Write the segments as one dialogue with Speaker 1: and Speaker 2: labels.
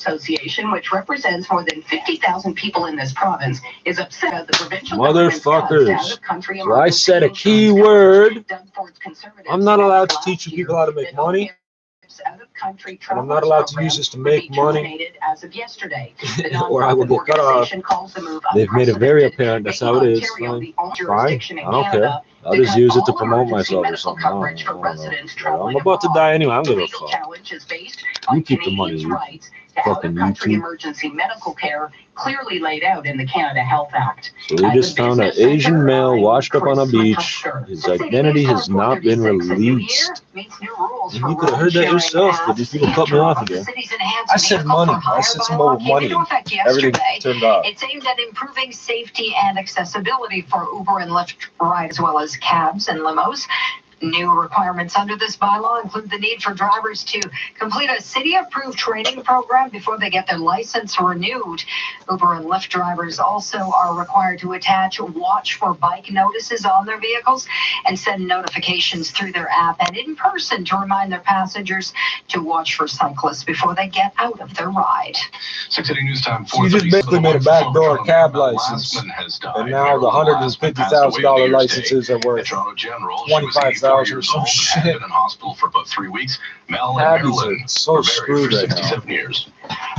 Speaker 1: Association, which represents more than 50,000 people in this province, is upset at the provincial
Speaker 2: motherfuckers. So I said a key word. I'm not allowed to teach you people how to make money. And I'm not allowed to use this to make money, or I will get cut off. They've made it very apparent that's how it is. Fine. I don't care. I'll just use it to promote myself or something. I don't know. I'm about to die anyway. I don't give a fuck. You keep the money, you fucking YouTube.
Speaker 1: Emergency medical care clearly laid out in the Canada Health Act.
Speaker 2: So we just found an Asian male washed up on a beach. His identity has not been released. And you could have heard that yourself, but these people cut me off again. I said money. I said some more money. Everything turned off.
Speaker 1: It's aimed at improving safety and accessibility for Uber and Lyft rides, as well as cabs and limos. New requirements under this bylaw include the need for drivers to complete a city-approved training program before they get their license renewed. Uber and Lyft drivers also are required to attach watch for bike notices on their vehicles and send notifications through their app and in person to remind their passengers to watch for cyclists before they get out of their ride.
Speaker 3: 680 News Time.
Speaker 2: So you just basically made a backdoor cab license, and now the $150,000 licenses are worth $25,000 or some shit.
Speaker 3: Been in hospital for about 3 weeks. Mel and Marilyn
Speaker 2: so screwed right now.
Speaker 3: 67 years.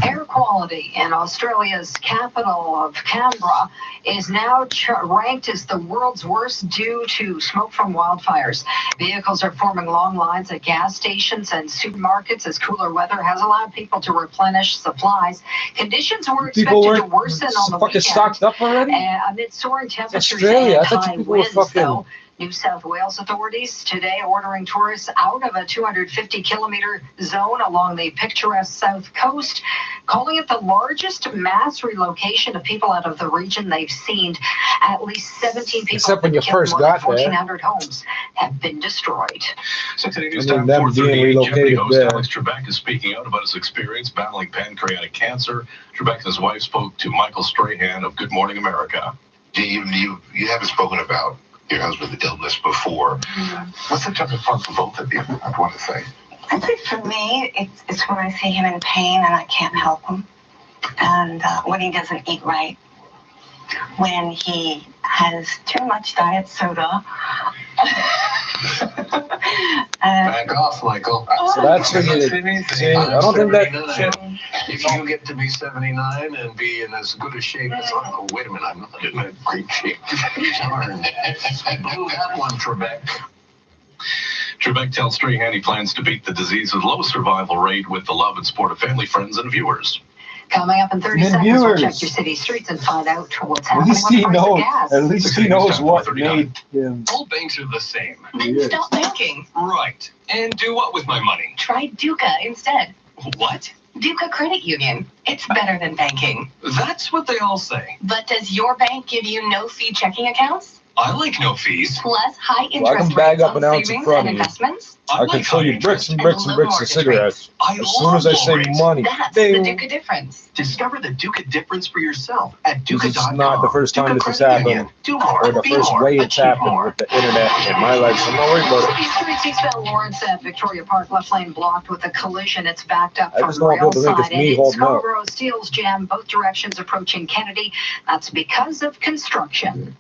Speaker 1: Air quality in Australia's capital of Canberra is now ranked as the world's worst due to smoke from wildfires. Vehicles are forming long lines at gas stations and supermarkets as cooler weather has allowed people to replenish supplies. Conditions were expected to worsen on the weekend.
Speaker 2: Stocked up already?
Speaker 1: Amid soaring temperatures
Speaker 2: Australia.
Speaker 1: and
Speaker 2: I thought
Speaker 1: high
Speaker 2: people were
Speaker 1: winds,
Speaker 2: fucking...
Speaker 1: though. New South Wales authorities today ordering tourists out of a 250-kilometer zone along the picturesque south coast, calling it the largest mass relocation of people out of the region they've seen. At least 17 people
Speaker 2: Except when you first
Speaker 1: more than
Speaker 2: got there.
Speaker 1: 1,400 homes have been destroyed.
Speaker 3: 680 News
Speaker 2: And
Speaker 3: Time,
Speaker 2: then them being
Speaker 3: 4:38.
Speaker 2: relocated
Speaker 3: Jeopardy host
Speaker 2: there.
Speaker 3: Alex Trebek is speaking out about his experience battling pancreatic cancer. Trebek and his wife spoke to Michael Strahan of Good Morning America.
Speaker 4: You haven't spoken about your husband's illness before. What's the toughest part for both of you, I want to say?
Speaker 5: I think for me, it's when I see him in pain and I can't help him. And when he doesn't eat right. When he has too much diet soda.
Speaker 4: Back off, Michael.
Speaker 2: So that's when you see, I don't think that...
Speaker 4: If you get to be 79 and be in as good a shape as oh, wait a minute, I'm not in a great shape. Darn. Blew that one, Trebek.
Speaker 3: Trebek tells Strahan he plans to beat the disease's low survival rate with the love and support of family, friends, and viewers.
Speaker 1: Coming up in 30 seconds, we'll check your city streets and find out what's happening with the price of gas.
Speaker 2: At least he knows what made him.
Speaker 3: All banks are the same.
Speaker 1: Then stop banking.
Speaker 3: Right. And do what with my money?
Speaker 1: Try Duca instead.
Speaker 3: What?
Speaker 1: Duca Credit Union. It's better than banking.
Speaker 3: That's what they all say.
Speaker 1: But does your bank give you no-fee checking accounts?
Speaker 3: I like no fees.
Speaker 1: Plus high
Speaker 2: Well, I can
Speaker 1: interest
Speaker 2: bag
Speaker 1: rates
Speaker 2: up
Speaker 1: on
Speaker 2: an ounce in
Speaker 1: savings
Speaker 2: front
Speaker 1: and
Speaker 2: of you.
Speaker 1: investments?
Speaker 2: I can show you bricks and
Speaker 1: and
Speaker 2: bricks and
Speaker 1: low
Speaker 2: bricks of
Speaker 1: mortgage
Speaker 2: cigarettes.
Speaker 3: I
Speaker 2: As soon as I say
Speaker 3: love
Speaker 2: money,
Speaker 1: That's the
Speaker 2: ding.
Speaker 1: Duca difference.
Speaker 3: Discover the Duca difference for yourself at
Speaker 2: This is
Speaker 3: Duca.com.
Speaker 2: not the first time this has
Speaker 3: Duca Credit
Speaker 2: happened,
Speaker 3: Union. Do more,
Speaker 2: or the
Speaker 3: be
Speaker 2: first
Speaker 3: more,
Speaker 2: way it's
Speaker 3: achieve
Speaker 2: happened
Speaker 3: more.
Speaker 2: with the internet in my life, so I'm not worried about it.
Speaker 1: City Streets Eastbound Lawrence at Victoria Park, left lane blocked with a collision. It's backed up
Speaker 2: I
Speaker 1: from
Speaker 2: just don't want people to think it's
Speaker 1: Railside.
Speaker 2: me
Speaker 1: And in
Speaker 2: holding up.
Speaker 1: Scarborough, Steele's jam both directions approaching Kennedy. That's because of construction.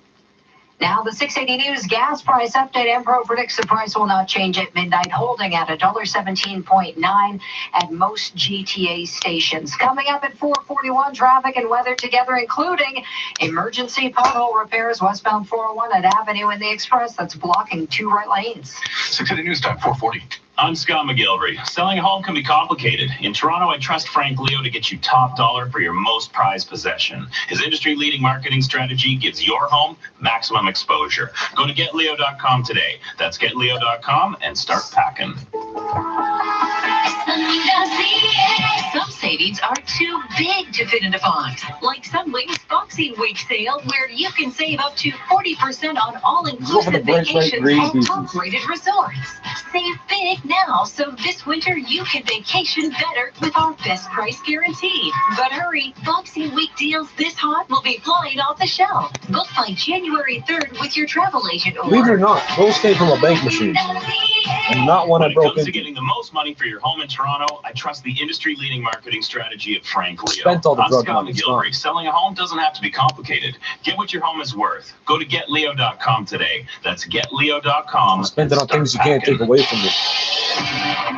Speaker 1: Now, the 680 News gas price update. Empro predicts the price will not change at midnight, holding at $1.17.9 at most GTA stations. Coming up at 4:41, traffic and weather together, including emergency pothole repairs westbound 401 at Avenue and the Express. That's blocking 2 right lanes.
Speaker 3: 680 News Time, 440.
Speaker 6: I'm Scott McGilvery. Selling a home can be complicated. In Toronto, I trust Frank Leo to get you top dollar for your most prized possession. His industry-leading marketing strategy gives your home maximum exposure. Go to GetLeo.com today. That's GetLeo.com and start packing.
Speaker 1: Some savings are too big to fit into box, like some wings box
Speaker 7: Boxing Week sale, where you can save up to 40% on all-inclusive vacations and top-rated resorts. Save big now, so this winter you can vacation better with our best price guarantee. But hurry, Boxing Week deals this hot will be flying off the shelf. Book by January 3rd with your travel agent.
Speaker 2: Believe it or not, those came from a bank machine. And not one I broke into.
Speaker 6: Getting the most money for your home in Toronto, I trust the industry-leading marketing strategy of Frank Leo.
Speaker 2: Spent all the drug money.
Speaker 6: Selling a home doesn't have to be complicated. Get what your home is worth. Go to GetLeo.com today. That's GetLeo.com.
Speaker 2: Spend it on things you can't take away from you.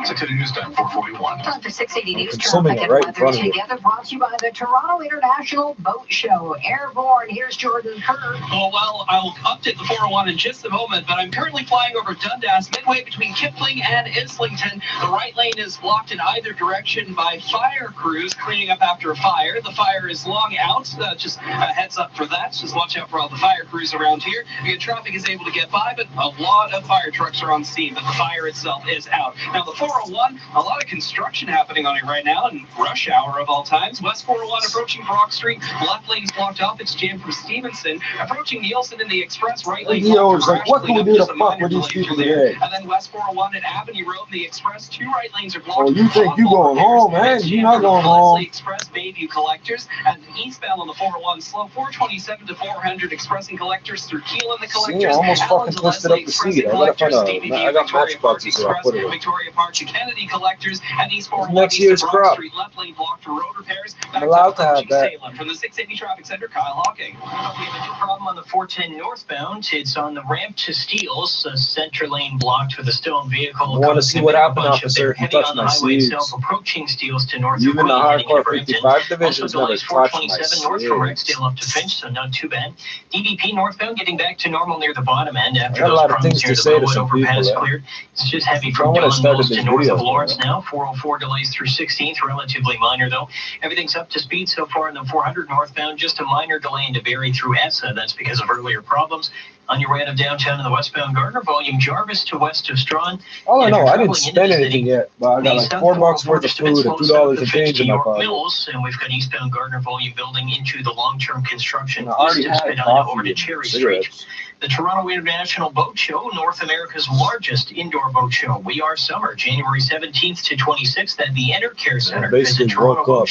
Speaker 3: 680 News Time, 441.
Speaker 1: Time for 680 News
Speaker 2: Consuming
Speaker 1: Traffic
Speaker 2: it right
Speaker 1: and
Speaker 2: in
Speaker 1: weather
Speaker 2: front of you.
Speaker 1: together, brought to you by the Toronto International Boat Show. Airborne, here's Jordan Kerr.
Speaker 8: Oh, well, I'll update the 401 in just a moment, but I'm currently flying over Dundas, midway between Kipling and Islington. The right lane is blocked in either direction by fire crews cleaning up after a fire. The fire is long out. Just a heads up for that. Just watch out for all the fire crews around here. Again, traffic is able to get by, but a lot of fire trucks are on scene, but the fire itself is out. Now, the 401, a lot of construction happening on it right now, and rush hour of all times. West 401 approaching Brock Street. Left lane's blocked off. It's jammed from Stevenson. Approaching Nielsen in the express. Right lane.
Speaker 2: Leo's like, what can we do to fuck with these people today?
Speaker 8: And then West 401 at Avenue Road in the express. Two right lanes are blocked.
Speaker 2: Oh, you think you going home, man? You're not going home.
Speaker 8: Express Bayview collectors, and eastbound on the 401 slow 427 to 400 express and collectors through Keelan the collectors.
Speaker 2: See, I almost fucking twisted up the seat. I got matchboxes here. I'll put it in.
Speaker 8: Victoria Park to Kennedy collectors, and East 401
Speaker 2: next year's crop.
Speaker 8: Street left lane blocked for road repairs.
Speaker 2: I'm allowed to have that.
Speaker 8: From the 680 traffic center, Kyle Hawking.
Speaker 9: We have a new problem on the 410 northbound. It's on the ramp to Steeles, center lane blocked with a stone vehicle.
Speaker 2: I want to see what happened, officer, if you touch my sleeves.
Speaker 9: Approaching Steeles to north.
Speaker 2: Even the hardcore 55 division is
Speaker 9: also
Speaker 2: going to touch my
Speaker 9: 427 north from Rexdale up to Finch, so not too bad. DVP northbound getting back to normal near the bottom end after those problems near the Bowen overpass cleared. It's just heavy from Don Mills to north of Lawrence now. 404 delays through 16th, relatively minor though. Everything's up to speed so far in the 400 northbound. Just a minor delay into Barrie through Essa. That's because of earlier problems. On your way out of downtown in the westbound Gardner, volume Jarvis to west of Strawn.
Speaker 2: Oh, I know. I didn't spend anything yet, but I got like $4 worth of food and $2 in change in my pocket.
Speaker 9: Mills, and we've got eastbound Gardner volume building into the long-term construction.
Speaker 2: I already had coffee
Speaker 9: over to Cherry Street. The Toronto International Boat Show, North America's largest indoor boat show. We Are Summer, January 17th to 26th at the Intercare Center.
Speaker 2: Basically woke up,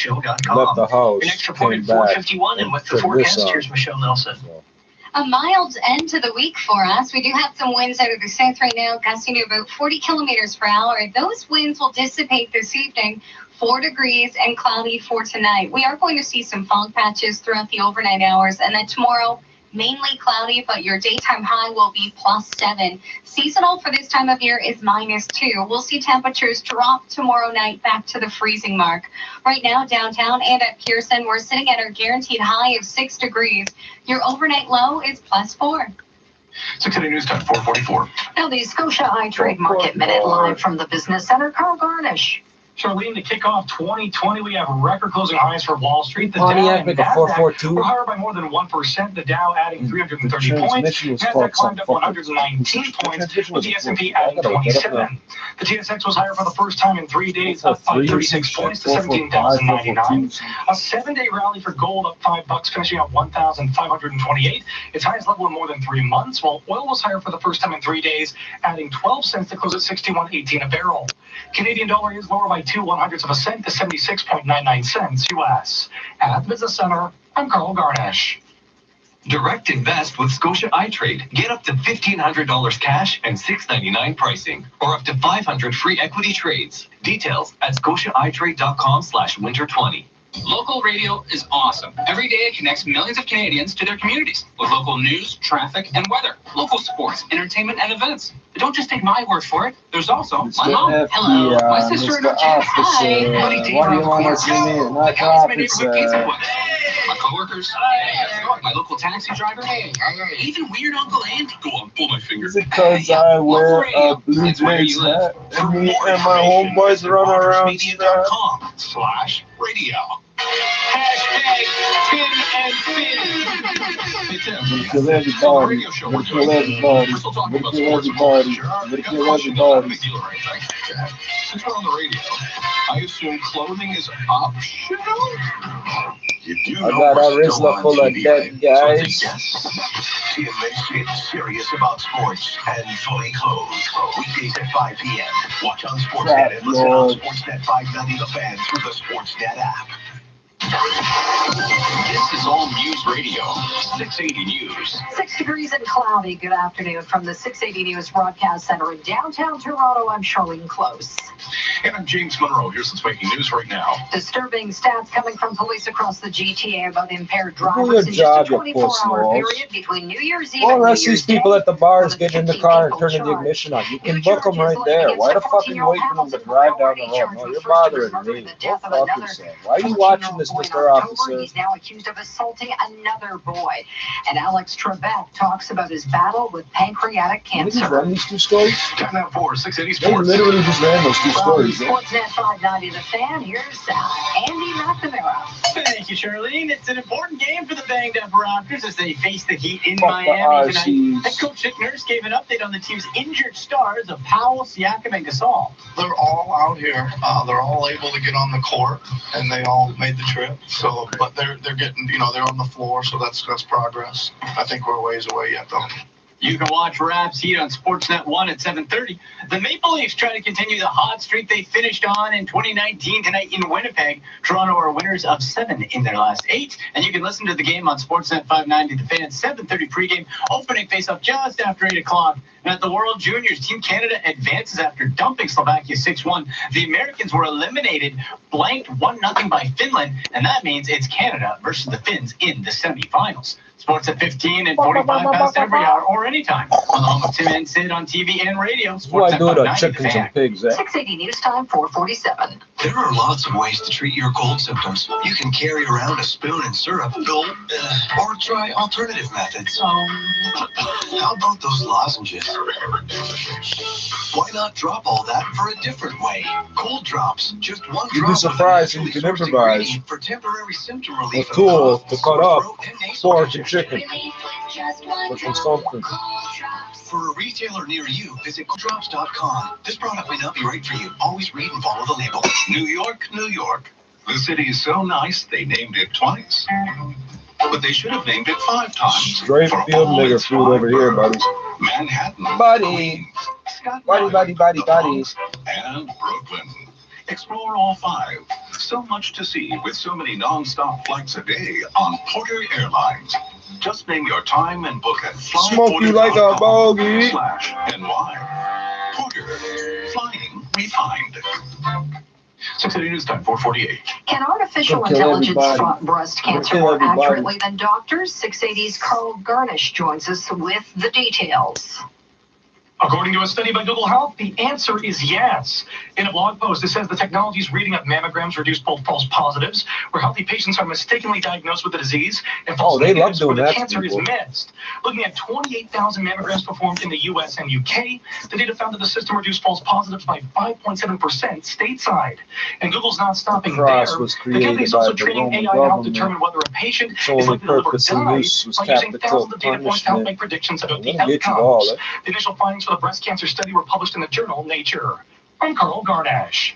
Speaker 2: left the house,
Speaker 9: your next report at 4:51, and with the forecast, here's Michelle Nelson.
Speaker 10: A mild end to the week for us. We do have some winds out of the south right now, gusting to about 40 kilometers per hour. Those winds will dissipate this evening. 4 degrees and cloudy for tonight. We are going to see some fog patches throughout the overnight hours, and then tomorrow, mainly cloudy, but your daytime high will be +7. Seasonal for this time of year is -2. We'll see temperatures drop tomorrow night back to the freezing mark. Right now, downtown and at Pearson, we're sitting at our guaranteed high of 6 degrees. Your overnight low is +4.
Speaker 3: 680 News Time, 444.
Speaker 1: Now the Scotia iTrade Market Minute live from the Business Center. Carl Garnish.
Speaker 11: Charlene, to kick off 2020, we have record closing highs for Wall Street. The
Speaker 2: Pontiac
Speaker 11: Dow
Speaker 2: make a 442.
Speaker 11: were higher by more than 1%. The Dow adding 330 points. Nasdaq climbed up 119 points, with the S&P adding 27. The TSX was higher for the first time in 3 days, up by 36 points to 17,099. A 7-day rally for gold, up $5, finishing at 1,528. Its highest level in more than 3 months, while oil was higher for the first time in 3 days, adding 12 cents to close at 61.18 a barrel. Canadian dollar is lower by 2/100ths of a cent to 76.99 cents U.S. At the Business Center, I'm Carl Garnish.
Speaker 12: Direct invest with Scotia iTrade. Get up to $1,500 cash and $6.99 pricing, or up to 500 free equity trades. Details at scotiaitrade.com/winter20.
Speaker 13: Local radio is awesome. Every day it connects millions of Canadians to their communities with local news, traffic, and weather, local sports, entertainment, and events. But don't just take my word for it. There's also my mom. Hello. My sister and her kids. Hi. Buddy Dave around the corner. The guys in my neighborhood pizza. My coworkers. My local taxi driver. Even weird Uncle Andy. Go on, pull my finger.
Speaker 2: Because I wear a Blue Jays hat and me and my homeboys run around.
Speaker 3: Media.com/radio.
Speaker 8: Hashtag Fin and Fin.
Speaker 3: It's
Speaker 2: Kill everybody. Kill everybody. Kill everybody. Kill everybody.
Speaker 3: Since we're on the radio, I assume clothing is optional? You do
Speaker 2: I got a Rizla full of dead guys.
Speaker 12: TMA is serious about sports and fully clothed. Weekdays at 5 p.m. Watch on Sportsnet and listen on Sportsnet 590 The Fan through the Sportsnet app.
Speaker 6: This is All News Radio, 680 News.
Speaker 1: 6 degrees and cloudy. Good afternoon from the 680 News Broadcast Center in downtown Toronto. I'm Charlene Close.
Speaker 3: And I'm James Monroe. Here's what's making news right now.
Speaker 1: Disturbing stats coming from police across the GTA about impaired drivers in just a 24-hour period between New Year's Eve and New Year's Day.
Speaker 2: These people at the bars getting in the car and turning the ignition on. You can book them right there. Why the fuck are you waiting for them to drive down the road? No, you're bothering me. Go fuck yourself. Why are you watching this, Mr. Officer?
Speaker 1: He's now accused of assaulting another boy. And Alex Trebek talks about his battle with pancreatic cancer.
Speaker 2: Did you run these two stories?
Speaker 3: Time out for 680 Sports.
Speaker 2: They literally just ran those two stories.
Speaker 1: Sportsnet 590 The Fan. Here's Andy McNamara.
Speaker 8: Thank you, Charlene. It's an important game for the banged-up Raptors as they face the Heat in Miami tonight. Head coach Nick Nurse gave an update on the team's injured stars of Powell, Siakam, and Gasol.
Speaker 14: They're all out here. They're all able to get on the court, and they all made the trip. So, but they're getting, they're on the floor, so that's progress. I think we're a ways away yet, though.
Speaker 8: You can watch Raps Heat on Sportsnet 1 at 7:30. The Maple Leafs try to continue the hot streak they finished on in 2019 tonight in Winnipeg. Toronto are winners of 7 in their last 8. And you can listen to the game on Sportsnet 590 The Fan, 7:30 pregame. Opening face-off just after 8 o'clock. And at the World Juniors, Team Canada advances after dumping Slovakia 6-1. The Americans were eliminated, blanked 1-0 by Finland. And that means it's Canada versus the Finns in the semifinals. Sports at 15 and 45 past every hour or anytime on the home of Tim and Sid on TV and radio. Sports at 590 The Fan.
Speaker 1: 680 News Time, 447.
Speaker 12: There are lots of ways to treat your cold symptoms. You can carry around a spoon and syrup, or try alternative methods. How about those lozenges? Why not drop all that for a different way? Cold drops, just one drop.
Speaker 2: You'd be surprised if you can improvise
Speaker 12: for temporary symptom relief.
Speaker 2: A tool to cut up pork and chicken. Or something.
Speaker 12: For a retailer near you, visit coldrops.com. This product may not be right for you. Always read and follow the label.
Speaker 3: New York, New York. The city is so nice, they named it twice. But they should have named it 5 times.
Speaker 2: Straight field nigger food over here, buddy.
Speaker 3: Manhattan,
Speaker 2: buddy. Buddy.
Speaker 3: And Brooklyn. Explore all 5. So much to see with so many non-stop flights a day on Porter Airlines. Just name your time and book at
Speaker 2: Smoke you like a bogey.
Speaker 3: /NY. Porter. Flying refined. 680 News Time, 448.
Speaker 1: Can artificial intelligence spot breast cancer more accurately than doctors? 680's Carl Garnish joins us with the details.
Speaker 11: According to a study by Google Health, the answer is yes. In a blog post, it says the technology's reading of mammograms reduce both false positives, where healthy patients are mistakenly diagnosed with the disease, and false negatives where the cancer is missed. Looking at 28,000 mammograms performed in the US and UK, the data found that the system reduced false positives by 5.7% stateside. And Google's not stopping there. The company's also training AI to help determine whether a patient is likely to live or die by using thousands of data points to help make predictions about the outcomes. The initial findings for the breast cancer study were published in the journal Nature. I'm Carl Garnash.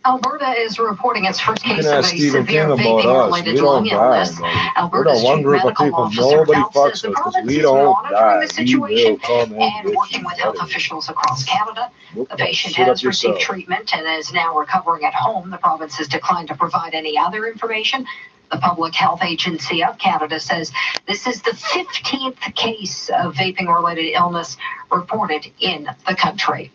Speaker 1: Alberta is reporting its first case of a severe vaping-related lung illness. Alberta's chief medical officer says the province is monitoring the situation and working with health officials across Canada. The patient has received treatment and is now recovering at home. The province has declined to provide any other information. The Public Health Agency of Canada says this is the 15th case of vaping-related illness reported in the country.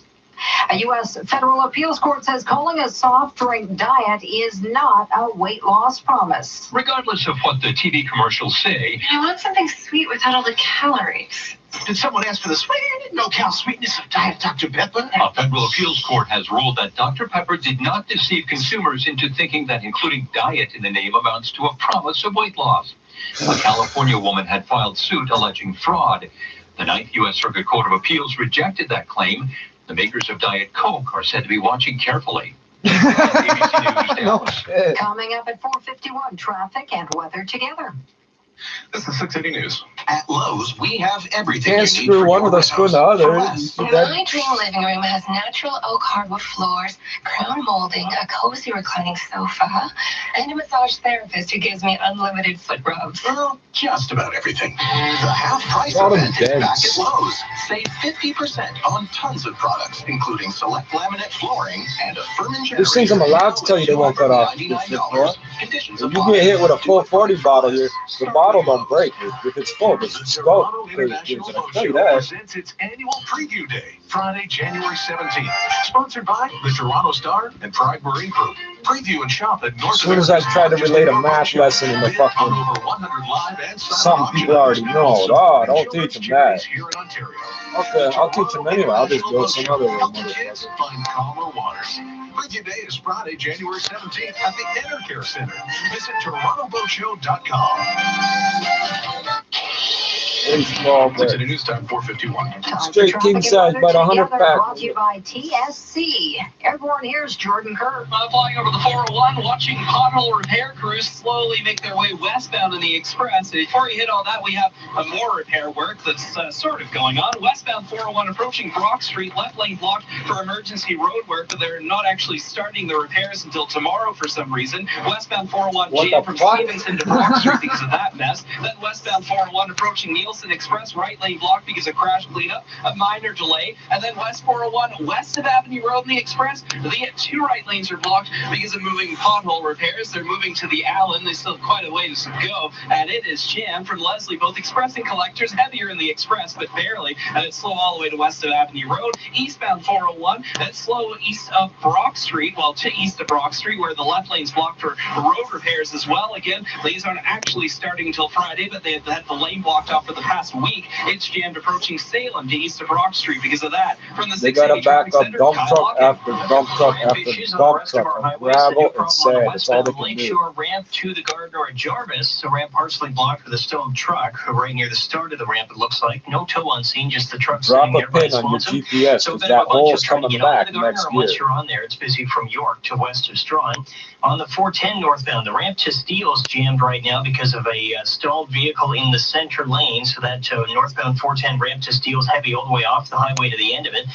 Speaker 1: A U.S. federal appeals court says calling a soft drink diet is not a weight loss promise.
Speaker 12: Regardless of what the TV commercials say,
Speaker 10: I want something sweet without all the calories.
Speaker 12: Did someone ask for the sweet, no-cal sweetness of Diet Dr. Pepper? A federal appeals court has ruled that Dr. Pepper did not deceive consumers into thinking that including diet in the name amounts to a promise of weight loss. A California woman had filed suit alleging fraud. The Ninth U.S. Circuit Court of Appeals rejected that claim. The makers of Diet Coke are said to be watching carefully.
Speaker 2: No shit.
Speaker 1: Coming up at 4:51, traffic and weather together.
Speaker 3: This is 680 News. At Lowe's, we have everything
Speaker 2: Can't
Speaker 3: you need
Speaker 2: screw
Speaker 3: for
Speaker 2: one
Speaker 3: your
Speaker 2: with a screw in the other.
Speaker 5: My dream living room has natural oak hardwood floors, crown molding, a cozy reclining sofa, and a massage therapist who gives me unlimited foot rubs.
Speaker 3: Well, just about everything. The half-price
Speaker 2: All
Speaker 3: event is
Speaker 2: them
Speaker 3: back
Speaker 2: dents.
Speaker 3: at Lowe's. Save 50% on tons of products, including select laminate flooring and a Furman generator.
Speaker 2: There's things I'm allowed to tell you they won't cut off.
Speaker 3: Conditions
Speaker 2: If
Speaker 3: apply.
Speaker 2: you get hit with a full 40 bottle here, the bottle don't break. If it's full,
Speaker 3: The
Speaker 2: it's
Speaker 3: Toronto
Speaker 2: scope.
Speaker 3: International
Speaker 2: I'll
Speaker 3: Boat
Speaker 2: tell you
Speaker 3: Show
Speaker 2: that.
Speaker 3: presents its annual preview day, Friday, January 17th. Sponsored by the Toronto Star and Pride Marine Group. Preview and shop at North
Speaker 2: As soon as I try to relate a math lesson in the
Speaker 3: Bid on
Speaker 2: fucking
Speaker 3: over 100 live and silent
Speaker 2: some
Speaker 3: auction
Speaker 2: people already
Speaker 3: items
Speaker 2: know.
Speaker 3: supporting
Speaker 2: Oh, don't
Speaker 3: children's
Speaker 2: teach them that.
Speaker 3: charities here in Ontario.
Speaker 2: Okay, I'll teach them anyway. I'll just go some other way.
Speaker 3: Helping kids find calmer waters. Preview day is Friday, January 17th at the Enercare Center. Visit TorontoBoatShow.com.
Speaker 2: Baseball, but
Speaker 3: 680 News Time, 4:51.
Speaker 2: straight king size, about 100 pack.
Speaker 1: Brought to you by TSC. Airborne, here's Jordan Kerr.
Speaker 8: Flying over the 401, watching pothole repair crews slowly make their way westbound in the express. Before you hit all that, we have more repair work that's sort of going on. Westbound 401 approaching Brock Street, left lane blocked for emergency road work, but they're not actually starting the repairs until tomorrow for some reason. Westbound 401
Speaker 2: What
Speaker 8: jam
Speaker 2: the
Speaker 8: from
Speaker 2: fuck?
Speaker 8: Stevenson to Brock Street because of that mess. Then westbound 401 approaching Nielsen Express, right lane blocked because of crash cleanup, a minor delay. And then West 401 west of Avenue Road in the Express, the two right lanes are blocked because of moving pothole repairs. They're moving to the Allen. They still have quite a ways to go, and it is jammed from Leslie, both express and collectors, heavier in the Express, but barely, and it's slow all the way to west of Avenue Road. Eastbound 401, that's slow east of Brock Street, well, to east of Brock Street, where the left lane's blocked for road repairs as well. Again, these aren't actually starting until Friday, but they have had the lane blocked off for the past week. It's jammed approaching Salem to east of Brock Street because of that. From the
Speaker 2: They got to
Speaker 8: 680
Speaker 2: back
Speaker 8: traffic
Speaker 2: up
Speaker 8: center,
Speaker 2: dump
Speaker 8: Kyle
Speaker 2: truck
Speaker 8: Lockett.
Speaker 2: after dump truck after dump truck on gravel and sand. That's all they can do.
Speaker 9: Lakeshore ramp to the Gardner at Jarvis. The ramp partially blocked with a stone truck right near the start of the ramp. It looks like no tow on scene, just the truck
Speaker 2: Drop
Speaker 9: sitting
Speaker 2: a
Speaker 9: there by
Speaker 2: pin on your
Speaker 9: Swanson.
Speaker 2: GPS
Speaker 9: So a
Speaker 2: because
Speaker 9: bit
Speaker 2: that
Speaker 9: of a bunch
Speaker 2: hole's
Speaker 9: of trying to
Speaker 2: coming
Speaker 9: get onto
Speaker 2: back
Speaker 9: the Gardner,
Speaker 2: next
Speaker 9: and
Speaker 2: year.
Speaker 9: once you're on there, it's busy from York to west of Strawn. On the 410 northbound, the ramp to Steele's jammed right now because of a stalled vehicle in the center lane. So that northbound 410 ramp to Steele's heavy all the way off the highway to the end of it.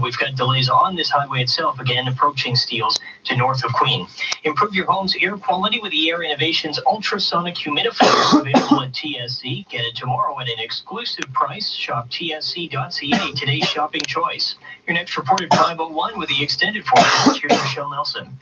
Speaker 9: We've got delays on this highway itself, again, approaching Steele's to north of Queen. Improve your home's air quality with the Air Innovations ultrasonic humidifier available at TSC. Get it tomorrow at an exclusive price. Shop tsc.ca, today's shopping choice. Your next report at 5:01 with the extended forecast. Here's Michelle Nelson.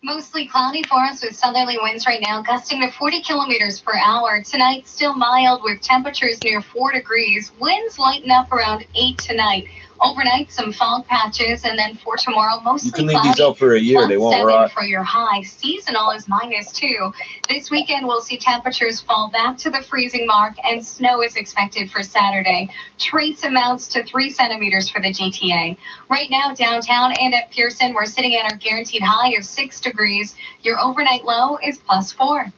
Speaker 10: Mostly cloudy for us with southerly winds right now, gusting to 40 kilometers per hour. Tonight, still mild with temperatures near 4 degrees. Winds lighten up around 8 tonight. Overnight, some fog patches, and then for tomorrow, mostly
Speaker 2: You can leave
Speaker 10: cloudy.
Speaker 2: these out for a year. They won't
Speaker 10: +7
Speaker 2: rot.
Speaker 10: for your high. Seasonal is -2. This weekend, we'll see temperatures fall back to the freezing mark, and snow is expected for Saturday. Trace amounts to 3 centimeters for the GTA. Right now, downtown and at Pearson, we're sitting at our guaranteed high of 6 degrees. Your overnight low is +4.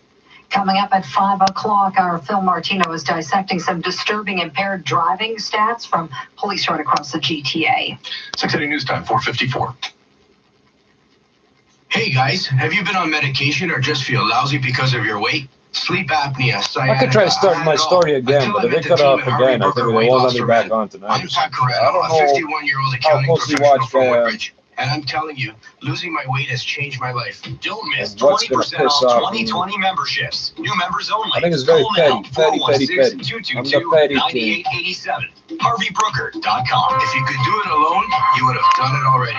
Speaker 1: Coming up at 5 o'clock, our Phil Martino is dissecting some disturbing impaired driving stats from police right across the GTA.
Speaker 3: 680 News Time, 4:54.
Speaker 4: Hey guys, have you been on medication or just feel lousy because of your weight? Sleep apnea, sciatica.
Speaker 2: I could try to start my story again, but if they cut off again, I think they won't let me back on tonight.
Speaker 4: I'm Pat Corretto,
Speaker 2: I don't
Speaker 4: a
Speaker 2: know
Speaker 4: 51-year-old
Speaker 2: how
Speaker 4: accounting
Speaker 2: closely
Speaker 4: professional
Speaker 2: watched
Speaker 4: from
Speaker 2: I am.
Speaker 4: Woodbridge. And I'm telling you, losing my weight has changed my life.
Speaker 12: Don't miss
Speaker 2: And what's gonna
Speaker 12: 20%
Speaker 2: piss
Speaker 12: off
Speaker 2: off
Speaker 12: 2020 memberships. New members only.
Speaker 2: I think it's very
Speaker 12: Call now,
Speaker 2: petty. I'm the petty king.
Speaker 12: 416-222-9887. HarveyBrooker.com.
Speaker 4: If you could do it alone, you would have done it already.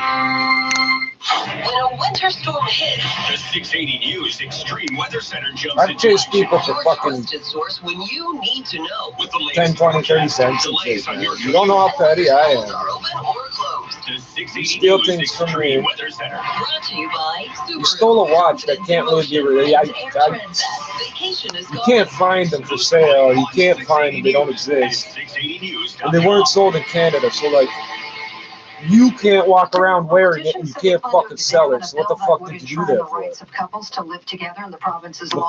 Speaker 7: When a winter storm hits,
Speaker 12: The 680 News Extreme Weather Center jumps
Speaker 2: I've
Speaker 12: into
Speaker 2: chased
Speaker 12: action.
Speaker 2: people for
Speaker 7: your
Speaker 2: fucking
Speaker 7: trusted source when you need to know.
Speaker 12: With the latest
Speaker 2: 10, 20, 30
Speaker 12: forecast,
Speaker 2: cents. and
Speaker 12: delays
Speaker 2: shit,
Speaker 12: on
Speaker 2: man.
Speaker 12: your
Speaker 2: You don't know how petty I
Speaker 7: Schools
Speaker 2: am.
Speaker 7: are open or closed.
Speaker 12: The 680
Speaker 2: Steal
Speaker 12: News
Speaker 2: things from
Speaker 12: Extreme
Speaker 2: me.
Speaker 12: Weather Center.
Speaker 7: Brought to you by Subaru.
Speaker 2: You stole a watch that can't really be released. You can't find them for sale. You can't find them. They don't exist. And they weren't sold in Canada. So, like, You can't walk around wearing it and you can't fucking sell it. So what the fuck did you do that for? The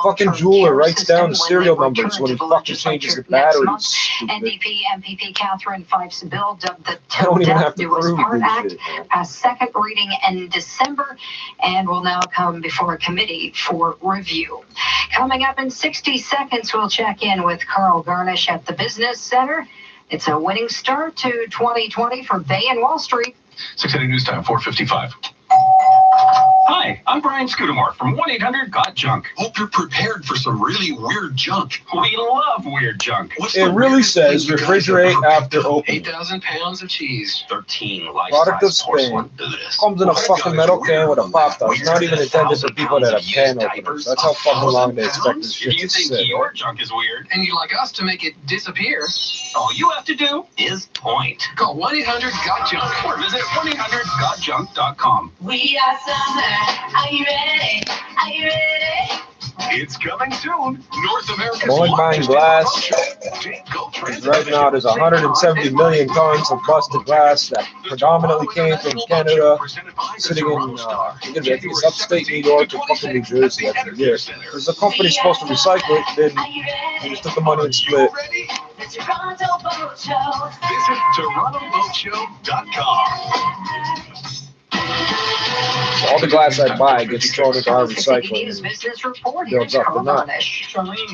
Speaker 2: fucking jeweler writes down the serial numbers when he fucking changes the batteries.
Speaker 1: NDP MPP Catherine Fife's bill, dubbed the
Speaker 2: I don't even have to
Speaker 1: Newest
Speaker 2: prove
Speaker 1: Part
Speaker 2: this
Speaker 1: Act,
Speaker 2: shit.
Speaker 1: passed second reading in December and will now come before a committee for review. Coming up in 60 seconds, we'll check in with Carl Garnish at the Business Center. It's a winning start to 2020 for Bay and Wall Street.
Speaker 3: 680 News Time, 4:55.
Speaker 6: Hi, I'm Brian Scudamore from 1-800-GOT-JUNK.
Speaker 3: Hope you're prepared for some really weird junk.
Speaker 6: We love weird junk.
Speaker 2: It really says refrigerate after opening.
Speaker 4: 8,000 pounds of cheese.
Speaker 6: 13
Speaker 2: Product of
Speaker 6: life-size
Speaker 2: Spain.
Speaker 6: porcelain.
Speaker 2: Comes in a fucking metal can with a pop top. It's not even intended for people that have can openers. That's how fucking long they expect this shit
Speaker 6: If you
Speaker 2: to
Speaker 6: think
Speaker 2: sit.
Speaker 6: your junk is weird,
Speaker 4: And you'd like us to make it disappear?
Speaker 6: all you have to do is point.
Speaker 4: Call 1-800-GOT-JUNK.
Speaker 6: Or visit 1-800-GOT-JUNK.com.
Speaker 7: We got summer. Are you ready? Are you ready?
Speaker 3: It's coming soon. North America's
Speaker 2: Boy buying glass. Right now, there's 170 million tons of busted glass that predominantly came from Canada, sitting in, I think it's upstate New York or fucking New Jersey every year. There's a company supposed to recycle it, didn't. They just took the money and split.
Speaker 7: The Toronto Boat Show.
Speaker 3: Visit TorontoBoatShow.com.
Speaker 2: So all the glass I buy gets thrown into our recycling and builds up. They're not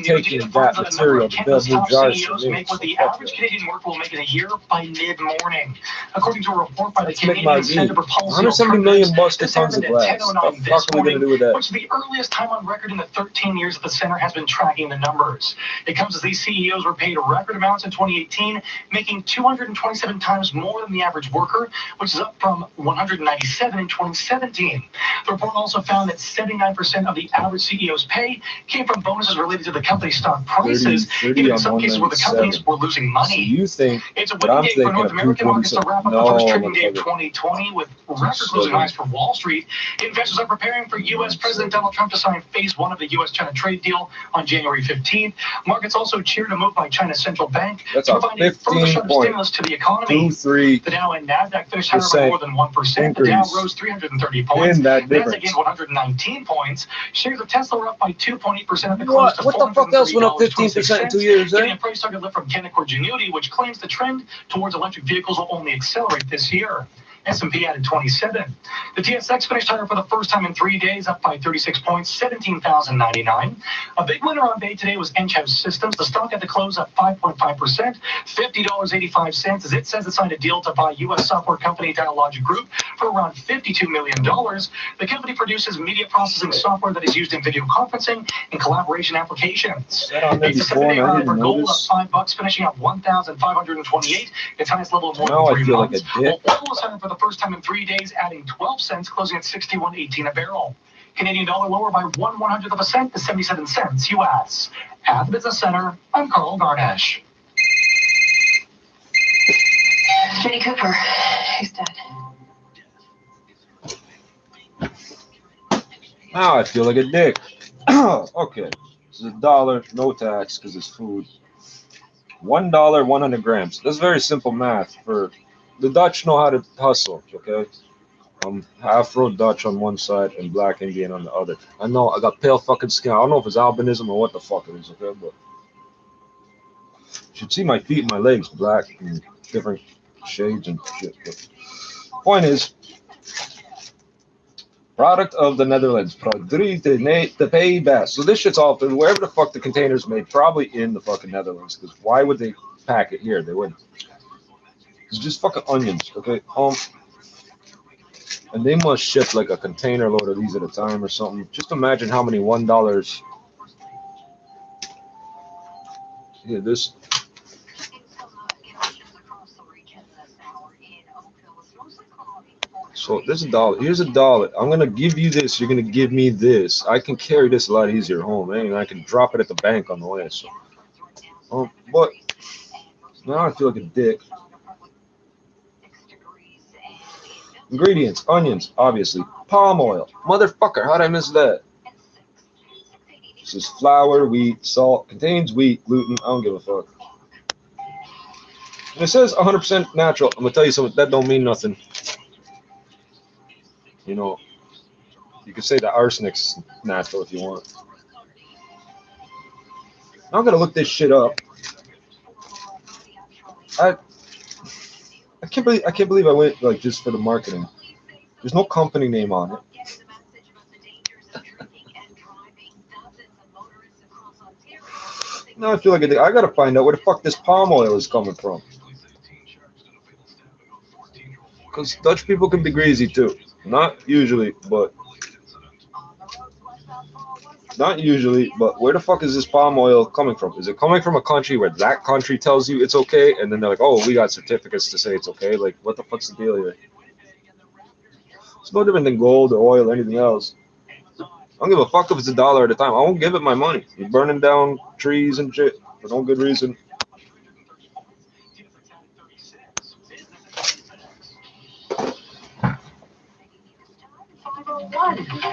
Speaker 2: taking that material to build new jars for me.
Speaker 11: Make what the average Canadian worker will make in a year by mid-morning. According to a report by the
Speaker 2: Let's make
Speaker 11: Canadian
Speaker 2: my
Speaker 11: Center for
Speaker 2: Z.
Speaker 11: Policy
Speaker 2: 170 million
Speaker 11: Alternatives,
Speaker 2: busted
Speaker 11: the center
Speaker 2: tons of
Speaker 11: at
Speaker 2: glass.
Speaker 11: 10:09
Speaker 2: What the
Speaker 11: this
Speaker 2: fuck are we
Speaker 11: morning,
Speaker 2: going to do with that?
Speaker 11: which is the earliest time on record in the 13 years that the center has been tracking the numbers. It comes as these CEOs were paid record amounts in 2018, making 227 times more than the average worker, which is up from 197 in 2017. The report also found that 79% of the average CEO's pay came from bonuses related to the company's stock prices,
Speaker 2: 30
Speaker 11: even in
Speaker 2: on
Speaker 11: some cases where the companies were losing
Speaker 2: So
Speaker 11: money.
Speaker 2: you think
Speaker 11: It's a
Speaker 2: that I'm
Speaker 11: winning day for
Speaker 2: thinking
Speaker 11: North
Speaker 2: of
Speaker 11: American markets to wrap up the first trading day of
Speaker 2: no,
Speaker 11: 2020 with record closing highs for Wall Street. Investors are preparing for U.S. President Donald Trump to sign phase one of the U.S.-China trade deal on January 15th. Markets also cheered a move by China's central bank
Speaker 2: That's
Speaker 11: to
Speaker 2: a
Speaker 11: provide a further shot of stimulus to the economy.
Speaker 2: 15.23
Speaker 11: The Dow and Nasdaq finished higher by more than 1%. The Dow
Speaker 2: increase
Speaker 11: rose 330 points.
Speaker 2: in that
Speaker 11: Nasdaq
Speaker 2: difference.
Speaker 11: gained 119 points. Shares of Tesla were up by 2.8% at the close
Speaker 2: What?
Speaker 11: to
Speaker 2: What the fuck else went up 15% in 2 years,
Speaker 11: getting
Speaker 2: eh?
Speaker 11: a price target lift from Canaccord Genuity, which claims the trend towards electric vehicles will only accelerate this year. S&P added 27. The TSX finished higher for the first time in 3 days, up by 36 points, 17,099. A big winner on Bay today was Enghouse Systems. The stock at the close up 5.5%, $50.85, as it says it signed a deal to buy U.S. software company Dialogic Group for around $52 million. The company produces media processing software that is used in video conferencing and collaboration applications. It's a today around for gold up $5, finishing up 1,528, its highest level of more
Speaker 2: Now
Speaker 11: than
Speaker 2: I
Speaker 11: 3
Speaker 2: feel like
Speaker 11: months.
Speaker 2: a dick.
Speaker 11: Oil was higher for the first time in 3 days, adding 12 cents, closing at 61.18 a barrel. Canadian dollar lower by 1/100th of a cent to 77 cents U.S. At the Business Center, I'm Carl Garnish.
Speaker 5: Jenny Cooper, he's dead.
Speaker 2: Now I feel like a dick. Okay, this is $1, no tax because it's food. $1, 100 grams. That's very simple math. For the Dutch know how to hustle. Okay, Afro-Dutch on one side and Black Indian on the other. I know I got pale fucking skin. I don't know if it's albinism or what the fuck it is. Okay, but you should see my feet and my legs, black and different shades and shit. But point is, product of the Netherlands. Produit de Pays Basque. So this shit's all wherever the fuck the container's made, probably in the fucking Netherlands. Because why would they pack it here? They wouldn't. It's just fucking onions, okay? And they must ship like a container load of these at a time or something. Just imagine how many $1. Yeah, this. So this is $1. Here's $1. I'm gonna give you this. You're gonna give me this. I can carry this a lot easier home, and I can drop it at the bank on the way. So, but now I feel like a dick. Ingredients: onions, obviously. Palm oil. Motherfucker, how'd I miss that? This is flour, wheat, salt. Contains wheat, gluten. I don't give a fuck. And it says 100% natural. I'm gonna tell you something. That don't mean nothing. You know, you could say that arsenic's natural if you want. I'm gonna look this shit up. I can't believe I went like just for the marketing. There's no company name on it. Now I feel like I gotta find out where the fuck this palm oil is coming from. Because Dutch people can be greasy too. Not usually, but where the fuck is this palm oil coming from? Is it coming from a country where that country tells you it's okay, and then they're like, oh, we got certificates to say it's okay? Like, what the fuck's the deal here? It's no different than gold or oil or anything else. I don't give a fuck if it's $1 at a time. I won't give it my money. You're burning down trees and shit for no good reason.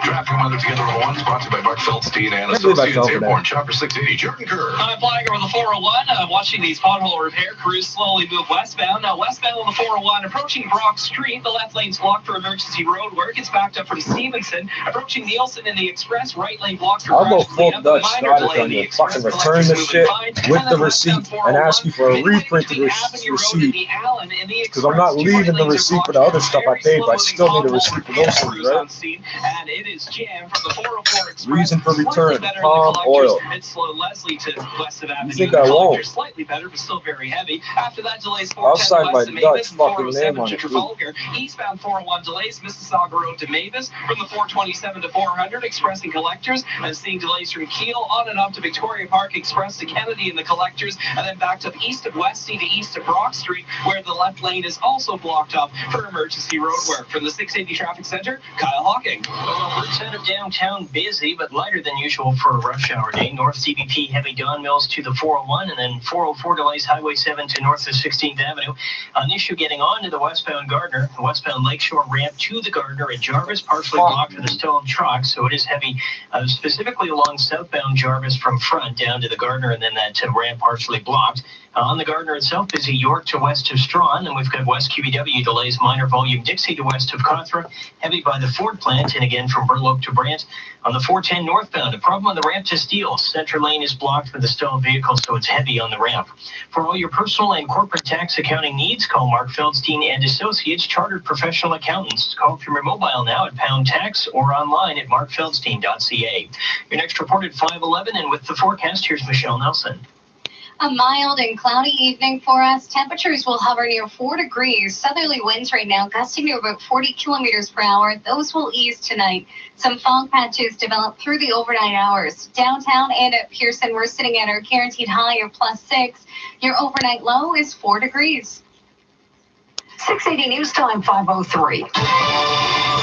Speaker 3: Traffic weather together on one, brought to you by Mark Feldstein and Associates Airborne Chopper 680. Jordan Kerr.
Speaker 8: I'm flying over the 401, watching these pothole repair crews slowly move westbound. Now westbound on the 401, approaching Brock Street. The left lane's blocked for emergency road work. It's backed up from Stevenson. Approaching Nielsen in the express, right lane blocked for
Speaker 2: I'll go full Dutch Scottish on you. Fucking return the shit with the receipt and ask you for a reprinted receipt. Because I'm not leaving the receipt for the other stuff I paid, but I still need a receipt for those things, right?
Speaker 8: And it is jammed from the 404 Express.
Speaker 2: Reason for return, palm oil.
Speaker 8: It's slow Leslie to west of Avenue.
Speaker 2: You think I won't?
Speaker 8: Slightly better, but still very heavy. After that, delays
Speaker 2: I'll sign my Dutch fucking
Speaker 8: 407
Speaker 2: name on
Speaker 8: to
Speaker 2: it.
Speaker 8: Trafalgar. Eastbound 401 delays, Mississauga Road to Mavis. From the 427 to 400, Express and Collectors. And seeing delays from Kiel on and up to Victoria Park, Express to Kennedy and the Collectors. And then back to east of Westie to east of Brock Street, where the left lane is also blocked up for emergency road work. From the 680 Traffic Center, Kyle Hawking.
Speaker 9: Well, routes out of downtown busy, but lighter than usual for a rush hour day. North CBP heavy Don Mills to the 401, and then 404 delays Highway 7 to north of 16th Avenue. An issue getting on to the westbound Gardner, the westbound Lakeshore ramp to the Gardner at Jarvis, partially blocked for the stolen truck, so it is heavy, specifically along southbound Jarvis from front down to the Gardner, and then that ramp partially blocked. On the Gardner itself, busy York to west of Strawn, and we've got West QEW delays minor volume Dixie to west of Cawthra, heavy by the Ford plant, and again from Burloak to Brant. On the 410 northbound, a problem on the ramp to Steele. Center lane is blocked with a stalled vehicle, so it's heavy on the ramp. For all your personal and corporate tax accounting needs, call Mark Feldstein and Associates, Chartered Professional Accountants. Call from your mobile now at Pound Tax or online at markfeldstein.ca. Your next report at 5:11, and with the forecast, here's Michelle Nelson.
Speaker 10: A mild and cloudy evening for us. Temperatures will hover near 4 degrees. Southerly winds right now gusting to about 40 kilometers per hour. Those will ease tonight. Some fog patches develop through the overnight hours. Downtown and at Pearson, we're sitting at our guaranteed high of +6. Your overnight low is 4 degrees.
Speaker 1: 680 News Time, 5:03.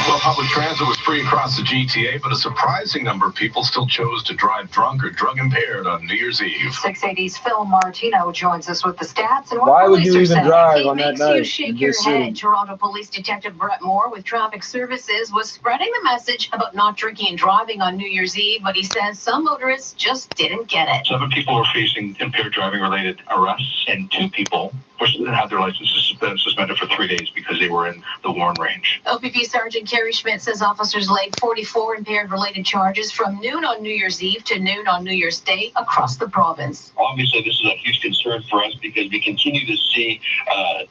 Speaker 3: Well, public transit was free across the GTA, but a surprising number of people still chose to drive drunk or drug impaired on New Year's Eve.
Speaker 1: 680's Phil Martino joins us with the stats. And
Speaker 2: why would you even drive on that night?
Speaker 15: You shake your head. Toronto Police Detective Brett Moore with Traffic Services was spreading the message about not drinking and driving on New Year's Eve, but he says some motorists just didn't get it.
Speaker 11: 7 people were facing impaired driving related arrests, and 2 people had their licenses suspended for 3 days because they were in the Warren range.
Speaker 15: OPP Sergeant Kerry Schmidt says officers laid 44 impaired-related charges from noon on New Year's Eve to noon on New Year's Day across the province.
Speaker 11: Obviously, this is a huge concern for us because we continue to see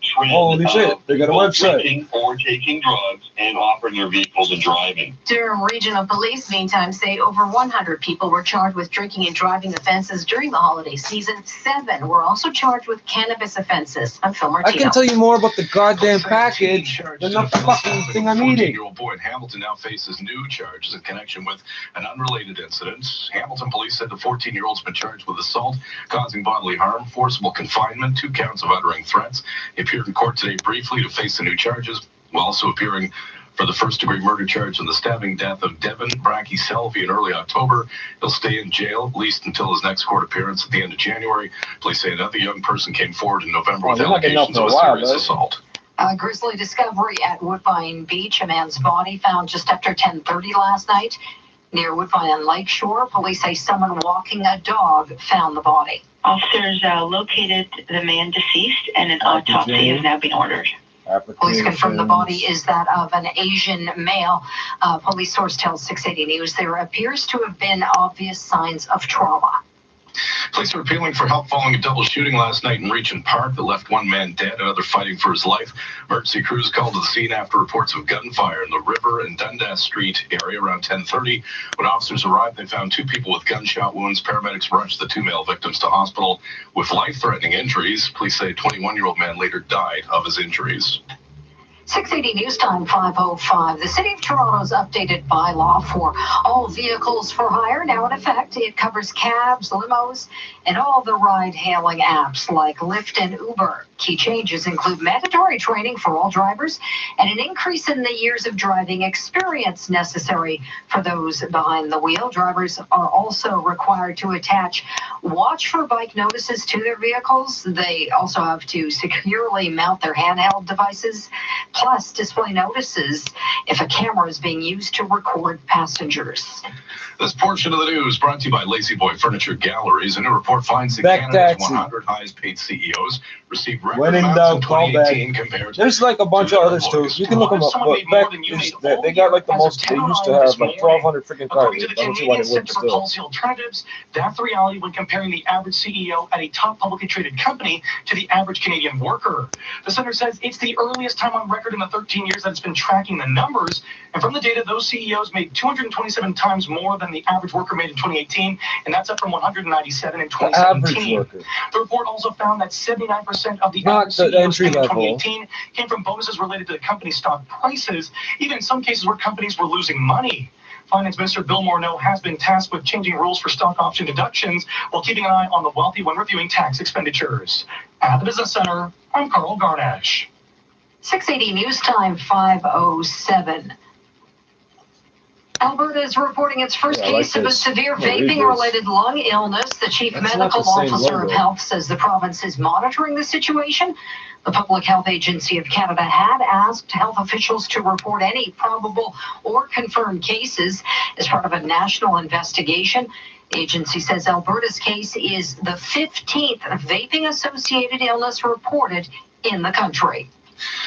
Speaker 11: trends
Speaker 2: they got a website.
Speaker 11: Drinking or taking drugs and operating their vehicles and driving.
Speaker 15: Durham Regional Police, meantime, say over 100 people were charged with drinking and driving offenses during the holiday season. 7 were also charged with cannabis offenses. I'm Phil Martino.
Speaker 2: I can tell you more about the goddamn package than the fucking thing I'm eating.
Speaker 3: 14-year-old boy in Hamilton now faces new charges in connection with an unrelated incident. Hamilton police said the 14-year-old's been charged with assault, causing bodily harm, forcible confinement, 2 counts of uttering threats. He appeared in court today briefly to face the new charges, while also appearing for the first-degree murder charge in the stabbing death of Devin Bracky Selvey in early October. He'll stay in jail, at least until his next court appearance at the end of January. Police say another young person came forward in November with allegations of a serious assault.
Speaker 1: A grisly discovery at Woodbine Beach. A man's body found just after 10:30 last night. Near Woodbine and Lakeshore, police say someone walking a dog found the body.
Speaker 5: Officers located the man deceased, and an autopsy has now been ordered.
Speaker 1: Police confirm the body is that of an Asian male. Police source tells 680 News there appears to have been obvious signs of trauma.
Speaker 3: Police are appealing for help following a double shooting last night in Regent Park that left one man dead, another fighting for his life. Emergency crews called to the scene after reports of gunfire in the River and Dundas Street area around 10:30. When officers arrived, they found 2 people with gunshot wounds. Paramedics rushed the 2 male victims to hospital with life-threatening injuries. Police say a 21-year-old man later died of his injuries.
Speaker 1: 680 News Time 5:05. The City of Toronto's updated bylaw for all vehicles for hire now in effect. It covers cabs, limos, and all the ride-hailing apps like Lyft and Uber. Key changes include mandatory training for all drivers and an increase in the years of driving experience necessary for those behind the wheel. Drivers are also required to attach watch for bike notices to their vehicles. They also have to securely mount their handheld devices, plus display notices if a camera is being used to record passengers.
Speaker 3: This portion of the news brought to you by Lazy Boy Furniture Galleries. A new report finds that Canada's 100 highest paid CEOs received record amounts in 2018 compared to...
Speaker 2: There's like a bunch of others too. You can look them up. But Beck they got like the most. They used to have like 1,200 freaking cars.
Speaker 11: According to the Canadian Center for Policy Alternatives, that's the reality when comparing the average CEO at a top publicly traded company to the average Canadian worker. The center says it's the earliest time on record in the 13 years that it's been tracking the numbers. And from the data, those CEOs made 227 times more than the average worker made in 2018, and that's up from 197 in 2017. The report also found that 79% of the average CEOs in 2018 came from bonuses related to the company's stock prices, even in some cases where companies were losing money. Finance Minister Bill Morneau has been tasked with changing rules for stock option deductions while keeping an eye on the wealthy when reviewing tax expenditures. At the Business Center, I'm Carl Garnash.
Speaker 1: 680 News Time 5:07. Alberta is reporting its first case of a severe vaping-related lung illness. The chief medical officer of health says the province is monitoring the situation. The Public Health Agency of Canada had asked health officials to report any probable or confirmed cases as part of a national investigation. The agency says Alberta's case is the 15th vaping-associated illness reported in the country.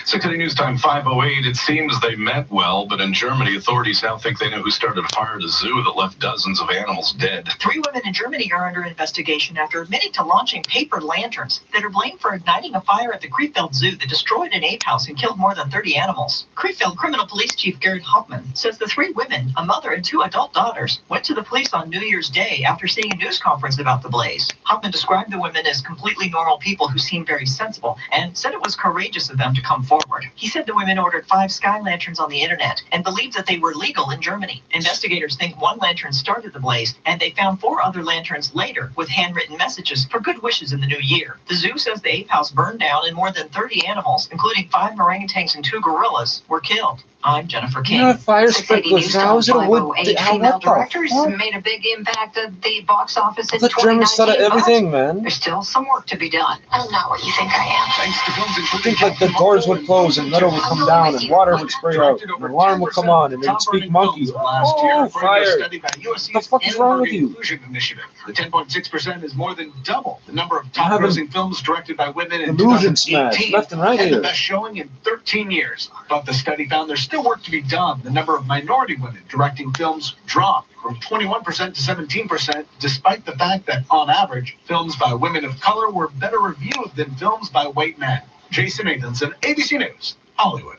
Speaker 3: 680 News Time 5:08. It seems they meant well, but in Germany, authorities now think they know who started a fire at a zoo that left dozens of animals dead.
Speaker 16: 3 women in Germany are under investigation after admitting to launching paper lanterns that are blamed for igniting a fire at the Krefeld Zoo that destroyed an ape house and killed more than 30 animals. Krefeld Criminal Police Chief Gerhard Hauptmann says the 3 women, a mother and 2 adult daughters, went to the police on New Year's Day after seeing a news conference about the blaze. Hauptmann described the women as completely normal people who seemed very sensible and said it was courageous of them to come forward. He said the women ordered 5 sky lanterns on the internet and believed that they were legal in Germany. Investigators think 1 lantern started the blaze, and they found 4 other lanterns later with handwritten messages for good wishes in the new year. The zoo says the ape house burned down and more than 30 animals, including 5 orangutans and 2 gorillas, were killed. I'm Jennifer King.
Speaker 2: You're not fire sprinklers now. Is it a wood?
Speaker 1: Female directors made a big impact at the box office in 2019.
Speaker 2: Everything, man.
Speaker 1: There's still some work to be done. I'm not what you think I am.
Speaker 3: Thanks to films
Speaker 2: I think like the doors would close and metal would come down and water would spray out and alarm would come on and they would speak monkey. Oh, fire! What the fuck is wrong with you?
Speaker 12: The 10.6% is more than double the number of top-grossing films directed by women in
Speaker 2: illusion smash left and right
Speaker 12: here.
Speaker 2: The
Speaker 12: best showing in 13 years. But the study found there's still work to be done. The number of minority women directing films dropped from 21% to 17%, despite the fact that, on average, films by women of color were better reviewed than films by white men. Jason Nathanson, ABC News, Hollywood.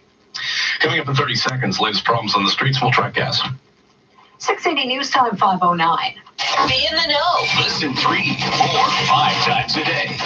Speaker 3: Coming up in 30 seconds, latest problems on the streets. We'll track gas.
Speaker 1: 680 News Time 5:09.
Speaker 7: Be in the know.
Speaker 6: Listen 3, 4, 5 times a day.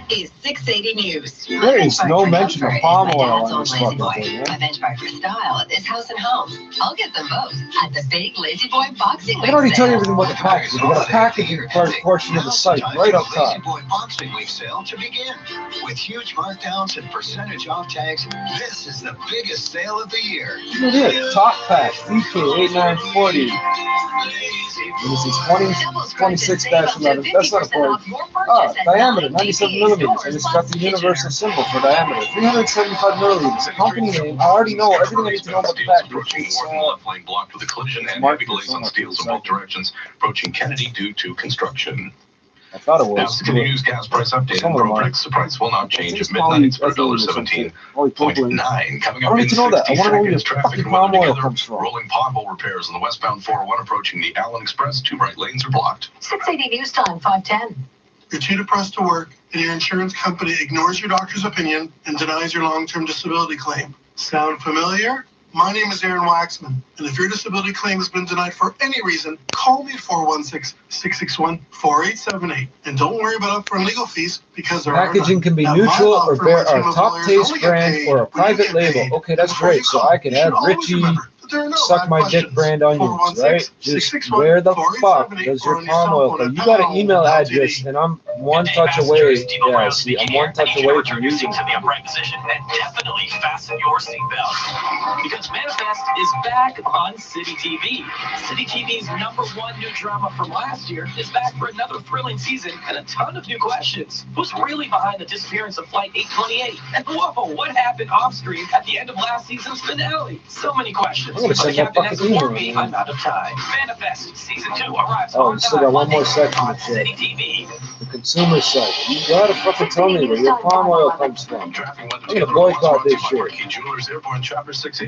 Speaker 7: This is 680 News.
Speaker 2: There is no mention of palm oil on this fucking thing.
Speaker 7: I benchmark for style at this house and home. I'll get them both at the big Lazy Boy Boxing
Speaker 2: I
Speaker 7: Week
Speaker 2: can already tell you
Speaker 7: sale.
Speaker 2: everything about the package. They got a packaging portion of the site right up top.
Speaker 4: Lazy Boy Boxing Week sale to begin. With huge markdowns and percentage off tags, this is the biggest sale of the year.
Speaker 2: Look at it. Top pack, DK8940. This is 26-11. That's not a 40. Diameter, 97 millimeters. And it's got the universal symbol for diameter. 375 millimeters. Company name. I already know everything I need to know about the package.
Speaker 3: Lane blocked with a collision and heavy delays on steels in both directions, approaching Kennedy due to construction.
Speaker 2: I thought it was.
Speaker 3: Now, City News gas price update. Pro predicts the price will not change at midnight for $1.17.9. Coming up in 60 seconds, traffic and weather together. Rolling pothole repairs on the westbound 401 approaching the Allen Express. 2 right lanes are blocked.
Speaker 1: 680 News Time, 510.
Speaker 14: You're too depressed to work, and your insurance company ignores your doctor's opinion and denies your long-term disability claim. Sound familiar? My name is Aaron Waxman, and if your disability claim has been denied for any reason, call me at 416-661-4878. And don't worry about upfront legal fees, because there
Speaker 2: packaging can be neutral or bear our top taste brand or a private label. Okay, that's great. So I can add Richie suck my dick brand onions, right? Just where the fuck does your palm oil go? You got an email address, and I'm one touch away. Yeah, see, I'm one touch away from using
Speaker 6: to the upright position, and definitely fasten your seatbelt. Because Manifest is back on City TV. City TV's #1 new drama from last year is back for another thrilling season and a ton of new questions. Who's really behind the disappearance of Flight 828? And whoa, what happened off screen at the end of last season's finale? So many questions.
Speaker 2: I'm gonna send that fucking email.
Speaker 6: I'm out of time. Manifest Season 2 arrives
Speaker 2: on time. Still got one more section to say.
Speaker 6: City TV.
Speaker 2: The consumer side. You gotta fucking tell me where your palm oil comes from. I'm gonna boycott this shit.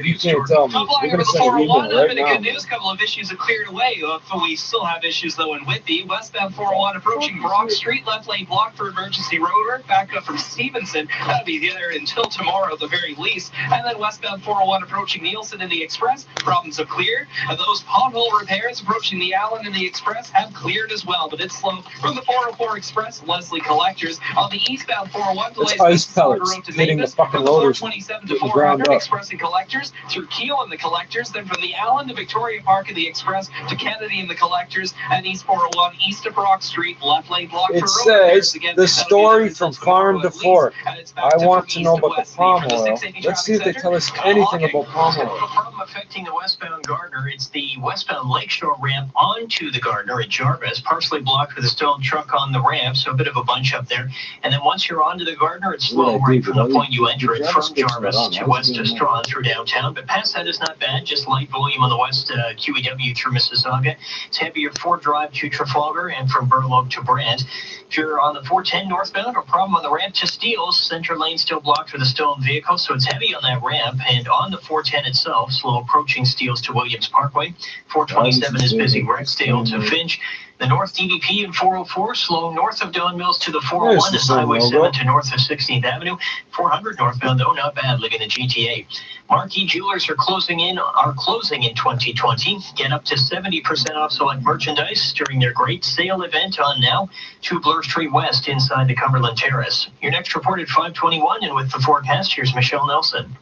Speaker 2: You can't tell me. You're gonna send an email right now.
Speaker 8: Good news, couple of issues have cleared away. We still have issues though in Whitby. Westbound 401 approaching Brock Street, left lane blocked for emergency road work. Back up from Stevenson. That'll be there until tomorrow at the very least. And then westbound 401 approaching Nielsen in the Express. Problems have cleared. And those pothole repairs approaching the Allen and the Express have cleared as well, but it's slow from the 404 Express, Leslie Collectors. On the eastbound 401, delays
Speaker 2: ice pellets hitting the fucking loaders.
Speaker 8: 427 to 400 Express and Collectors, through Kiel and the Collectors, then from the Allen to Victoria Park and the Express to Kennedy and the Collectors, and East 401 east of Brock Street, left lane blocked
Speaker 2: for road. It says the story from farm to fork. I want to know about the palm oil. Let's see if they tell us anything about palm oil.
Speaker 9: Problem affecting the westbound Gardner. It's the westbound Lakeshore ramp onto the Gardner at Jarvis, partially blocked with a stone truck on the ramp, so a bit of a bunch up there. And then once you're onto the Gardner, it's slow right from the point you enter it from Jarvis to west of Strawn through downtown. But past that is not bad, just light volume on the west QEW through Mississauga. It's heavier Ford Drive to Trafalgar and from Burloak to Brant. If you're on the 410 northbound, a problem on the ramp to Steeles, center lane still blocked with a stolen vehicle, so it's heavy on that ramp. And on the 410 itself, slow approaching Steeles to Williams Parkway. 427 is busy Rexdale to Finch. The North DVP and 404 slow north of Don Mills to the 401 is Highway 7 to north of 16th Avenue. 400 northbound, though, not bad, leaving the GTA. Marquee Jewelers are closing in 2020. Get up to 70% off select merchandise during their great sale event on now. 2 Bloor Street West inside the Cumberland Terrace. Your next report at 5:21, and with the forecast, here's Michelle Nelson.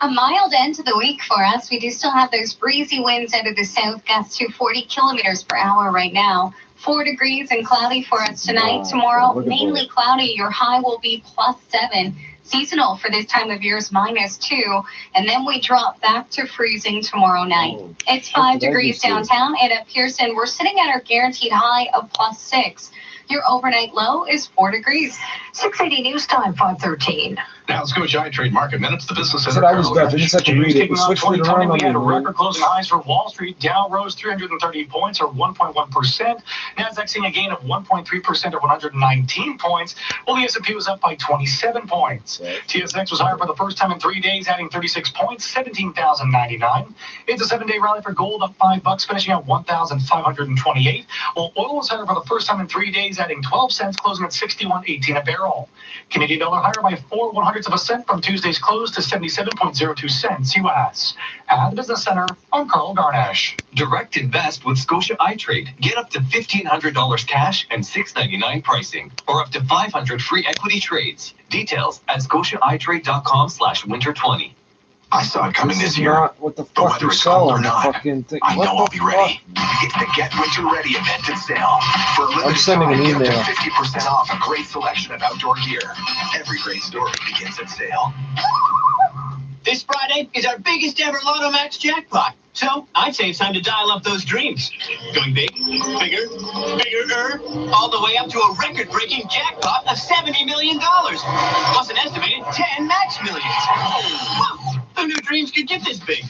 Speaker 10: A mild end to the week for us. We do still have those breezy winds out of the south, gusts to 40 kilometers per hour right now. 4 degrees and cloudy for us tonight. Tomorrow, mainly cloudy. Your high will be +7. Seasonal for this time of year is -2. And then we drop back to freezing tomorrow night. It's 5 degrees downtown, and at Pearson, we're sitting at our guaranteed high of +6. Your overnight low is 4 degrees.
Speaker 1: 680 News Time, 513.
Speaker 3: Now let's go to iTrade Market Minutes. The business
Speaker 2: center. I was done. I just had to read it. We switched it around.
Speaker 11: We had a record closing highs for Wall Street. Dow rose 330 points, or 1.1%. Nasdaq seeing a gain of 1.3%, or 119 points. Well, the S&P was up by 27 points. TSX was higher for the first time in 3 days, adding 36 points, 17,099. It's a 7-day rally for gold, up $5, finishing at 1,528. Well, oil was higher for the first time in 3 days, adding 12 cents, closing at 61.18 a barrel. Canadian dollar higher by 0.04 cents from Tuesday's close to 77.02 cents U.S. At the Business Center, I'm Carl Garnash.
Speaker 12: Direct invest with Scotia iTrade. Get up to $1,500 cash and $6.99 pricing, or up to 500 free equity trades. Details at scotiaittrade.com/winter20.
Speaker 3: I saw it coming this year.
Speaker 2: What the fuck whether it's cold or not,
Speaker 3: I know I'll be ready. It's the Get Winter Ready event and sale. For a limited
Speaker 2: sending an email.
Speaker 3: Up to 50% off a great selection of outdoor gear. Every great story begins at sale.
Speaker 17: This Friday is our biggest ever Lotto Max jackpot. So I'd say it's time to dial up those dreams. Going big, bigger, bigger, all the way up to a record-breaking jackpot of $70 million. Plus an estimated 10 Max Millions. Whoa! Who knew dreams could get this big?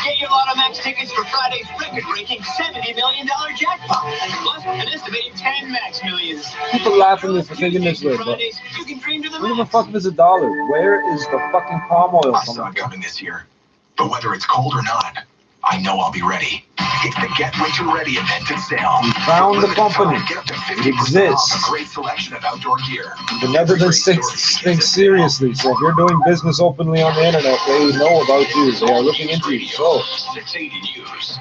Speaker 17: Get your Lotto Max tickets for Friday's record-breaking $70 million jackpot. Plus An estimated 10 max millions.
Speaker 2: People laughing at thinking this way, but
Speaker 17: You can dream to the
Speaker 2: where the fuck is $1? Where is the fucking palm oil
Speaker 18: I saw it coming this year. But whether it's cold or not, I know I'll be ready. It's the Get Winter Ready event and sale.
Speaker 2: We found the company. It exists.
Speaker 18: A great selection of outdoor gear.
Speaker 2: The Netherlands thinks seriously, so if you're doing business openly on the internet, they know about you. They are looking into you. So,
Speaker 3: 680 News.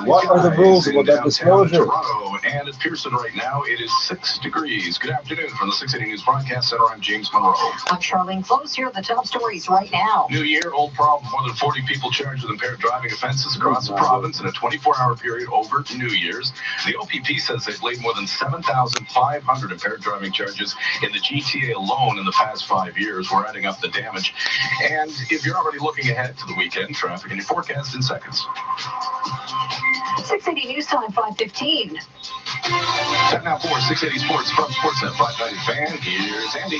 Speaker 2: what are the rules about that disclosure?
Speaker 3: Toronto and at Pearson right now, it is 6 degrees. Good afternoon from the 680 News Broadcast Center. I'm James Monroe.
Speaker 1: I'm Charlene Close. Here are the top stories right now.
Speaker 3: New year, old problem. More than 40 people charged with impaired driving offenses across the province in a 24-hour period over New Year's. The OPP says they've laid more than 7,500 impaired driving charges in the GTA alone in the past 5 years. We're adding up the damage. And if you're already looking ahead to the weekend, traffic and your forecast in seconds.
Speaker 1: 680 News Time, 5:15.
Speaker 3: Time now for 680 Sports from Sportsnet 590 Fan. Here's Andy.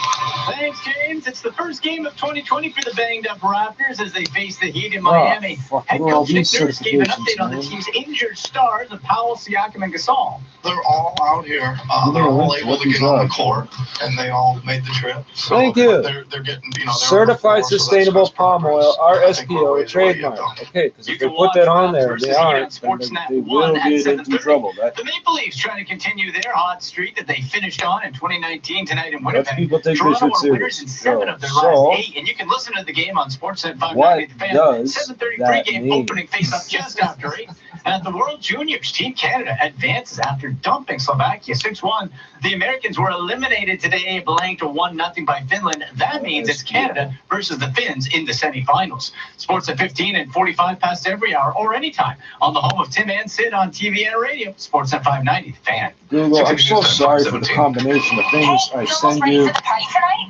Speaker 17: Thanks, James. It's the first game of 2020 for the banged-up Raptors as they face the Heat in Miami. Head coach Nick Nurse gave an update on the team's injured stars of Powell, Siakam, and Gasol.
Speaker 4: They're all out here. They're all able to get on the court, and they all made the trip. So
Speaker 2: Thank you.
Speaker 4: They're getting,
Speaker 2: Certified Sustainable Palm Oil, RSPO, trademark. Okay, because if they put that on there, they aren't, then they will get into trouble.
Speaker 17: The Maple Leafs trying to continue their hot streak that they finished on in 2019 tonight in Winnipeg.
Speaker 2: People take
Speaker 17: Toronto
Speaker 2: this
Speaker 17: are winners in
Speaker 2: serious.
Speaker 17: 7 of their last 8, and you can listen to the game on Sportsnet 590 The Fan.
Speaker 2: Does
Speaker 17: 7:30
Speaker 2: that
Speaker 17: pregame
Speaker 2: mean?
Speaker 17: opening face-up just after 8. At the World Juniors, Team Canada advances after dumping Slovakia 6-1. The Americans were eliminated today, blanked 1-0 by Finland. That means it's Canada versus the Finns in the semifinals. Sports at 15 and 45 past every hour or anytime on the home of Tim and Sid on TV and radio. Sports at 590 The Fan.
Speaker 2: Google, I'm so sorry for the combination of things I send you.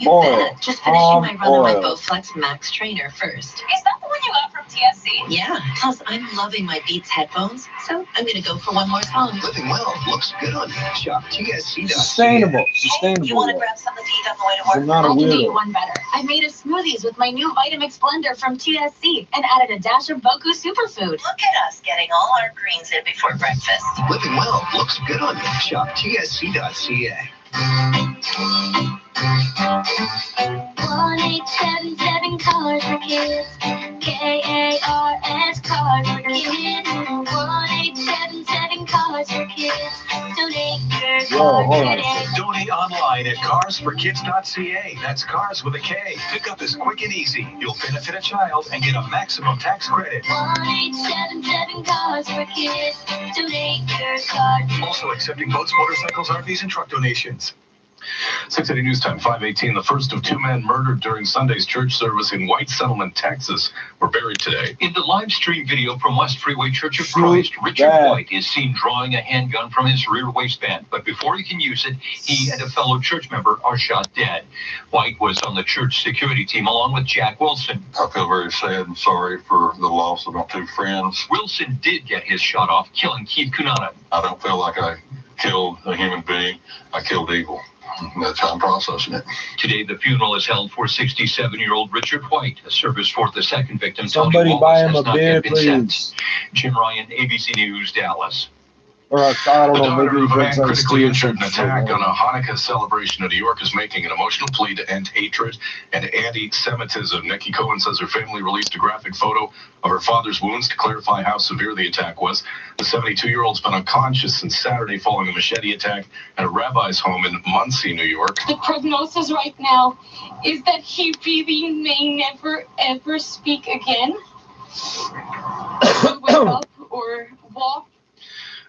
Speaker 2: Oil,
Speaker 19: Just finishing
Speaker 2: palm
Speaker 19: my run on my
Speaker 2: oil.
Speaker 19: Bowflex Max Trainer first.
Speaker 7: Is that the one you got from TSC?
Speaker 19: Yeah, plus I'm loving my Beats headphones, so I'm gonna go for one more song.
Speaker 18: Living well looks good on you. Shop TSC.ca.
Speaker 2: Sustainable.
Speaker 19: You want to
Speaker 2: Sustainable.
Speaker 19: grab something to eat on the way to work?
Speaker 2: I'm not a
Speaker 7: I can do you
Speaker 2: weirdo.
Speaker 7: one better. I made a smoothies with my new Vitamix blender from TSC and added a dash of Boku superfood.
Speaker 19: Look at us getting all our greens in before breakfast.
Speaker 18: Living well looks good on you. Shop TSC.ca.
Speaker 7: 1877 Cars for Kids. KARS Cars for Kids. 1877 Cars for Kids. Donate your
Speaker 2: Whoa,
Speaker 7: car
Speaker 2: hold on a
Speaker 7: today.
Speaker 2: second.
Speaker 12: Donate online at carsforkids.ca. That's cars with a K. Pickup is quick and easy. You'll benefit a child and get a maximum tax credit.
Speaker 7: 1877 Cars for Kids. Donate your car today.
Speaker 12: Also accepting boats, motorcycles, RVs, and truck donations.
Speaker 3: 680 News Time, 5:18. The first of 2 men murdered during Sunday's church service in White Settlement, Texas, were buried today.
Speaker 12: In the live stream video from West Freeway Church of
Speaker 2: Shoot
Speaker 12: Christ, Richard
Speaker 2: that.
Speaker 12: White is seen drawing a handgun from his rear waistband. But before he can use it, he and a fellow church member are shot dead. White was on the church security team along with Jack Wilson.
Speaker 20: I feel very sad and sorry for the loss of my 2 friends.
Speaker 12: Wilson did get his shot off, killing Keith Cunanan.
Speaker 20: I don't feel like I killed a human being. I killed evil. That's how I'm processing it.
Speaker 12: Today, the funeral is held for 67-year-old Richard White. A service for the second victim,
Speaker 2: Somebody
Speaker 12: Tony
Speaker 2: buy
Speaker 12: Wallace,
Speaker 2: him
Speaker 12: has
Speaker 2: a
Speaker 12: not
Speaker 2: beer,
Speaker 12: yet been set.
Speaker 2: please.
Speaker 12: Jim Ryan, ABC News, Dallas.
Speaker 2: Or I don't
Speaker 3: The
Speaker 2: know,
Speaker 3: daughter
Speaker 2: maybe he
Speaker 3: of a man
Speaker 2: drinks on
Speaker 3: critically
Speaker 2: steel
Speaker 3: injured in an
Speaker 2: shirts.
Speaker 3: attack on a Hanukkah celebration in New York is making an emotional plea to end hatred and anti-Semitism. Nikki Cohen says her family released a graphic photo of her father's wounds to clarify how severe the attack was. The 72-year-old's been unconscious since Saturday following a machete attack at a rabbi's home in Muncie, New York.
Speaker 21: The prognosis right now is that he really may never, ever speak again. Or wake up or walk.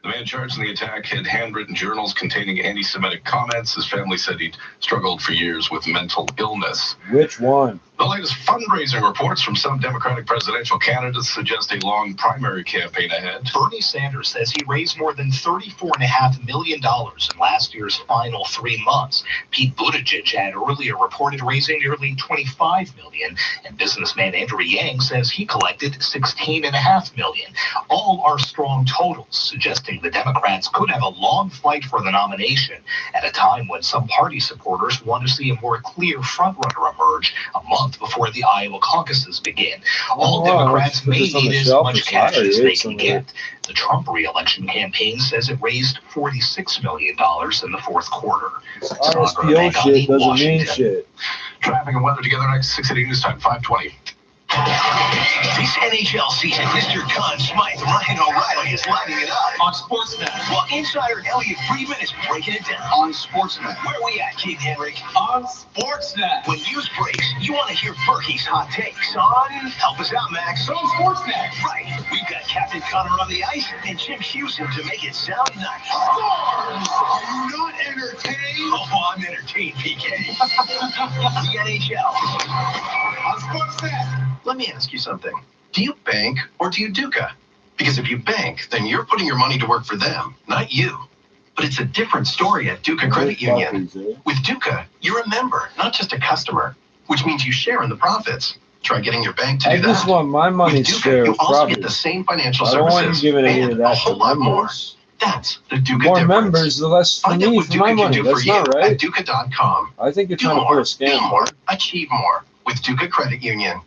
Speaker 3: The man charged in the attack had handwritten journals containing anti-Semitic comments. His family said he'd struggled for years with mental illness.
Speaker 2: Which one?
Speaker 3: The latest fundraising reports from some Democratic presidential candidates suggest a long primary campaign ahead.
Speaker 22: Bernie Sanders says he raised more than $34.5 million in last year's final 3 months. Pete Buttigieg had earlier reported raising nearly $25 million, and businessman Andrew Yang says he collected $16.5 million. All are strong totals, suggesting the Democrats could have a long fight for the nomination at a time when some party supporters want to see a more clear frontrunner emerge a month month before the Iowa caucuses begin. All Democrats may need as much cash as they can get. The Trump re-election campaign says it raised $46 million in the fourth quarter.
Speaker 2: RSPO shit doesn't mean shit.
Speaker 3: Traffic and weather together next 680 News Time, 5:20.
Speaker 18: This NHL season, Mr. Conn Smythe Ryan O'Reilly is lighting it up
Speaker 17: on Sportsnet,
Speaker 18: while insider Elliot Friedman is breaking it down
Speaker 17: on Sportsnet.
Speaker 18: Where are we at, Keith Henrik?
Speaker 17: On Sportsnet.
Speaker 18: When news breaks, you want to hear Berkey's hot takes on. Help us out, Max.
Speaker 17: On Sportsnet.
Speaker 18: Right. We've got Captain Connor on the ice and Jim Houston to make it sound nice.
Speaker 17: Stars! Are you not entertained?
Speaker 18: Oh, I'm entertained, PK. The NHL
Speaker 17: on Sportsnet.
Speaker 4: Let me ask you something. Do you bank or do you Duca? Because if you bank, then you're putting your money to work for them, not you. But it's a different story at Duca Credit Union. With Duca, you're a member, not just a customer, which means you share in the profits. Try getting your bank to do that.
Speaker 2: I just want my money share.
Speaker 4: You also get the same financial services.
Speaker 2: I don't want you giving any of that to members.
Speaker 4: That's the Duca
Speaker 2: more
Speaker 4: difference.
Speaker 2: Members, the less for me for my money. That's not right.
Speaker 4: At Duca.com.
Speaker 2: I think you're trying to pull a scam.
Speaker 4: Be more, achieve more with Duca Credit Union.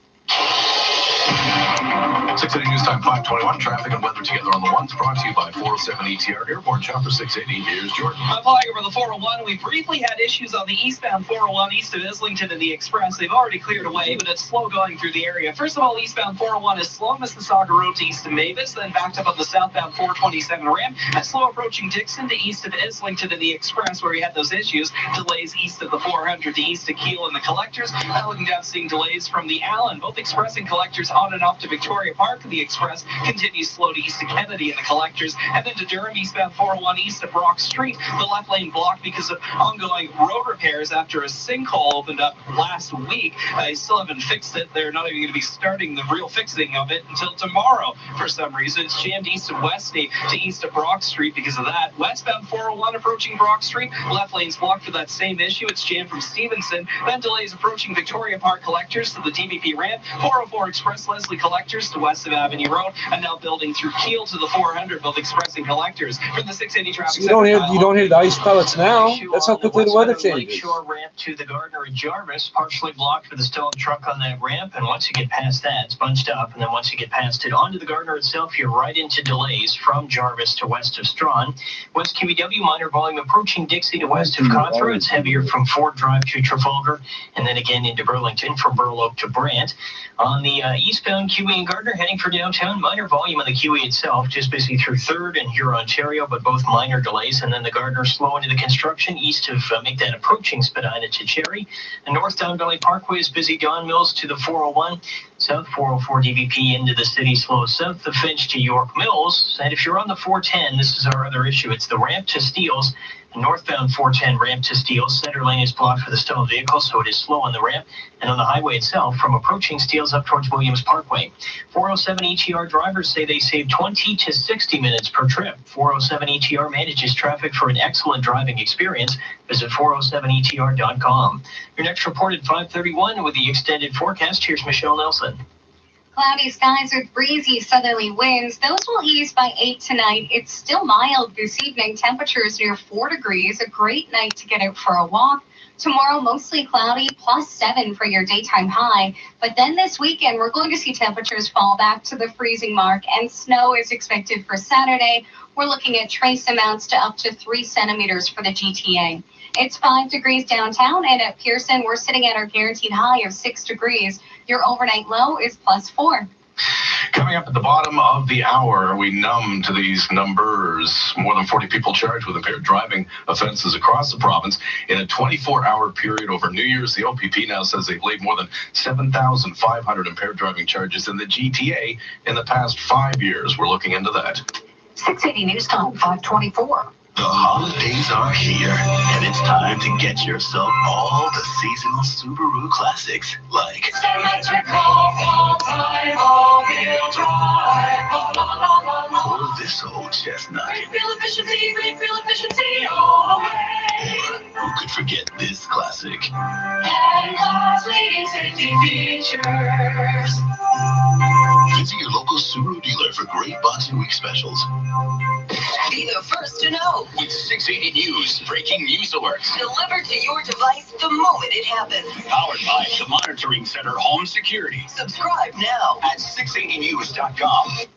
Speaker 3: 680 News Time, 5:21. Traffic and weather together on the ones, brought to you by 407 ETR Airport Chopper 680. Here's Jordan.
Speaker 8: I'm flying over the 401. We briefly had issues on the eastbound 401 east of Islington and the Express. They've already cleared away, but it's slow going through the area. First of all, eastbound 401 is slow Mississauga Road to east of Mavis, then backed up on the southbound 427 ramp, and slow approaching Dixon to east of Islington and the Express, where we had those issues. Delays east of the 400 to east of Kiel and the Collectors. Now looking down, seeing delays from the Allen, both Express and Collectors on and off to Victoria Park. The Express continues slow to east of Kennedy and the Collectors, and then to Durham eastbound 401 east of Brock Street. The left lane blocked because of ongoing road repairs after a sinkhole opened up last week. They still haven't fixed it. They're not even going to be starting the real fixing of it until tomorrow for some reason. It's jammed east of Westney to east of Brock Street because of that. Westbound 401 approaching Brock Street. Left lane's blocked for that same issue. It's jammed from Stevenson. Then delays approaching Victoria Park Collectors to the DVP ramp. 404 Express Leslie Collectors to west of Avenue Road, and now building through Kiel to the 400, both Express and Collectors. From the 680 traffic.
Speaker 2: You don't hear the ice pellets now. That's how quickly the weather changes.
Speaker 9: Lakeshore ramp to the Gardner and Jarvis, partially blocked for the stone truck on that ramp, and once you get past that, it's bunched up, and then once you get past it onto the Gardner itself, you're right into delays from Jarvis to west of Strawn. West QEW minor volume approaching Dixie to west of Cawthra. It's heavier from Ford Drive to Trafalgar, and then again into Burlington from Burloak to Brant. On the eastbound QE and Gardner, heading for downtown, minor volume on the QE itself, just busy through 3rd and Huron-Ontario, but both minor delays, and then the Gardner slow into the construction east of make that approaching Spadina to Cherry. The north Down Valley Parkway is busy. Don Mills to the 401, south 404 DVP into the city slow south of Finch to York Mills. And if you're on the 410, this is our other issue. It's the ramp to Steeles. Northbound 410 ramp to Steeles. Center lane is blocked for the stolen vehicle, so it is slow on the ramp. And on the highway itself, from approaching Steeles up towards Williams Parkway. 407 ETR drivers say they save 20 to 60 minutes per trip. 407 ETR manages traffic for an excellent driving experience. Visit 407etr.com. Your next report at 5:31 with the extended forecast. Here's Michelle Nelson.
Speaker 10: Cloudy skies with breezy southerly winds. Those will ease by 8 tonight. It's still mild this evening. Temperatures near 4 degrees. A great night to get out for a walk. Tomorrow, mostly cloudy, +7 for your daytime high. But then this weekend, we're going to see temperatures fall back to the freezing mark, and snow is expected for Saturday. We're looking at trace amounts to up to 3 centimeters for the GTA. It's 5 degrees downtown, and at Pearson, we're sitting at our guaranteed high of 6 degrees. Your overnight low is +4.
Speaker 3: Coming up at the bottom of the hour, we numb to these numbers. More than 40 people charged with impaired driving offenses across the province in a 24-hour period over New Year's. The OPP now says they've laid more than 7,500 impaired driving charges in the GTA in the past 5 years. We're looking into that.
Speaker 1: 680 News Time, 524.
Speaker 18: The holidays are here, and it's time to get yourself all the seasonal Subaru classics, like
Speaker 13: Symmetrical all-time all-wheel drive.
Speaker 18: or this old chestnut.
Speaker 13: Great fuel efficiency all the way.
Speaker 18: Or who could forget this classic?
Speaker 13: And has leading safety features.
Speaker 18: Visit your local Subaru dealer for great Boxing Week specials.
Speaker 7: Be the first to know
Speaker 18: With 680 News breaking news alerts.
Speaker 7: delivered to your device the moment it happens.
Speaker 18: Powered by the Monitoring Center Home Security.
Speaker 7: Subscribe now
Speaker 18: At 680news.com.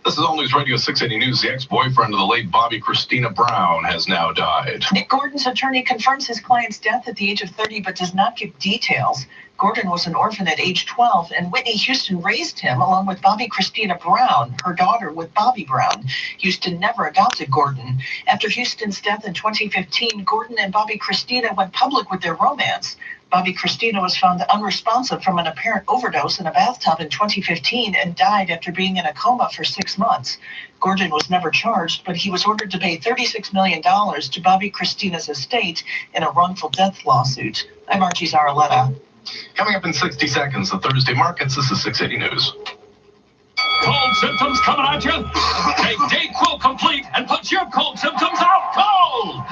Speaker 3: This is All News Radio 680 News. The ex-boyfriend of the late Bobby Christina Brown has now died.
Speaker 16: Nick Gordon's attorney confirms his client's death at the age of 30, but does not give details. Gordon was an orphan at age 12, and Whitney Houston raised him along with Bobby Christina Brown, her daughter with Bobby Brown. Houston never adopted Gordon. After Houston's death in 2015, Gordon and Bobby Christina went public with their romance. Bobby Christina was found unresponsive from an apparent overdose in a bathtub in 2015 and died after being in a coma for 6 months. Gordon was never charged, but he was ordered to pay $36 million to Bobby Christina's estate in a wrongful death lawsuit. I'm Archie Zaraletta.
Speaker 3: Coming up in 60 seconds, the Thursday markets. This is 680 News.
Speaker 11: Cold symptoms coming at you? Take Dayquil Complete and put your cold symptoms out cold!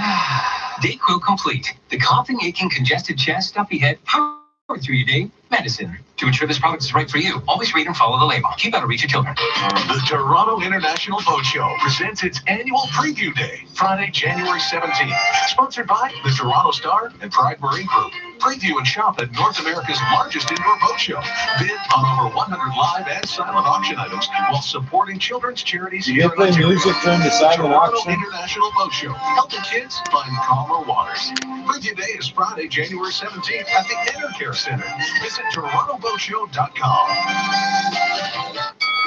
Speaker 9: Dayquil Complete, the coughing, aching, congested chest, stuffy head, power through your day medicine. To ensure this product is right for you, always read and follow the label. Keep out of reach of children.
Speaker 18: The Toronto International Boat Show presents its annual preview day, Friday, January 17th. Sponsored by the Toronto Star and Pride Marine Group. Preview and shop at North America's largest indoor boat show. Bid on over 100 live and silent auction items while supporting children's charities here in Ontario.
Speaker 2: Music during the silent
Speaker 18: Toronto
Speaker 2: auction?
Speaker 18: International Boat Show. Helping kids find calmer waters. Preview day is Friday, January 17th at the Intercare Center. Visit TorontoBoatShow.com.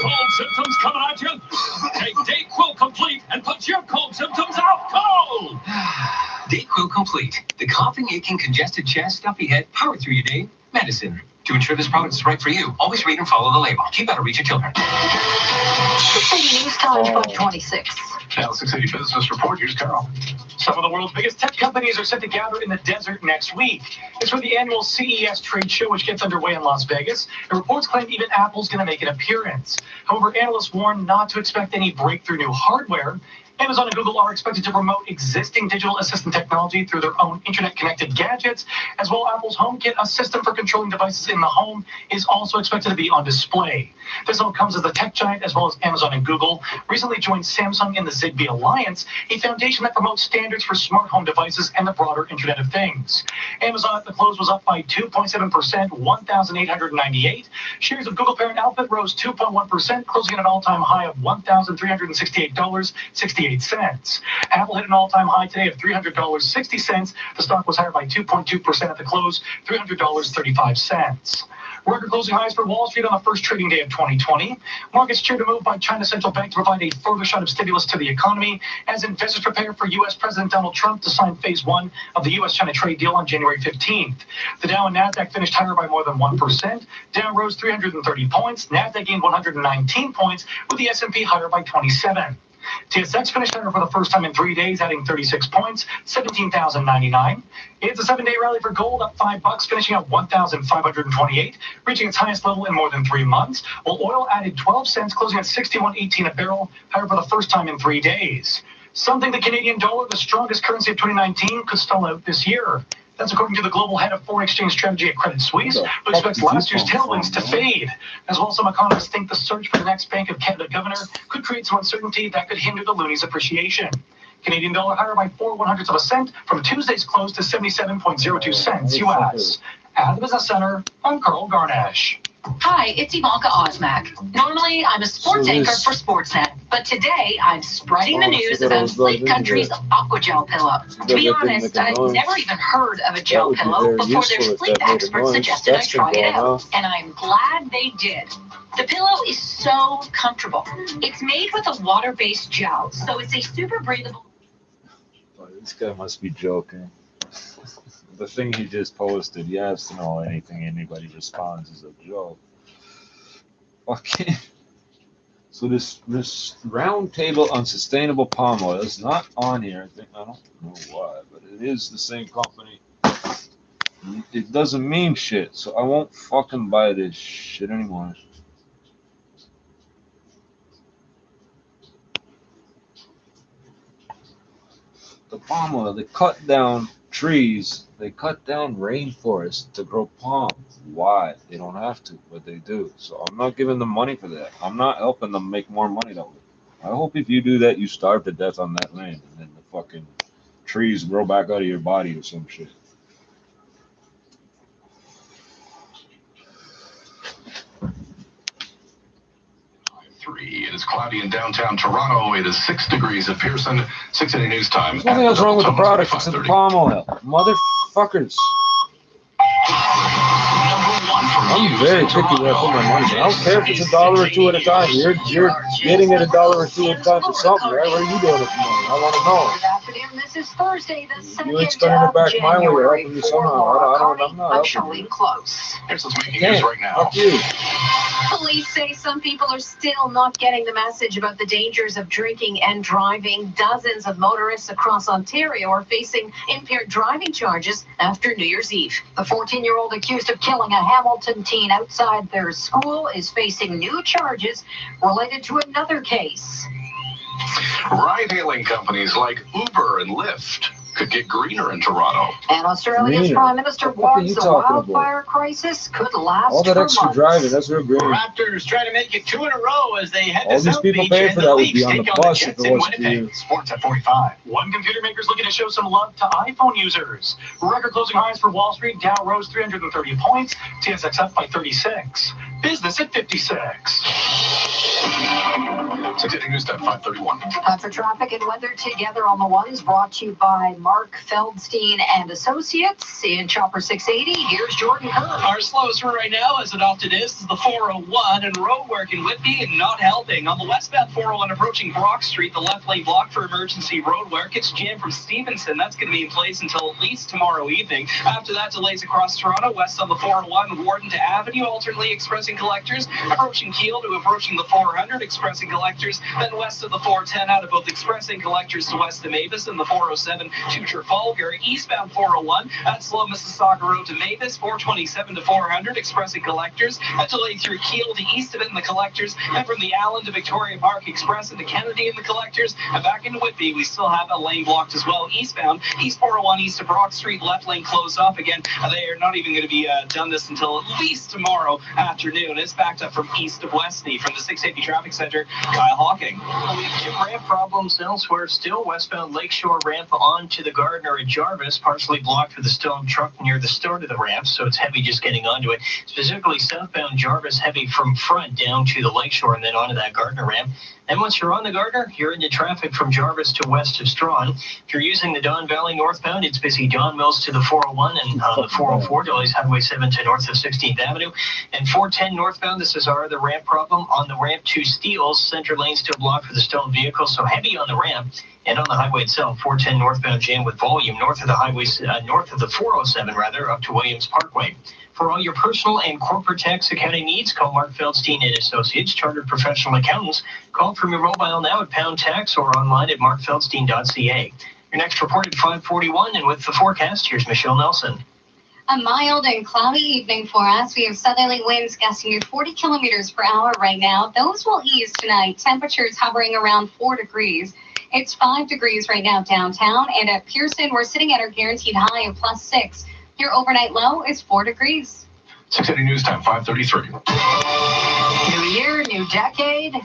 Speaker 11: Cold symptoms coming at you? Take Dayquil Complete and put your cold symptoms out cold!
Speaker 9: Dayquil Complete, the coughing, aching, congested chest, stuffy head, power through your day medicine. To ensure this product is right for you, always read and follow the label. Keep out of reach of children.
Speaker 1: 680 News College Book 26.
Speaker 3: Now, 680 Business Report. Here's Carl.
Speaker 11: Some of the world's biggest tech companies are set to gather in the desert next week. It's for the annual CES trade show, which gets underway in Las Vegas. And reports claim even Apple's going to make an appearance. However, analysts warn not to expect any breakthrough new hardware. Amazon and Google are expected to promote existing digital assistant technology through their own internet-connected gadgets, as well Apple's HomeKit, a system for controlling devices in the home, is also expected to be on display. This all comes as the tech giant, as well as Amazon and Google, recently joined Samsung in the Zigbee Alliance, a foundation that promotes standards for smart home devices and the broader Internet of Things. Amazon at the close was up by 2.7%, 1,898. Shares of Google parent Alphabet rose 2.1%, closing at an all-time high of $1,368.68. Apple hit an all-time high today of $300.60. The stock was higher by 2.2% at the close, $300.35. Record closing highs for Wall Street on the first trading day of 2020. Markets cheered a move by China's central bank to provide a further shot of stimulus to the economy as investors prepare for U.S. President Donald Trump to sign phase 1 of the U.S.-China trade deal on January 15th. The Dow and NASDAQ finished higher by more than 1%. Dow rose 330 points. NASDAQ gained 119 points, with the S&P higher by 27. TSX finished higher for the first time in 3 days, adding 36 points, 17,099. It's a 7-day rally for gold, up $5, finishing at 1,528, reaching its highest level in more than 3 months, while oil added 12 cents, closing at 61.18 a barrel, higher for the first time in 3 days. Something the Canadian dollar, the strongest currency of 2019, could stall out this year. That's according to the global head of foreign exchange strategy at Credit Suisse, who expects last year's tailwinds to fade. As well, some economists think the search for the next Bank of Canada governor could create some uncertainty that could hinder the loonie's appreciation. Canadian dollar higher by 4/100ths of a cent from Tuesday's close to 77.02 cents U.S. At the Business Center, I'm Carl Garnash.
Speaker 5: Hi, it's Ivanka Osmak. Normally, I'm a sports anchor for Sportsnet, but today I'm spreading the news about Sleep Country's Aquagel pillow. To be honest, I'd never even heard of a gel pillow before their sleep experts suggested I try it out, and I'm glad they did. The pillow is so comfortable. It's made with a water-based gel, so it's a super breathable.
Speaker 2: This guy must be joking. The thing he just posted, yes, no, anything anybody responds is a joke. Okay. So this round table on sustainable palm oil is not on here. I don't know why, but it is the same company. It doesn't mean shit, so I won't fucking buy this shit anymore. The palm oil, they cut down trees. They cut down rainforests to grow palm. Why? They don't have to, but they do. So I'm not giving them money for that. I'm not helping them make more money that way. I hope if you do that, you starve to death on that land, and then the fucking trees grow back out of your body or some shit.
Speaker 3: It is cloudy in downtown Toronto. It is 6 degrees at Pearson. 680 News Time.
Speaker 2: There's nothing else wrong with the product except the palm oil. Motherfuckers. I'm very picky where I put my money. I don't care if it's $1 or $2 at a time. You're getting it $1 or $2 at a time for something, right? What are you doing it for money? I want to know.
Speaker 1: This is Thursday, the 2nd
Speaker 2: You ain't spending it back my way. You're helping me somehow. I'm not helping you.
Speaker 1: Close.
Speaker 3: Here's what's making news right now.
Speaker 2: Fuck you.
Speaker 5: Police say some people are still not getting the message about the dangers of drinking and driving. Dozens of motorists across Ontario are facing impaired driving charges after New Year's Eve.
Speaker 1: The 14-year-old accused of killing a Hamilton teen outside their school is facing new charges related to another case.
Speaker 3: Ride-hailing companies like Uber and Lyft could get greener in Toronto.
Speaker 1: And Australia's Prime Minister warns the wildfire crisis could last
Speaker 2: all that
Speaker 1: for
Speaker 2: extra
Speaker 1: months.
Speaker 2: driving, that's real green.
Speaker 9: Raptors trying to make it 2 in a row as they head
Speaker 2: all
Speaker 9: to
Speaker 2: these
Speaker 9: South
Speaker 2: people
Speaker 9: Beach,
Speaker 2: paying
Speaker 9: and
Speaker 2: for
Speaker 9: the
Speaker 2: that would
Speaker 9: Leafs
Speaker 2: be on the
Speaker 9: take
Speaker 2: bus
Speaker 9: the
Speaker 2: if
Speaker 9: Jets
Speaker 2: it
Speaker 9: in
Speaker 2: wasn't for you.
Speaker 9: Winnipeg.
Speaker 11: Sports at 45. One computer maker's looking to show some love to iPhone users. Record closing highs for Wall Street. Dow rose 330 points. TSX up by 36. Business at 56.
Speaker 3: 680 News Time, 5:31.
Speaker 1: Time for traffic and weather together on the ones, brought to you by Mark Feldstein and Associates in Chopper 680. Here's Jordan Kerr.
Speaker 8: Our slowest for right now, as it often is the 401, and road work in Whitby not helping. On the westbound 401 approaching Brock Street, the left lane blocked for emergency road work. It's jammed from Stevenson. That's going to be in place until at least tomorrow evening. After that, delays across Toronto, west on the 401, Warden to Avenue, alternately expressing collectors, approaching Keele to approaching the 400, expressing collectors, then west of the 410 out of both expressing collectors to west of Mavis and the 407 to Trafalgar. Eastbound 401 at slow Mississauga Road to Mavis, 427 to 400, expressing collectors. A delay through Keele to east of it in the collectors, and from the Allen to Victoria Park Express into Kennedy in the collectors, and back into Whitby, we still have a lane blocked as well. Eastbound, East 401 east of Brock Street, left lane closed off again. They are not even going to be done this until at least tomorrow afternoon. It's backed up from east of Westney. From the 680 Traffic Center, Kyle Hawking.
Speaker 9: Ramp problems elsewhere. Still westbound Lakeshore ramp on to the Gardner at Jarvis, partially blocked with a stone truck near the start of the ramp, so it's heavy just getting onto it. Specifically southbound Jarvis, heavy from front down to the Lakeshore and then onto that Gardner ramp. Then once you're on the Gardner, you're into traffic from Jarvis to west of Strawn. If you're using the Don Valley northbound, it's busy Don Mills to the 401 and the 404, delays Highway 7 to north of 16th Avenue. And 410 northbound, this is our other ramp problem. On the ramp to Steeles, center lane still blocked for the stone vehicle, so heavy on the ramp. And on the highway itself, 410 northbound jam with volume north of the highway, north of the 407 rather, up to Williams Parkway. For all your personal and corporate tax accounting needs, call Mark Feldstein and Associates, chartered professional accountants. Call from your mobile now at Pound Tax or online at markfeldstein.ca. Your next report at 5:41, and with the forecast, here's Michelle Nelson.
Speaker 10: A mild and cloudy evening for us. We have southerly winds gusting to 40 kilometers per hour right now. Those will ease tonight. Temperatures hovering around 4 degrees. It's 5 degrees right now downtown, and at Pearson, we're sitting at our guaranteed high of +6. Your overnight low is 4 degrees.
Speaker 3: 680 News Time, 5:33.
Speaker 1: New year, new decade,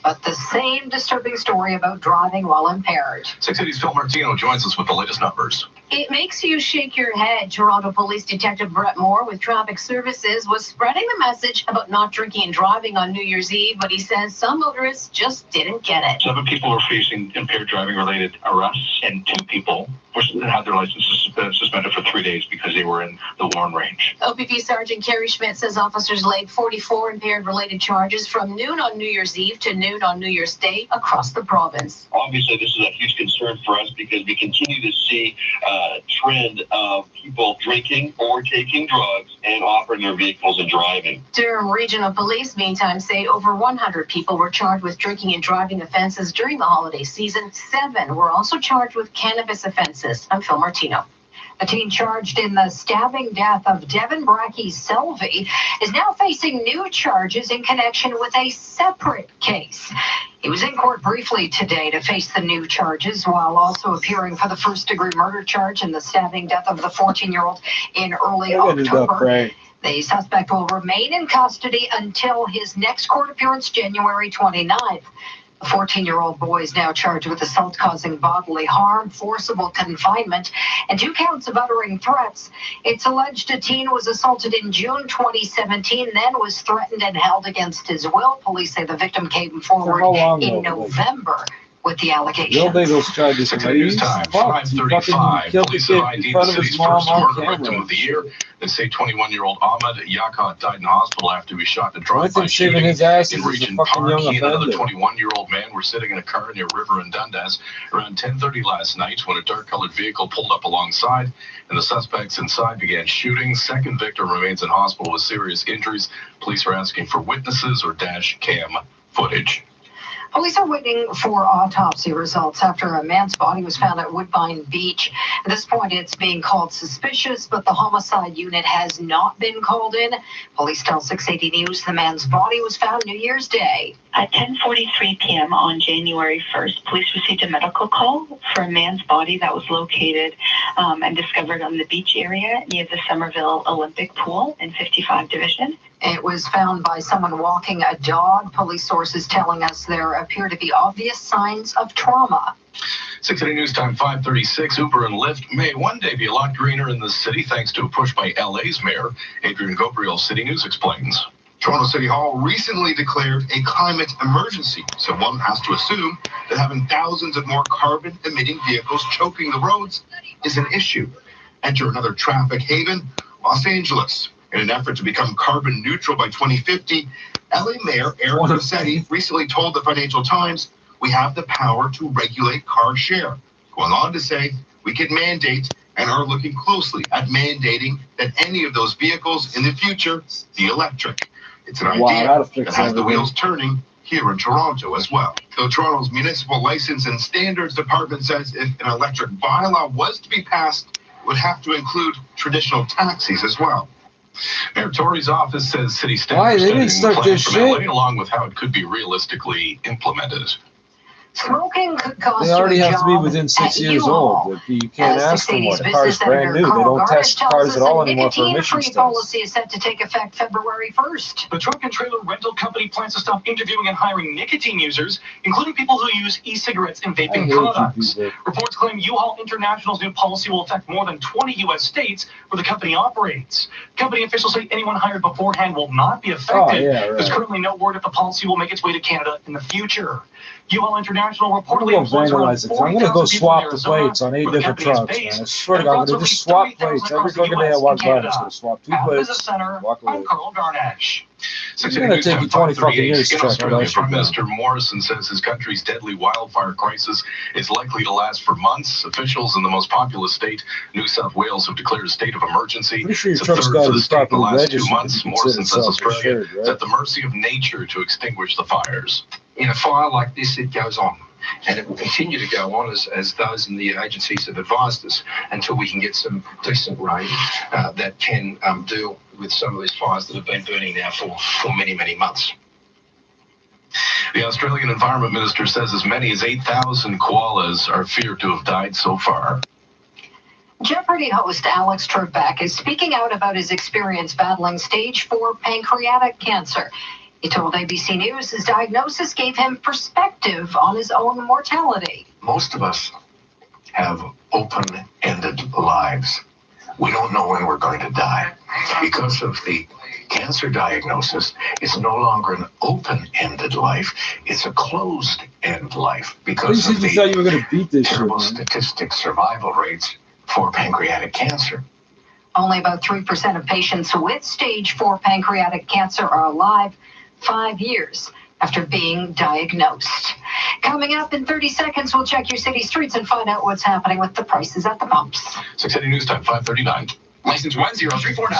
Speaker 1: but the same disturbing story about driving while impaired.
Speaker 3: 680's Phil Martino joins us with the latest numbers.
Speaker 5: It makes you shake your head. Toronto Police Detective Brett Moore with Traffic Services was spreading the message about not drinking and driving on New Year's Eve, but he says some motorists just didn't get it.
Speaker 11: 7 people are facing impaired driving related arrests, and 2 people had their licenses suspended for 3 days because they were in the Warren range.
Speaker 5: OPP Sergeant Kerry Schmidt says officers laid 44 impaired related charges from noon on New Year's Eve to noon on New Year's Day across the province.
Speaker 14: Obviously, this is a huge concern for us because we continue to see a trend of people drinking or taking drugs and operating their vehicles and driving.
Speaker 5: Durham Regional Police, meantime, say over 100 people were charged with drinking and driving offenses during the holiday season. 7 were also charged with cannabis offenses. I'm Phil Martino.
Speaker 1: The teen charged in the stabbing death of Devin Brackey Selvey is now facing new charges in connection with a separate case. He was in court briefly today to face the new charges while also appearing for the first-degree murder charge in the stabbing death of the 14-year-old in early October. The suspect will remain in custody until his next court appearance, January 29th. The 14-year-old boy is now charged with assault causing bodily harm, forcible confinement, and 2 counts of uttering threats. It's alleged a teen was assaulted in June 2017, then was threatened and held against his will. Police say the victim came forward in November with the allegations.
Speaker 2: Those charges
Speaker 3: news time, 5:35. Police have ID'd the city's first murder victim of the year. They say 21-year-old Ahmed Yakut died in hospital after he shot in a drive-by shooting in Regent Park. He and another 21-year-old man were sitting in a car near River and Dundas around 10:30 last night when a dark-colored vehicle pulled up alongside, and the suspects inside began shooting. Second victim remains in hospital with serious injuries. Police are asking for witnesses or dash cam footage.
Speaker 1: Police are waiting for autopsy results after a man's body was found at Woodbine Beach. At this point, it's being called suspicious, but the homicide unit has not been called in. Police tell 680 News the man's body was found New Year's Day.
Speaker 6: At 10:43 p.m. on January 1st, police received a medical call for a man's body that was located and discovered on the beach area near the Somerville Olympic Pool in 55 Division.
Speaker 1: It was found by someone walking a dog. Police sources telling us there appear to be obvious signs of trauma.
Speaker 3: 680 News Time, 5:36. Uber and Lyft may one day be a lot greener in the city thanks to a push by LA's mayor. Adrian Gabriel, City News explains.
Speaker 15: Toronto City Hall recently declared a climate emergency, so one has to assume that having thousands of more carbon-emitting vehicles choking the roads is an issue. Enter another traffic haven, Los Angeles. In an effort to become carbon neutral by 2050, LA Mayor Eric Garcetti recently told the Financial Times, "We have the power to regulate car share." Going on to say, "We could mandate and are looking closely at mandating that any of those vehicles in the future be electric." It's an idea that has the wheels turning here in Toronto as well. Though Toronto's Municipal License and Standards Department says if an electric bylaw was to be passed, it would have to include traditional taxis as well.
Speaker 3: Mayor Tory's office says city staff are studying the plan from LA along with how it could be realistically implemented.
Speaker 1: Smoking could cost
Speaker 2: they already
Speaker 1: you a
Speaker 2: have to be
Speaker 1: job
Speaker 2: within 6
Speaker 1: at
Speaker 2: years
Speaker 1: U-Haul.
Speaker 2: old. You can't ask them what. The car's brand new. They don't test cars at all anymore for emissions tests.
Speaker 1: Policy is set to take effect February 1st.
Speaker 11: The truck and trailer rental company plans to stop interviewing and hiring nicotine users, including people who use e-cigarettes and vaping products. Reports claim U-Haul International's new policy will affect more than 20 U.S. states where the company operates. Company officials say anyone hired beforehand will not be affected. There's currently no word if the policy will make its way to Canada in the future. U-Haul International reportedly employs around 40,000
Speaker 2: I'm going to go swap the
Speaker 11: Arizona,
Speaker 2: plates on 8
Speaker 11: where the
Speaker 2: different
Speaker 11: company is
Speaker 2: trucks,
Speaker 11: based,
Speaker 2: man. I swear to God, I'm going to just swap plates. Every fucking day I walk by, I'm just going to swap 2 plates, walk away.
Speaker 11: I'm Carl Garnash.
Speaker 2: It's going to take you 20 fucking years to check
Speaker 3: Australia, Prime Minister Morrison says his country's deadly wildfire crisis is likely to last for months. Officials in the most populous state, New South Wales, have declared a state of emergency.
Speaker 2: Sure
Speaker 3: it's a third for the state in the last 2 months.
Speaker 2: Registered.
Speaker 3: Morrison says Australia is at the mercy of nature to extinguish the fires.
Speaker 23: In a fire like this, it goes on. And it will continue to go on as those in the agencies have advised us until we can get some decent rain that can deal with some of these fires that have been burning now for many, many months.
Speaker 3: The Australian Environment Minister says as many as 8,000 koalas are feared to have died so far.
Speaker 1: Jeopardy host Alex Trebek is speaking out about his experience battling stage 4 pancreatic cancer. He told ABC News his diagnosis gave him perspective on his own mortality.
Speaker 24: Most of us have open-ended lives. We don't know when we're going to die. Because of the cancer diagnosis, it's no longer an open-ended life, it's a closed-end life. Because of the terrible statistic survival rates for pancreatic cancer.
Speaker 1: Only about 3% of patients with stage 4 pancreatic cancer are alive 5 years after being diagnosed. Coming up in 30 seconds, we'll check your city streets and find out what's happening with the prices at the pumps.
Speaker 3: 680 News Time, 5:39.
Speaker 4: License 10349.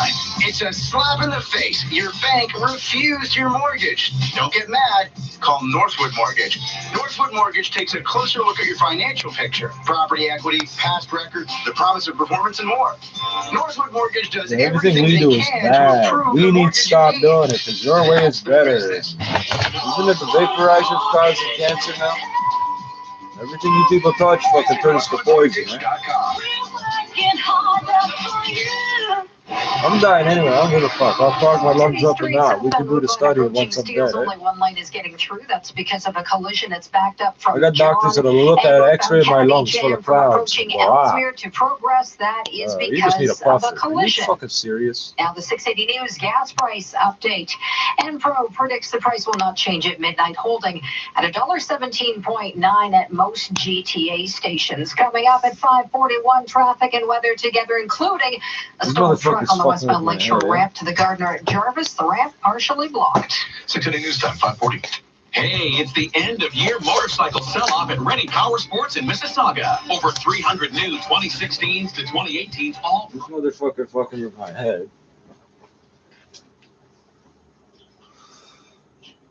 Speaker 4: It's a slap in the face. Your bank refused your mortgage. Don't get mad. Call Northwood Mortgage. Northwood Mortgage takes a closer look at your financial picture, property equity, past record, the promise of performance, and more. Northwood Mortgage does everything
Speaker 2: we do
Speaker 4: they
Speaker 2: is
Speaker 4: can
Speaker 2: bad.
Speaker 4: to improve
Speaker 2: We
Speaker 4: the
Speaker 2: need to
Speaker 4: mortgage
Speaker 2: stop
Speaker 4: you
Speaker 2: doing it because your way is better. Isn't it the vaporizers causing cancer now? Everything you people touch fucking turns to poison, right? I'm dying anyway. I don't give a fuck. I'll fog my lungs up and down. We can do the study once I'm dead.
Speaker 1: Only one lane is getting through. That's because of a collision that's backed up from.
Speaker 2: I got doctors that'll look at an X-ray of my lungs full of clouds.
Speaker 1: Approaching Ellesmere to Progress. That is because of a collision.
Speaker 2: Are you fucking serious?
Speaker 1: Now the 680 News gas price update. Enpro predicts the price will not change at midnight, holding at $1.17.9 at most GTA stations. Coming up at 5:41, traffic and weather together, including a stalled truck on the westbound Lakeshore ramp to the Gardner at Jarvis. The ramp partially blocked.
Speaker 3: 680 News Time, 540.
Speaker 18: Hey, it's the end-of-year motorcycle sell-off at Ready Power Sports in Mississauga. Over 300 new 2016s to 2018s, all...
Speaker 2: This motherfucker fucking with my head.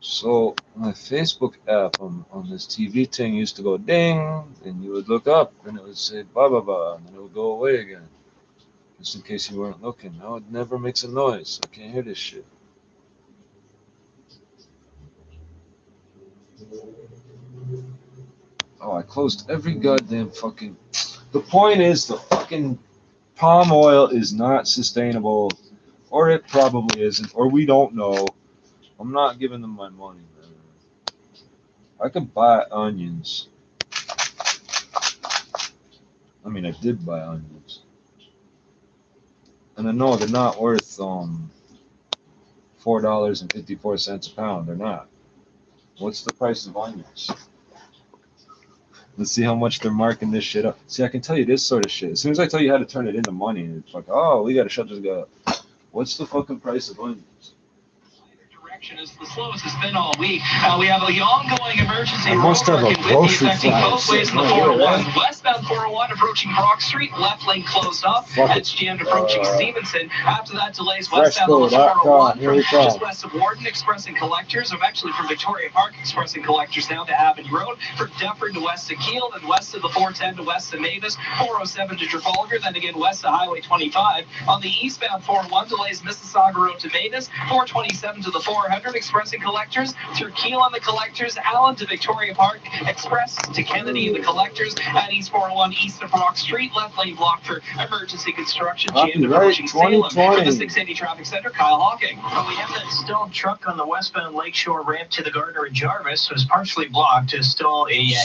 Speaker 2: So, my Facebook app on this TV thing used to go ding, and you would look up, and it would say blah, blah, blah, and then it would go away again. Just in case you weren't looking. Now it never makes a noise. I can't hear this shit. Oh, I closed every goddamn fucking... The point is, the fucking palm oil is not sustainable, or it probably isn't, or we don't know. I'm not giving them my money, man. I could buy onions. I mean, I did buy onions. And I know they're not worth $4.54 a pound. They're not. What's the price of onions? Let's see how much they're marking this shit up. See, I can tell you this sort of shit. As soon as I tell you how to turn it into money, it's like, oh, we gotta shut this guy up. What's the fucking price of onions?
Speaker 8: Is the slowest it's been all week. We have the ongoing emergency
Speaker 2: roadwork
Speaker 8: affecting both ways in the 401. Westbound 401 approaching Brock Street, left lane closed off. It's jammed approaching Stevenson. After that, delays westbound on the 401 from just west of Warden, expressing collectors. Eventually from Victoria Park, expressing collectors down to Avenue Road. From Dufferin to west of Kiel, then west of the 410 to west of Mavis. 407 to Trafalgar, then again west of Highway 25. On the eastbound 401, delays Mississauga Road to Mavis. 427 to the 400. Expressing collectors through Kiel on the collectors, Allen to Victoria Park, Express to Kennedy and the collectors at East 401 east of Brock Street, left lane blocked for emergency construction. Jammed approaching Salem for the 680 traffic center. Kyle Hawking.
Speaker 9: Well, we have that stalled truck on the westbound Lakeshore ramp to the Gardner and Jarvis. Was partially blocked. A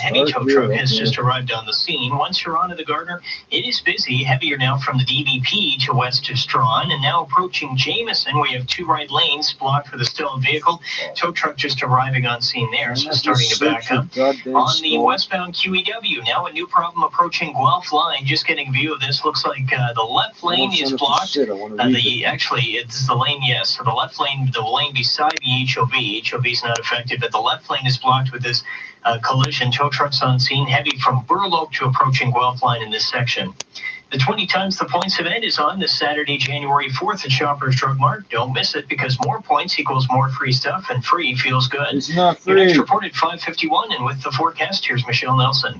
Speaker 9: heavy tow truck has just arrived on the scene. Once you're onto the Gardner, it is busy. Heavier now from the DVP to west of Strawn, and now approaching Jameson. We have two right lanes blocked for the stalled vehicle. Tow truck just arriving on scene there, so starting to back up. On the westbound QEW, now a new problem approaching Guelph line. Just getting view of this. Looks like the left lane is blocked. Actually, it's the lane, yes. So the left lane, the lane beside the HOV. HOV is not affected, but the left lane is blocked with this collision. Tow trucks on scene, heavy from Burloak to approaching Guelph line in this section. The 20 times the points event is on this Saturday, January 4th at Shoppers Drug Mart. Don't miss it because more points equals more free stuff, and free feels good.
Speaker 2: It's not free.
Speaker 9: Your next report at 5:51, and with the forecast, here's Michelle Nelson.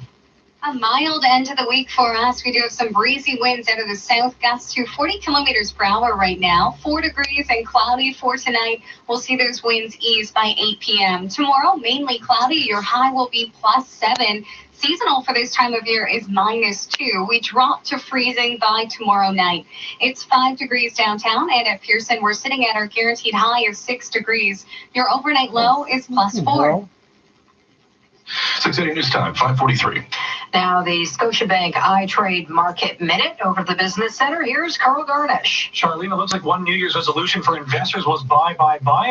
Speaker 10: A mild end to the week for us. We do have some breezy winds out of the south, gusts to 40 kilometers per hour right now. 4 degrees and cloudy for tonight. We'll see those winds ease by 8 p.m. Tomorrow, mainly cloudy. Your high will be +7. Seasonal for this time of year is -2. We drop to freezing by tomorrow night. It's 5 degrees downtown, and at Pearson, we're sitting at our guaranteed high of 6 degrees. Your overnight low is +4.
Speaker 3: 680 News Time, 5:43.
Speaker 1: Now, the Scotiabank iTrade Market Minute over the Business Center. Here's Carl Garnish.
Speaker 11: Charlene, it looks like one New Year's resolution for investors was buy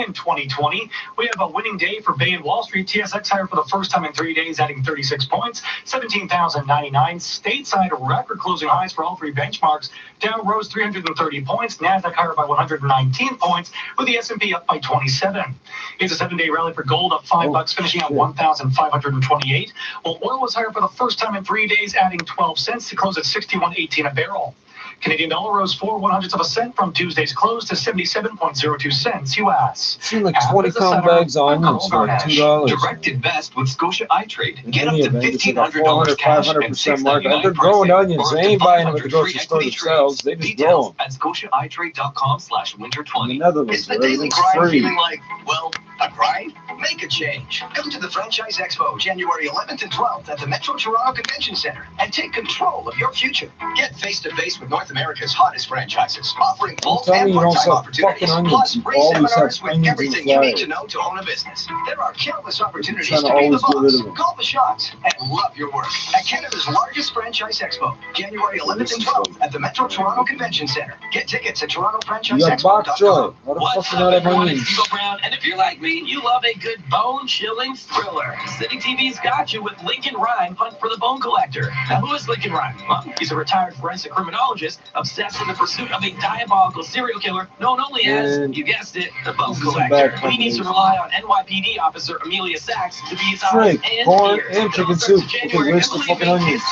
Speaker 11: in 2020. We have a winning day for Bay and Wall Street. TSX higher for the first time in 3 days, adding 36 points, 17,099. Stateside record closing highs for all three benchmarks. Dow rose 330 points. NASDAQ higher by 119 points, with the S&P up by 27. It's a 7-day rally for gold, up $5, finishing at 1,528. Well, oil was higher for the first time in 3 days, adding 12 cents to close at 61.18 a barrel. Canadian dollar rose 4/100ths of a cent from Tuesday's close to 77.02 cents U.S.
Speaker 2: Seen like 20-pound bags of onions for like $2.
Speaker 17: Direct invest with Scotia iTrade. Get up
Speaker 2: Any
Speaker 17: to
Speaker 2: event, it's like a
Speaker 17: $1,500 cash
Speaker 2: 500% markup. They're growing onions. They ain't buying them at the grocery store themselves. They just grow them.
Speaker 17: At ScotiaITrade.com/winter20.
Speaker 2: In the Netherlands,
Speaker 17: Is the daily
Speaker 2: everything's
Speaker 17: grind
Speaker 2: free.
Speaker 17: feeling like, well, a grind? Make a change. Come to the Franchise Expo, January 11th and 12th at the Metro Toronto Convention Center and take control of your future. Get face-to-face with North America's hottest franchises, offering full and part-time opportunities, plus free seminars with everything you need to know to own a business. There are countless opportunities to be the boss, call the shots, and love your work at Canada's largest franchise expo, January 11th and 12th at the Metro Toronto Convention Center. Get tickets at TorontoFranchiseExpo.com.
Speaker 8: What's up, everyone? It's Steve Brown, and if you're like me, you love a good bone-chilling thriller. City TV's got you with Lincoln Rhyme, Hunt for the Bone Collector. Now, who is Lincoln Rhyme? Well, he's a retired forensic criminologist obsessed with the pursuit of a diabolical serial killer known only as, you guessed it, the Bone Collector. He needs to rely on NYPD officer Amelia Sachs to be his eyes and
Speaker 2: corn
Speaker 8: ears.
Speaker 2: and chicken soup. Okay, where's the fucking onions?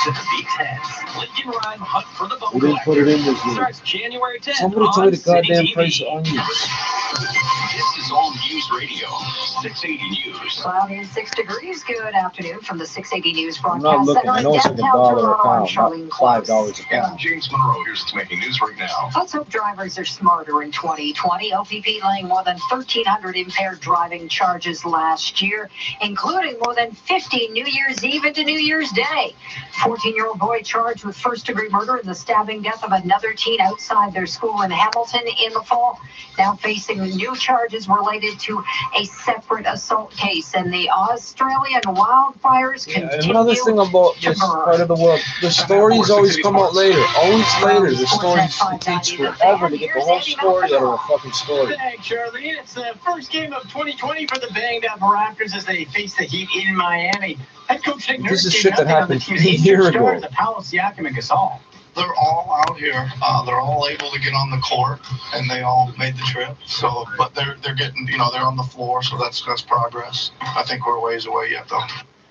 Speaker 8: Lincoln Rhyme, Hunt for the Bone
Speaker 2: We didn't put it in this week.
Speaker 8: starts January 10th.
Speaker 2: Somebody told me the goddamn price of onions.
Speaker 3: This is All News Radio, 680 News.
Speaker 1: Cloudy and 6 degrees. Good afternoon from the 680 News
Speaker 2: I'm not
Speaker 1: broadcast
Speaker 2: looking.
Speaker 1: center
Speaker 2: I
Speaker 1: in
Speaker 2: know it's like
Speaker 1: downtown
Speaker 2: $1 a
Speaker 1: Toronto. I'm
Speaker 2: pound,
Speaker 1: Charlene
Speaker 2: not
Speaker 1: Close.
Speaker 2: $5 a
Speaker 3: And I'm
Speaker 2: pound.
Speaker 3: James Monroe. Here's what's making news right now.
Speaker 1: Let's hope drivers are smarter in 2020. OPP laying more than 1,300 impaired driving charges last year, including more than 50 New Year's Eve into New Year's Day. 14-year-old boy charged with first-degree murder in the stabbing death of another teen outside their school in Hamilton in the fall, now facing new charges related to a separate assault case. And the Australian wildfires continue.
Speaker 2: Another thing about this part of the world, the stories always come out later. Always later. The stories, it takes forever to get the whole story out of a fucking story.
Speaker 17: Thanks, Charlene. It's the first game of 2020 for the banged-up Raptors as they face the Heat in Miami. Head coach Nick Nurse
Speaker 2: This is
Speaker 17: did
Speaker 2: shit that
Speaker 17: nothing on the
Speaker 2: happened
Speaker 17: team's
Speaker 2: a year
Speaker 17: Eastern
Speaker 2: ago.
Speaker 17: stars, the Palace, Siakam, and Gasol.
Speaker 12: They're all out here. They're all able to get on the court, and they all made the trip. So, but they're getting, they're on the floor. So that's progress. I think we're a ways away yet, though.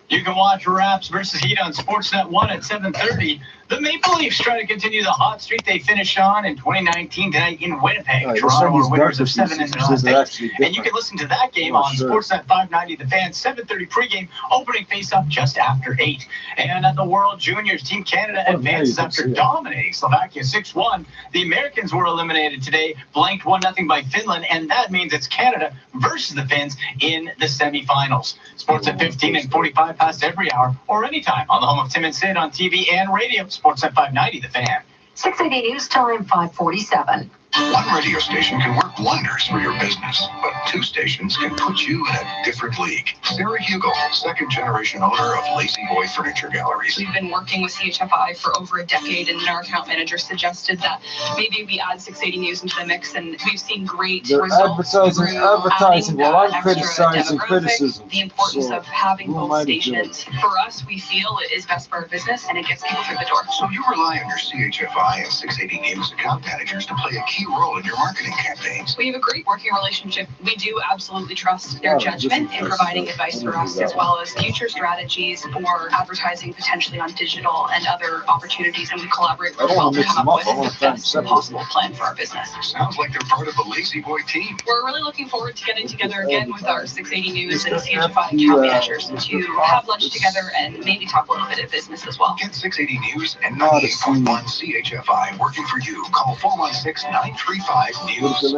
Speaker 17: You can watch Raps versus Heat on Sportsnet 1 at 7:30. The Maple Leafs try to continue the hot streak they finished on in 2019 tonight in Winnipeg. Toronto were winners of 7 in the last 8. And you can listen to that game on Sportsnet 590, The Fan, 7:30 pregame, opening face-off just after 8. And at the World Juniors, Team Canada advances after dominating Slovakia 6-1. The Americans were eliminated today, blanked 1-0 by Finland, and that means it's Canada versus the Finns in the semifinals. Sports at 15 and 45 past every hour or anytime on the home of Tim and Sid on TV and radio. Sports at 590, The Fan.
Speaker 1: 680 News Time, 5:47.
Speaker 24: One radio station can work wonders for your business, but 2 stations can put you in a different league. Sarah Hugo, second-generation owner of Lazy Boy Furniture Galleries.
Speaker 19: We've been working with CHFI for over a decade, and our account manager suggested that maybe we add 680 News into the mix, and we've seen great results.
Speaker 2: Advertising. Well, I'm criticizing criticism.
Speaker 19: The importance of having both stations, for us, we feel it is best for our business, and it gets people through the door.
Speaker 24: So you rely on your CHFI and 680 News account managers to play a key role in your marketing campaigns.
Speaker 19: We have a great working relationship. We do absolutely trust their judgment in providing advice for us, as well as future strategies for advertising potentially on digital and other opportunities, and we collaborate really well to come up with the best possible plan for our business.
Speaker 24: Sounds like they're part of the Lazy Boy team.
Speaker 19: We're really looking forward to getting together again with our 680 News and CHFI account managers to have lunch together and maybe talk a little bit of business as well.
Speaker 24: Get 680 News and 98.1 CHFI working for you. Call 416-935-NEWS.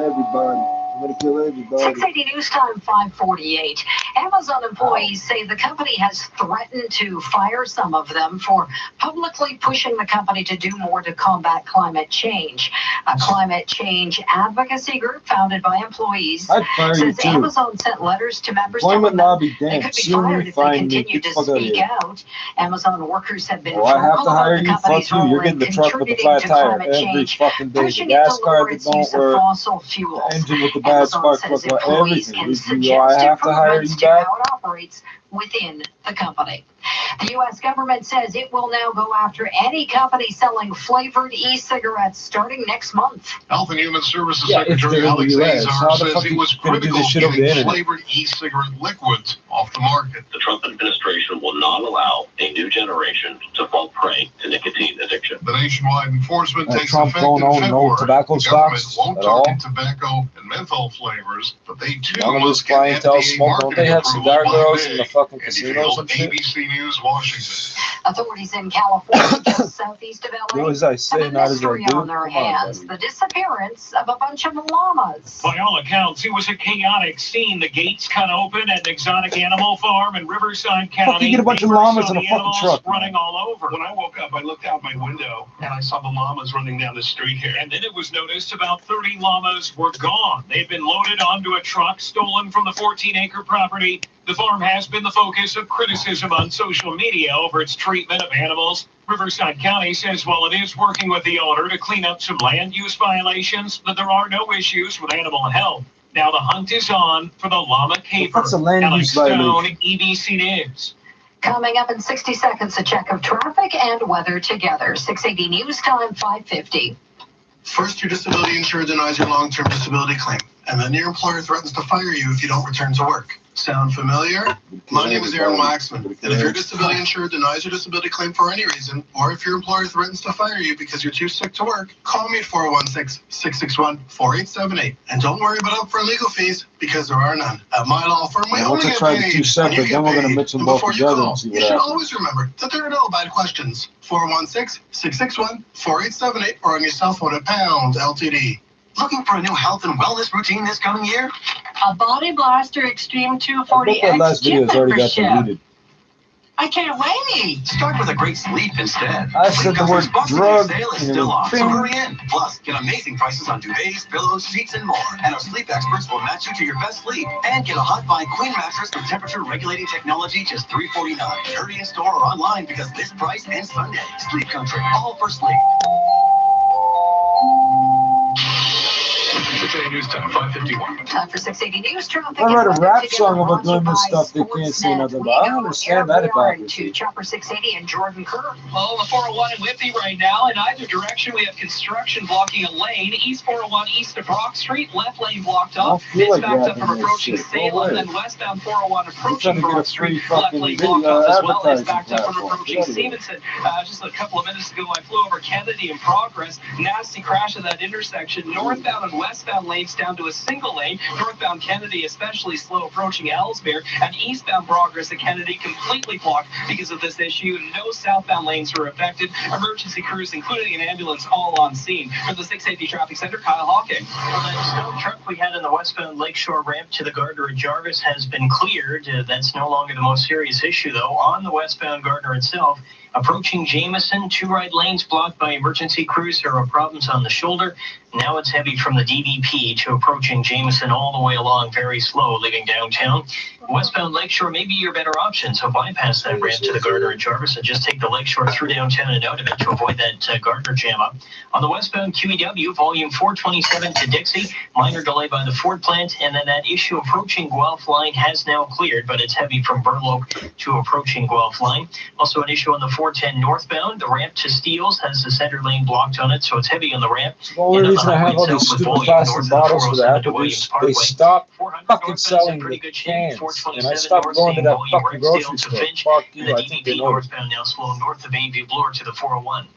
Speaker 2: I'm gonna kill everybody.
Speaker 1: 680 News Time, 5:48. Amazon employees say the company has threatened to fire some of them for publicly pushing the company to do more to combat climate change. A climate change advocacy group founded by employees says Amazon sent letters to members telling them they could be fired if they continued to speak out. Amazon workers have been vocal about the company's role
Speaker 2: You're getting the
Speaker 1: in
Speaker 2: truck with the
Speaker 1: contributing
Speaker 2: flat
Speaker 1: to
Speaker 2: tire
Speaker 1: climate
Speaker 2: every
Speaker 1: change,
Speaker 2: fucking day. The
Speaker 1: pushing it
Speaker 2: gas
Speaker 1: to
Speaker 2: car
Speaker 1: lower
Speaker 2: that
Speaker 1: its use
Speaker 2: don't
Speaker 1: of
Speaker 2: work.
Speaker 1: fossil fuels.
Speaker 2: Engine with the bad
Speaker 1: Amazon
Speaker 2: spark
Speaker 1: says
Speaker 2: plug,
Speaker 1: employees
Speaker 2: everything.
Speaker 1: can
Speaker 2: Do
Speaker 1: suggest
Speaker 2: I have to hire
Speaker 1: improvements
Speaker 2: you
Speaker 1: to
Speaker 2: back?
Speaker 1: how it operates within the company. The U.S. government says it will now go after any company selling flavored e-cigarettes starting next month.
Speaker 15: Health and Human Services
Speaker 2: Yeah, if
Speaker 15: Secretary
Speaker 2: they're in the
Speaker 15: Alex
Speaker 2: US,
Speaker 15: Azar
Speaker 2: how the
Speaker 15: says
Speaker 2: fuck
Speaker 15: it
Speaker 2: you
Speaker 15: was
Speaker 2: gonna do
Speaker 15: critical
Speaker 2: this shit over the
Speaker 15: getting
Speaker 2: internet?
Speaker 15: flavored e-cigarette liquids off the market.
Speaker 14: The Trump administration will not allow a new generation to fall prey to nicotine addiction.
Speaker 15: The nationwide enforcement takes
Speaker 2: Trump
Speaker 15: effect
Speaker 2: don't
Speaker 15: in
Speaker 2: own
Speaker 15: February.
Speaker 2: no tobacco
Speaker 15: The government
Speaker 2: stocks
Speaker 15: won't
Speaker 2: at all.
Speaker 15: target tobacco and menthol flavors, but they too
Speaker 2: None of this
Speaker 15: must get
Speaker 2: clientele
Speaker 15: FDA
Speaker 2: smoke. Don't they
Speaker 15: marketing
Speaker 2: have
Speaker 15: approval
Speaker 2: cigar
Speaker 15: by
Speaker 2: girls
Speaker 15: May.
Speaker 2: in the fucking
Speaker 15: Andy
Speaker 2: casinos
Speaker 15: Field,
Speaker 2: and shit?
Speaker 15: ABC News, Washington.
Speaker 1: Authorities in California, just southeast of LA,
Speaker 2: Do as I say,
Speaker 1: have a
Speaker 2: not as I
Speaker 1: mystery
Speaker 2: do.
Speaker 1: on their
Speaker 2: Come on,
Speaker 1: hands.
Speaker 2: buddy.
Speaker 1: The disappearance of a bunch of llamas.
Speaker 11: By all accounts, it was a chaotic scene. The gates cut open at an exotic animal farm in Riverside County.
Speaker 2: Fuck, you get a bunch of
Speaker 11: Neighbors
Speaker 2: llamas
Speaker 11: saw
Speaker 2: in a
Speaker 11: the
Speaker 2: fucking
Speaker 11: animals
Speaker 2: truck,
Speaker 11: running
Speaker 2: man.
Speaker 11: all over.
Speaker 23: When I woke up, I looked out my window and I saw the llamas running down the street here.
Speaker 11: And then it was noticed about 30 llamas were gone. They'd been loaded onto a truck stolen from the 14-acre property. The farm has been the focus of criticism on social media over its treatment of animals. Riverside County says while it is working with the owner to clean up some land use violations, that there are no issues with animal health. Now the hunt is on for the llama caper.
Speaker 2: What's a land
Speaker 11: Alex
Speaker 2: use
Speaker 11: Stone,
Speaker 2: violation?
Speaker 11: EBC News.
Speaker 1: Coming up in 60 seconds, a check of traffic and weather together. 680 News Time, 5:50.
Speaker 4: First, your disability insurer denies your long-term disability claim, and then your employer threatens to fire you if you don't return to work. Sound familiar? My name is Aaron Waxman, and if your disability insurer denies your disability claim for any reason, or if your employer threatens to fire you because you're too sick to work, call me at 416-661-4878. And don't worry about upfront legal fees, because there are none. At my law firm, we only get
Speaker 2: try the
Speaker 4: paid
Speaker 2: two
Speaker 4: when you
Speaker 2: separate,
Speaker 4: get
Speaker 2: then we're gonna
Speaker 4: paid.
Speaker 2: mix them
Speaker 4: And
Speaker 2: both
Speaker 4: before you
Speaker 2: together
Speaker 4: call,
Speaker 2: and see
Speaker 4: you
Speaker 2: what
Speaker 4: should
Speaker 2: happens.
Speaker 4: always remember that there are no bad questions. 416-661-4878 or on your cell phone at pound LTD.
Speaker 17: Looking for a new health and wellness routine this coming year?
Speaker 5: A Body Blaster Extreme
Speaker 2: I bet
Speaker 5: 240X
Speaker 2: that last
Speaker 5: gym
Speaker 2: video's already got
Speaker 5: membership.
Speaker 2: deleted.
Speaker 5: I can't wait.
Speaker 17: Start with a great sleep instead.
Speaker 2: I said the word drug
Speaker 17: Sale is
Speaker 2: and
Speaker 17: still on, so
Speaker 2: bing.
Speaker 17: hurry in. Plus, get amazing prices on duvets, pillows, sheets, and more. And our sleep experts will match you to your best sleep. And get a Hot Buy Queen mattress with temperature regulating technology, just $349. Hurry in store or online because this price ends Sunday. Sleep Country, all for sleep.
Speaker 3: 680 News Time, 5:51.
Speaker 1: Time for 680 News Traffic.
Speaker 2: I write a
Speaker 1: and
Speaker 2: rap
Speaker 1: weather
Speaker 2: song
Speaker 1: together
Speaker 2: about doing this
Speaker 1: brought
Speaker 2: stuff.
Speaker 1: to you
Speaker 2: They
Speaker 1: by
Speaker 2: can't say
Speaker 1: Sportsnet.
Speaker 2: nothing
Speaker 1: We
Speaker 2: about. I
Speaker 1: go
Speaker 2: don't understand that
Speaker 1: airborne
Speaker 2: hypocrisy.
Speaker 1: to Chopper 680 and Jordan Kerr.
Speaker 8: Well, the 401 in Whitby right now, in either direction, we have construction blocking a lane. East 401 east of Brock Street, left lane blocked
Speaker 2: I don't
Speaker 8: off.
Speaker 2: feel
Speaker 8: It's
Speaker 2: like
Speaker 8: backed up
Speaker 2: rapping
Speaker 8: from
Speaker 2: this
Speaker 8: approaching
Speaker 2: shit. Go
Speaker 8: Salem,
Speaker 2: away.
Speaker 8: and westbound 401
Speaker 2: I'm trying
Speaker 8: approaching
Speaker 2: to get a
Speaker 8: Brock
Speaker 2: free
Speaker 8: Street, left
Speaker 2: fucking
Speaker 8: lane
Speaker 2: video,
Speaker 8: blocked off as well as
Speaker 2: advertising
Speaker 8: backed up from
Speaker 2: platform.
Speaker 8: approaching
Speaker 2: Get out of here.
Speaker 8: Stevenson. Just a couple of minutes ago, I flew over Kennedy in progress. Nasty crash at that intersection. Northbound and westbound lanes down to a single lane. Northbound Kennedy especially slow approaching Ellesmere, and eastbound progress at Kennedy completely blocked because of this issue. No southbound lanes were affected. Emergency crews, including an ambulance, all on scene. For the 680 Traffic Center, Kyle Hawking.
Speaker 9: Well, that stone truck we had in the westbound Lakeshore ramp to the Gardner at Jarvis has been cleared. That's no longer the most serious issue, though. On the westbound Gardner itself, approaching Jameson, two right lanes blocked by emergency crews. There are problems on the shoulder. Now it's heavy from the DVP to approaching Jameson all the way along, very slow, leaving downtown. Westbound Lakeshore may be your better option, so bypass that ramp to the Gardner at Jarvis and just take the Lakeshore through downtown and out of it to avoid that Gardner jam up. On the westbound QEW, volume 427 to Dixie, minor delay by the Ford plant, and then that issue approaching Guelph line has now cleared, but it's heavy from Burloak to approaching Guelph line. Also an issue on the 410 northbound, the ramp to Steeles has the center lane blocked on it, so it's heavy on the ramp.
Speaker 2: The only reason I have all these stupid plastic bottles for the Applebee's, they stopped fucking selling the cans, and I stopped going to that fucking grocery store. Fuck you, I think they know.
Speaker 9: Northbound now slow north of Bayview Bloor to the 401.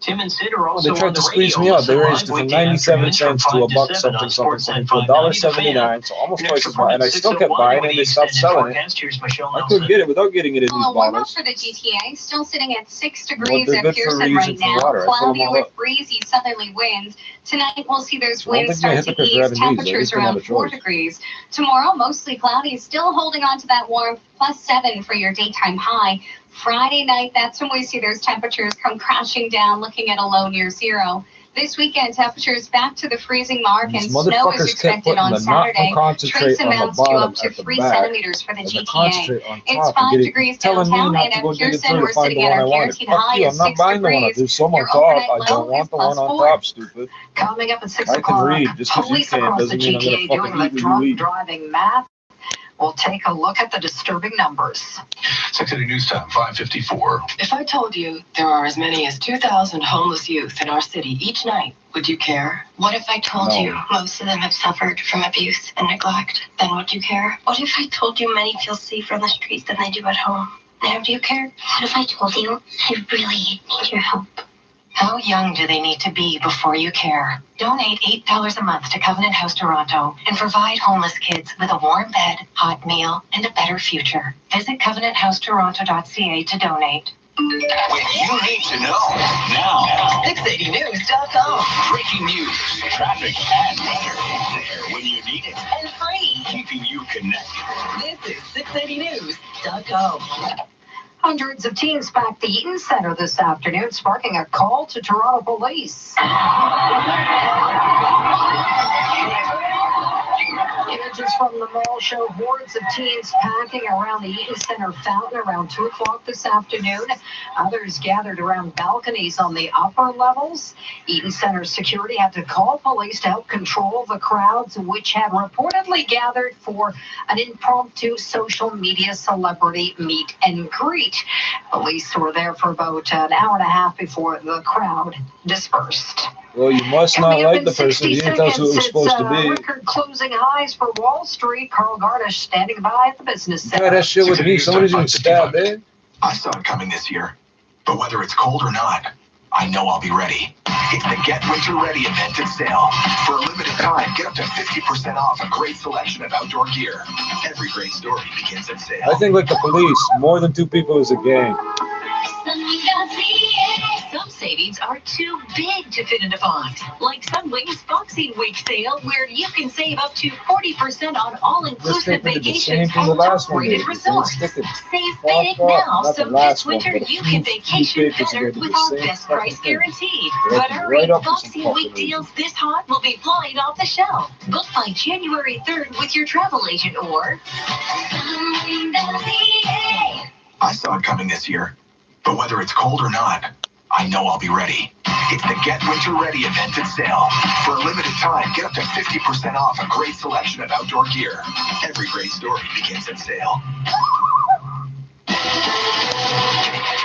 Speaker 9: Tim and Sid are
Speaker 2: Well,
Speaker 9: also
Speaker 2: they tried
Speaker 9: on
Speaker 2: to
Speaker 9: the
Speaker 2: squeeze
Speaker 9: radio.
Speaker 2: me out. They
Speaker 9: Listen
Speaker 2: raised it
Speaker 9: live
Speaker 2: from
Speaker 9: weekday
Speaker 2: 97
Speaker 9: afternoons from
Speaker 2: cents to
Speaker 9: 5
Speaker 2: a buck
Speaker 9: to 7
Speaker 2: something
Speaker 9: on
Speaker 2: something
Speaker 9: Sportsnet
Speaker 2: something to
Speaker 9: 590 The Fan.
Speaker 2: $1.79, so almost
Speaker 9: Your
Speaker 2: twice
Speaker 9: next
Speaker 2: as much. And I still kept
Speaker 9: report
Speaker 2: buying
Speaker 9: at
Speaker 2: it, and they
Speaker 9: 6:01
Speaker 2: stopped
Speaker 9: with the
Speaker 2: selling it.
Speaker 9: forecast. Here's Michelle
Speaker 2: I
Speaker 9: Nelson.
Speaker 2: couldn't get it without getting it in these
Speaker 10: Well, warm up
Speaker 2: bottles.
Speaker 10: for the GTA, still sitting at 6
Speaker 2: Well,
Speaker 10: degrees
Speaker 2: they're
Speaker 10: at
Speaker 2: good for a
Speaker 10: Pearson
Speaker 2: reason
Speaker 10: right
Speaker 2: for
Speaker 10: now.
Speaker 2: water. I fill
Speaker 10: Cloudy
Speaker 2: them all
Speaker 10: with
Speaker 2: up.
Speaker 10: breezy southerly winds. Tonight we'll see those
Speaker 2: I don't
Speaker 10: winds
Speaker 2: think they're
Speaker 10: start to
Speaker 2: hypocrites
Speaker 10: ease.
Speaker 2: having these. They
Speaker 10: Temperatures
Speaker 2: just don't have
Speaker 10: around
Speaker 2: a
Speaker 10: 4
Speaker 2: choice.
Speaker 10: degrees. Tomorrow, mostly cloudy, still holding on to that warmth, +7 for your daytime high. Friday night, that's when we see those temperatures come crashing down, looking at a low near 0. This weekend, temperatures back to the freezing mark,
Speaker 2: These
Speaker 10: and snow is
Speaker 2: motherfuckers kept
Speaker 10: expected
Speaker 2: putting
Speaker 10: on
Speaker 2: the not for
Speaker 10: Saturday.
Speaker 2: concentrate
Speaker 10: Trace
Speaker 2: on the
Speaker 10: amounts to
Speaker 2: bottom
Speaker 10: up to
Speaker 2: at the
Speaker 10: 3
Speaker 2: back,
Speaker 10: centimeters for the
Speaker 2: and the
Speaker 10: GTA.
Speaker 2: concentrate on
Speaker 10: It's
Speaker 2: top.
Speaker 10: 5
Speaker 2: And
Speaker 10: degrees
Speaker 2: telling me
Speaker 10: downtown,
Speaker 2: not
Speaker 10: and
Speaker 2: to
Speaker 10: at
Speaker 2: go digging
Speaker 10: Pearson,
Speaker 2: through
Speaker 10: we're
Speaker 2: to find
Speaker 10: sitting
Speaker 2: the
Speaker 10: at
Speaker 2: one I
Speaker 10: our
Speaker 2: wanted.
Speaker 10: guaranteed
Speaker 2: Fuck
Speaker 10: high
Speaker 2: you,
Speaker 10: of
Speaker 2: I'm not
Speaker 10: 6
Speaker 2: buying the one.
Speaker 10: degrees.
Speaker 2: There's some on
Speaker 10: Your
Speaker 2: top.
Speaker 10: overnight
Speaker 2: I
Speaker 10: low
Speaker 2: don't want
Speaker 10: is
Speaker 2: the one on
Speaker 10: +4.
Speaker 2: top, stupid.
Speaker 1: Coming up at 6
Speaker 2: I can
Speaker 1: o'clock,
Speaker 2: read. Just 'cause you
Speaker 1: police
Speaker 2: can't
Speaker 1: across the
Speaker 2: doesn't mean I'm gonna
Speaker 1: GTA doing
Speaker 2: fucking
Speaker 1: the
Speaker 2: read what you
Speaker 1: drunk
Speaker 2: read.
Speaker 1: driving math. We'll take a look at the disturbing numbers.
Speaker 3: 680 News Time, 5:54.
Speaker 5: If I told you there are as many as 2,000 homeless youth in our city each night, would you care? What if I told you most of them have suffered from abuse and neglect? Then would you care? What if I told you many feel safer on the streets than they do at home? Now do you care?
Speaker 13: What if I told you I really need your help?
Speaker 7: How young do they need to be before you care? Donate $8 a month to Covenant House Toronto and provide homeless kids with a warm bed, hot meal, and a better future. Visit covenanthousetoronto.ca to donate.
Speaker 18: When you need to know, now.
Speaker 7: 680news.com.
Speaker 18: Breaking news, traffic, and weather. There when you need it.
Speaker 7: And free.
Speaker 18: Keeping you connected.
Speaker 7: This is 680news.com.
Speaker 1: Hundreds of teens packed the Eaton Centre this afternoon, sparking a call to Toronto police. Images from the mall show hordes of teens packing around the Eaton Centre fountain around 2 o'clock this afternoon. Others gathered around balconies on the upper levels. Eaton Centre security had to call police to help control the crowds, which had reportedly gathered for an impromptu social media celebrity meet and greet. Police were there for about an hour and a half before the crowd dispersed.
Speaker 2: Well, you must not like the person. You didn't tell us who it was supposed to be.
Speaker 1: Record closing highs for Wall Street. Carl Gardish standing by at the business center.
Speaker 2: Yeah, that shit with me. Somebody's getting stabbed, man.
Speaker 4: I saw it coming this year. But whether it's cold or not, I know I'll be ready. It's the Get Winter Ready event and sale. For a limited time, get up to 50% off a great selection of outdoor gear. Every great story begins at sale.
Speaker 2: I think like the police, more than 2 people is a gang.
Speaker 7: Some savings are too big to fit into box. Like Sunwing's Boxing Week sale, where you can save up to 40% on all-inclusive vacations at top-rated resorts. Save big now, so this winter you can vacation better with our best price guarantee. But hurry, Boxing Week deals this hot will be flying off the shelf. Book by January 3rd with your travel agent or Sunwing.ca.
Speaker 4: I saw it coming this year. But whether it's cold or not, I know I'll be ready. It's the Get Winter Ready event and sale. For a limited time, get up to 50% off a great selection of outdoor gear. Every great story begins at sale.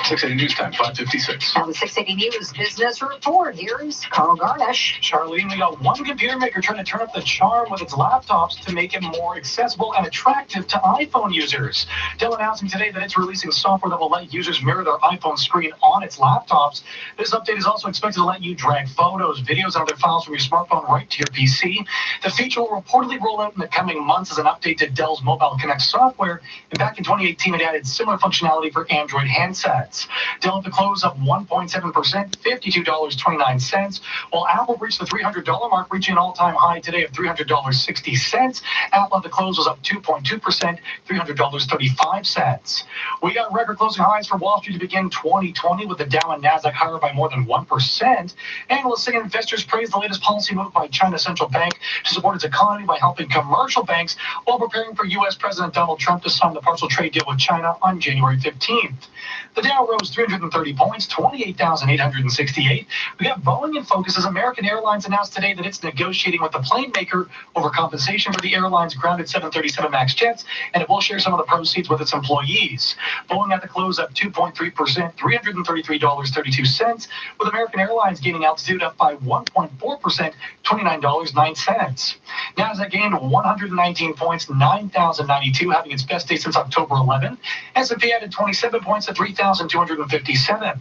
Speaker 3: 680 News Time, 5:56.
Speaker 1: Now the 680 News Business Report. Here's Carl Gardish.
Speaker 11: Charlene, we got one computer maker trying to turn up the charm with its laptops to make it more accessible and attractive to iPhone users. Dell announcing today that it's releasing software that will let users mirror their iPhone screen on its laptops. This update is also expected to let you drag photos, videos, and other files from your smartphone right to your PC. The feature will reportedly roll out in the coming months as an update to Dell's Mobile Connect software. And back in 2018, it added similar functionality for Android handsets. Dell at the close up 1.7%, $52.29, while Apple reached the $300 mark, reaching an all-time high today of $300.60. Apple at the close was up 2.2%, $300.35. We got record closing highs for Wall Street to begin 2020, with the Dow and Nasdaq higher by more than 1%. Analysts and investors praised the latest policy move by China's central bank to support its economy by helping commercial banks while preparing for U.S. President Donald Trump to sign the partial trade deal with China on January 15th. The Dow rose 330 points, 28,868. We got Boeing in focus as American Airlines announced today that it's negotiating with the plane maker over compensation for the airline's grounded 737 MAX jets, and it will share some of the proceeds with its employees. Boeing at the close up 2.3%, $333.32, with American Airlines gaining altitude up by 1.4%, $29.09. Nasdaq gained 119 points, 9,092, having its best day since October 11. S&P added 27 points to 3,257.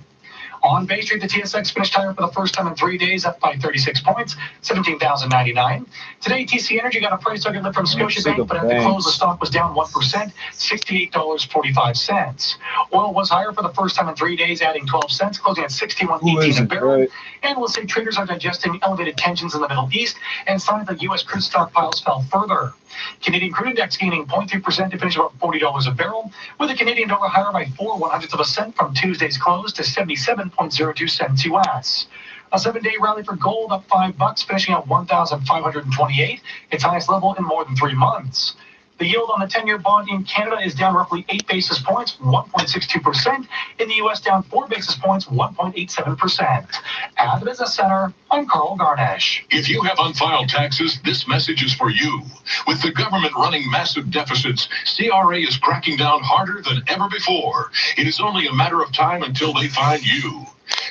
Speaker 11: On Bay Street, the TSX finished higher for the first time in 3 days, up by 36 points, 17,099. Today, TC Energy got a price target lift from Scotiabank, but at the close, the stock was down 1%, $68.45. Oil was higher for the first time in 3 days, adding 12 cents, closing at $61.18 a barrel. Right. Analysts say traders are digesting elevated tensions in the Middle East, and signs that U.S. crude stockpiles fell further. Canadian crude index gaining 0.3% to finish about $40 a barrel, with the Canadian dollar higher by 0.04 cents from Tuesday's close to 77.02 cents U.S. A 7-day rally for gold up $5, finishing at $1,528, its highest level in more than 3 months. The yield on the 10-year bond in Canada is down roughly 8 basis points, 1.62%. In the U.S., down 4 basis points, 1.87%. At the Business Center, I'm Carl Gardish.
Speaker 18: If you have unfiled taxes, this message is for you. With the government running massive deficits, CRA is cracking down harder than ever before. It is only a matter of time until they find you.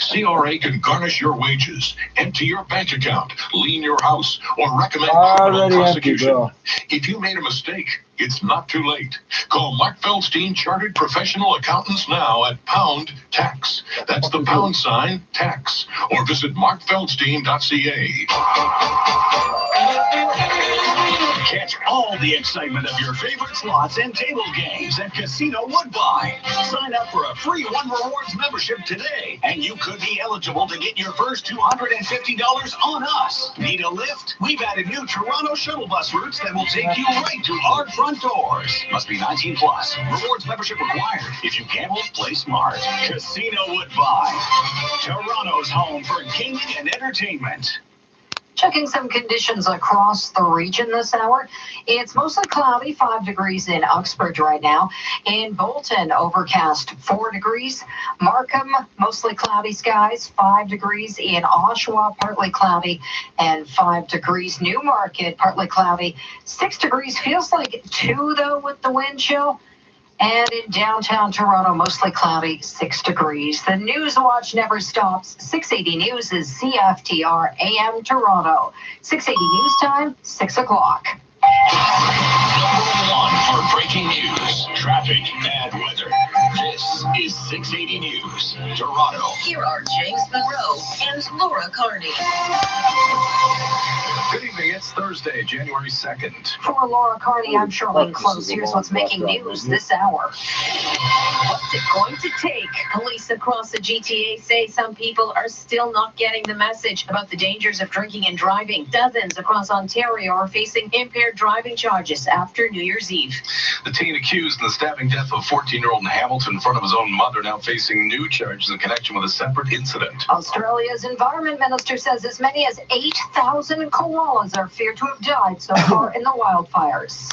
Speaker 18: CRA can garnish your wages, empty your bank account, lien your house, or recommend criminal prosecution. If you made a mistake, it's not too late. Call Mark Feldstein Chartered Professional Accountants now at pound tax. That's the pound sign tax. Or visit markfeldstein.ca.
Speaker 13: Catch all the excitement of your favorite slots and table games at Casino Woodbine. Sign up for a free One Rewards membership today, and you could be eligible to get your first $250 on us. Need a lift? We've added new Toronto shuttle bus routes that will take you right to our front doors. Must be 19 plus. Rewards membership required. If you gamble, play smart. Casino Woodbine. Toronto's home for gaming and entertainment.
Speaker 1: Checking some conditions across the region this hour. It's mostly cloudy, 5 degrees in Uxbridge right now. In Bolton, overcast, 4 degrees. Markham, mostly cloudy skies, 5 degrees. In Oshawa, partly cloudy, and 5 degrees. Newmarket, partly cloudy, 6 degrees. Feels like 2, though, with the wind chill. And in downtown Toronto, mostly cloudy, 6 degrees. The News Watch never stops. 680 News is CFTR AM Toronto. 680 News time, 6 o'clock.
Speaker 18: Number 1 for breaking news, traffic, and weather. This is 680 News, Toronto.
Speaker 7: Here are James Monroe and Laura Carney.
Speaker 3: Good evening. It's Thursday, January 2nd.
Speaker 1: For Laura Carney, I'm Charlene Close. Here's what's making news this hour.
Speaker 5: What's it going to take? Police across the GTA say some people are still not getting the message about the dangers of drinking and driving. Dozens across Ontario are facing impaired driving charges after New Year's Eve.
Speaker 3: The teen accused in the stabbing death of a 14-year-old in Hamilton in front of his own mother now facing new charges in connection with a separate incident.
Speaker 1: Australia's Environment Minister says as many as 8,000 koalas are feared to have died so far in the wildfires.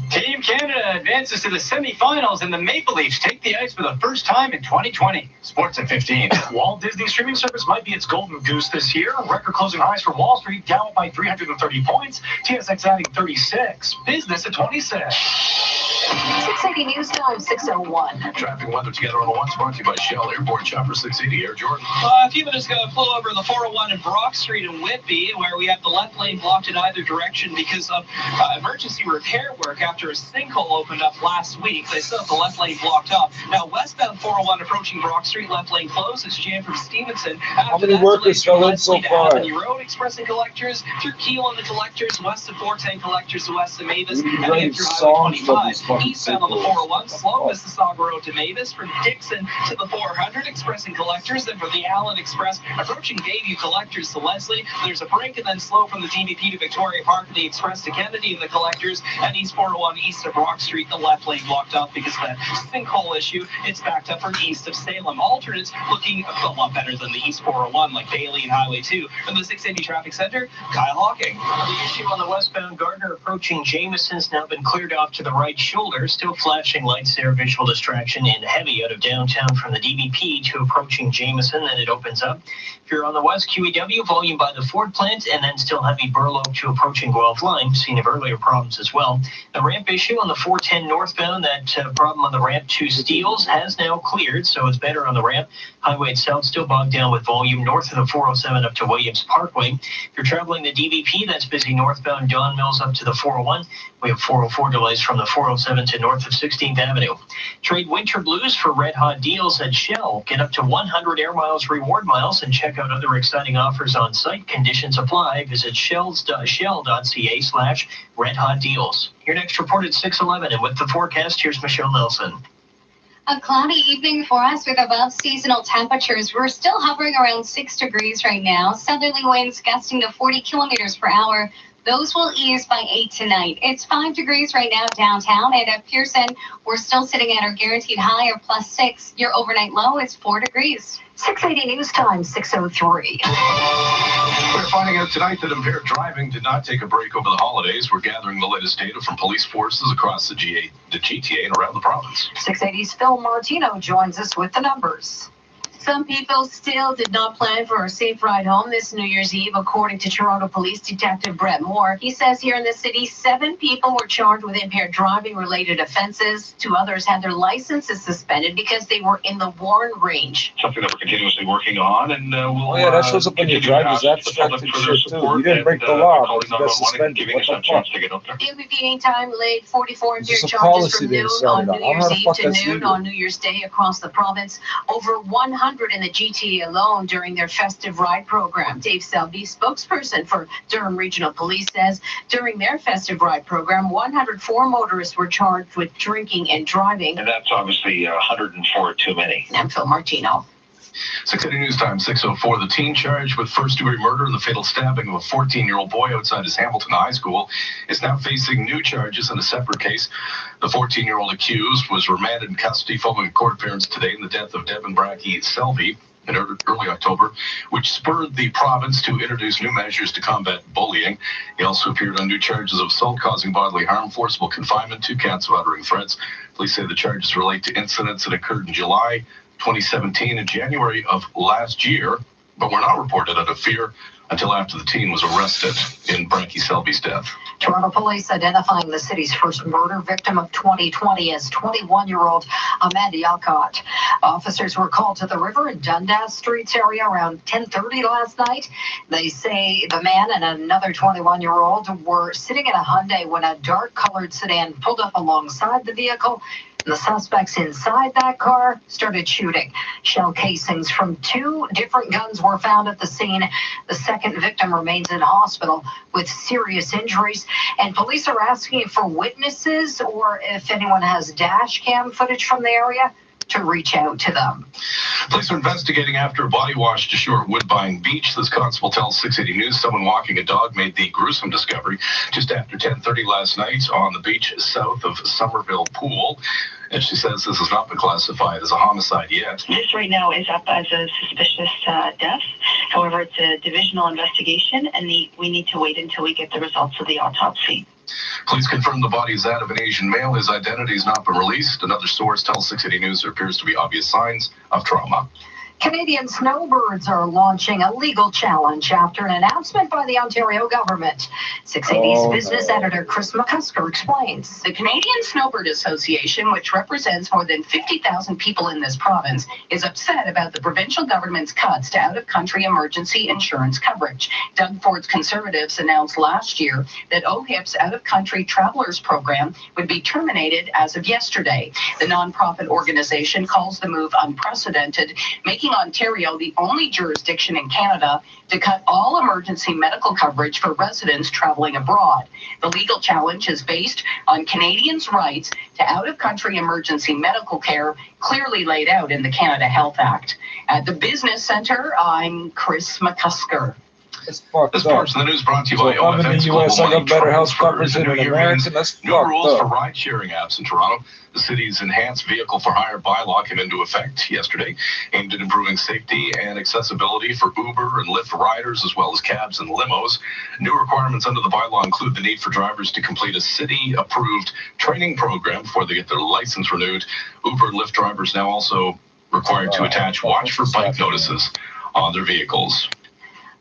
Speaker 17: Team Canada advances to the semifinals, and the Maple Leafs take the ice for the first time in 2020. Sports at 15.
Speaker 11: Walt Disney streaming service might be its golden goose this year. Record closing highs for Wall Street, down by 330 points. TSX adding 36. Business at 26.
Speaker 1: 680 News time, 6:01.
Speaker 3: Traffic and weather together on the ones brought to you by Shell Airport Chopper 680 Air Jordan.
Speaker 8: A few minutes ago, I flew over the 401 and Brock Street in Whitby, where we have the left lane blocked in either direction because of emergency repair work after a sinkhole opened up last week. They still have the left lane blocked up. Now, westbound 401 approaching Brock Street, left lane closed. It's jammed from Stevenson.
Speaker 2: How many workers fell in so far?
Speaker 8: Road expressing collectors through Keel on the collectors, west of 410 collectors to west of Mavis, and then through Highway 25. Eastbound on the 401, slow Mississauga Road to Mavis, from Dixon to the 400 expressing collectors, then from the Allen Express approaching Bayview collectors to Leslie. There's a break and then slow from the DVP to Victoria Park, the Express to Kennedy and the collectors, and East 401 east of Brock Street, the left lane blocked up because of that sinkhole issue. It's backed up from east of Salem. Alternates looking a lot better than the East 401, like Bailey and Highway 2. From the 680 Traffic Center, Kyle Hawking.
Speaker 9: The issue on the westbound Gardner approaching Jameson's now been cleared off to the right shoulder. Still flashing lights there, visual distraction and heavy out of downtown from the DVP to approaching Jameson. Then it opens up. If you're on the west QEW, volume by the Ford plant, and then still heavy Burloak to approaching Guelph line, scene of earlier problems as well. The ramp issue on the 410 northbound, that problem on the ramp to Steeles has now cleared, so it's better on the ramp. Highway itself still bogged down with volume north of the 407 up to Williams Parkway. If you're traveling the DVP, that's busy northbound Don Mills up to the 401. We have 404 delays from the 407 to north of 16th Avenue. Trade winter blues for red hot deals at Shell. Get up to 100 air miles reward miles and check out other exciting offers on site. Conditions apply. Visit shell.ca/red hot deals. Your next report at 6:11, and with the forecast, here's Michelle Nelson.
Speaker 10: A cloudy evening for us with above seasonal temperatures. We're still hovering around 6 degrees right now. Southerly winds gusting to 40 kilometers per hour. Those will ease by 8 tonight. It's 5 degrees right now downtown, and at Pearson, we're still sitting at our guaranteed high of +6. Your overnight low is 4 degrees.
Speaker 1: 680 News time, 6:03.
Speaker 3: We're finding out tonight that impaired driving did not take a break over the holidays. We're gathering the latest data from police forces across the GTA and around the province.
Speaker 1: 680's Phil Martino joins us with the numbers.
Speaker 7: Some people still did not plan for a safe ride home this New Year's Eve, according to Toronto Police Detective Brett Moore. He says here in the city, 7 people were charged with impaired driving-related offenses. 2 others had their licenses suspended because they were in the Warren range.
Speaker 3: Something that we're continuously working on, and we'll...
Speaker 2: that shows up on your driver's abstract and shit, too. You didn't break the law, but you got suspended. What the fuck?
Speaker 7: DPP time laid 44 impaired charges from noon on New Year's Eve to noon on New Year's Day across the province. Over 100 in the GTA alone during their festive ride program. Dave Selby, spokesperson for Durham Regional Police, says during their festive ride program, 104 motorists were charged with drinking and driving.
Speaker 14: And that's obviously 104 too many.
Speaker 7: I'm Phil Martino.
Speaker 3: 680 News Time, 6:04. The teen charged with first-degree murder and the fatal stabbing of a 14-year-old boy outside his Hamilton High School is now facing new charges in a separate case. The 14-year-old accused was remanded in custody following a court appearance today in the death of Devin Brackey Selvey in early October, which spurred the province to introduce new measures to combat bullying. He also appeared on new charges of assault causing bodily harm, forcible confinement, 2 counts of uttering threats. Police say the charges relate to incidents that occurred in July 2017 and January of last year, but were not reported out of fear until after the teen was arrested in Brackey Selvey's death.
Speaker 1: Toronto police identifying the city's first murder victim of 2020 as 21-year-old Amanda Alcott. Officers were called to the River and Dundas Streets area around 10:30 last night. They say the man and another 21-year-old were sitting in a Hyundai when a dark-colored sedan pulled up alongside the vehicle. The suspects inside that car started shooting. Shell casings from 2 different guns were found at the scene. The second victim remains in hospital with serious injuries. And police are asking for witnesses or if anyone has dash cam footage from the area to reach out to them.
Speaker 3: Police are investigating after a body washed ashore at Woodbine Beach. This constable tells 680 News someone walking a dog made the gruesome discovery just after 10:30 last night on the beach south of Somerville Pool. And she says this has not been classified as a homicide yet.
Speaker 6: This right now is up as a suspicious death. However, it's a divisional investigation, and we need to wait until we get the results of the autopsy.
Speaker 3: Police confirm the body is that of an Asian male. His identity has not been released. Another source tells 680 News there appears to be obvious signs of trauma.
Speaker 1: Canadian snowbirds are launching a legal challenge after an announcement by the Ontario government. 680's business editor Chris McCusker explains.
Speaker 5: The Canadian Snowbird Association, which represents more than 50,000 people in this province, is upset about the provincial government's cuts to out-of-country emergency insurance coverage. Doug Ford's Conservatives announced last year that OHIP's out-of-country travelers program would be terminated as of yesterday. The nonprofit organization calls the move unprecedented, making Ontario the only jurisdiction in Canada to cut all emergency medical coverage for residents traveling abroad. The legal challenge is based on Canadians' rights to out-of-country emergency medical care clearly laid out in the Canada Health Act. At the Business Center, I'm Chris McCusker.
Speaker 3: This portion of the news brought to you by OFX Global Money
Speaker 2: better health
Speaker 3: coverage
Speaker 2: in America. That's
Speaker 3: new rules for ride-sharing apps in Toronto. The city's enhanced vehicle for hire bylaw came into effect yesterday, aimed at improving safety and accessibility for Uber and Lyft riders, as well as cabs and limos. New requirements under the bylaw include the need for drivers to complete a city-approved training program before they get their license renewed. Uber and Lyft drivers now also required to attach watch for bike notices on their vehicles.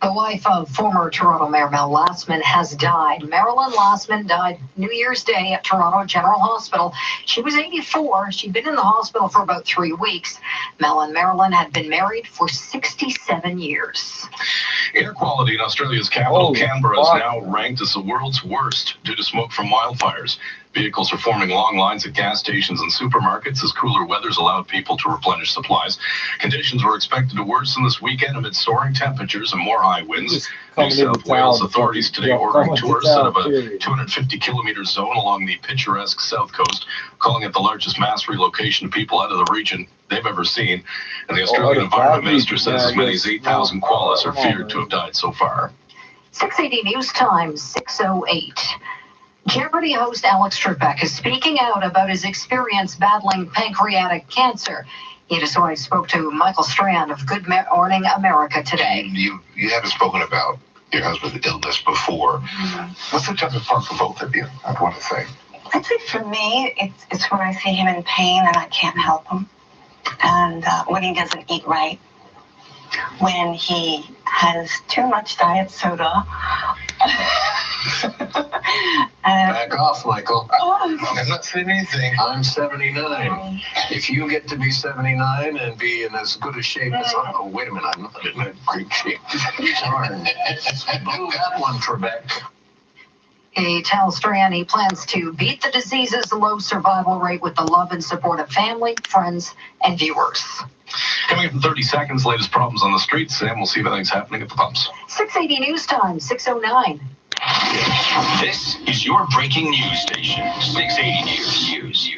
Speaker 1: The wife of former Toronto Mayor Mel Lastman has died. Marilyn Lastman died New Year's Day at Toronto General Hospital. She was 84. She'd been in the hospital for about 3 weeks. Mel and Marilyn had been married for 67 years.
Speaker 3: Air quality in Australia's capital, Canberra, is now ranked as the world's worst due to smoke from wildfires. Vehicles are forming long lines at gas stations and supermarkets as cooler weather's allowed people to replenish supplies. Conditions were expected to worsen this weekend amid soaring temperatures and more high winds. New South Wales authorities today ordering tourists out of a 250-kilometer zone along the picturesque south coast, calling it the largest mass relocation of people out of the region they've ever seen. And the Australian Environment Minister says as many as 8,000 koalas are feared to have died so far.
Speaker 1: 680 News Time, 6:08. Jeopardy host Alex Trebek is speaking out about his experience battling pancreatic cancer. He and his wife spoke to Michael Strand of Good Morning America today.
Speaker 24: You haven't spoken about your husband's illness before. What's the toughest part for both of you, I want to say?
Speaker 6: I'd say for me, it's when I see him in pain and I can't help him. And when he doesn't eat right when he has too much diet soda.
Speaker 23: Back off, Michael.
Speaker 6: Oh.
Speaker 23: I'm not saying anything. I'm 79. If you get to be 79 and be in as good a shape as I... Oh, wait a minute. I'm not in a great shape. Darn. Blew that one, Trebek.
Speaker 1: He tells Strand he plans to beat the disease's low survival rate with the love and support of family, friends, and viewers.
Speaker 3: Coming up in 30 seconds, latest problems on the streets, and we'll see if anything's happening at the pumps.
Speaker 1: 680 News Time, 6:09.
Speaker 13: This is your breaking news station. 680 News.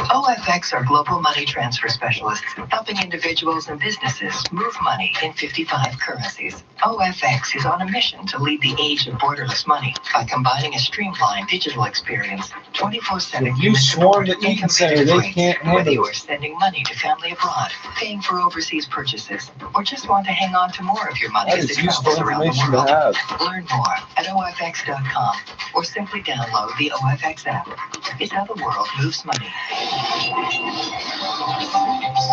Speaker 16: OFX are global money transfer specialists helping individuals and businesses move money in 55 currencies. OFX is on a mission to lead the age of borderless money by combining a streamlined digital experience, 24/7
Speaker 2: If you swarm the Eaton Center, they can't handle
Speaker 16: whether you
Speaker 2: it.
Speaker 16: are sending money to family abroad, paying for overseas purchases, or just want to hang on to more of your money
Speaker 2: That
Speaker 16: as
Speaker 2: is
Speaker 16: it
Speaker 2: useful
Speaker 16: travels around the
Speaker 2: information to
Speaker 16: world.
Speaker 2: have.
Speaker 16: Learn more at OFX.com or simply download the OFX app. It's how the world moves money.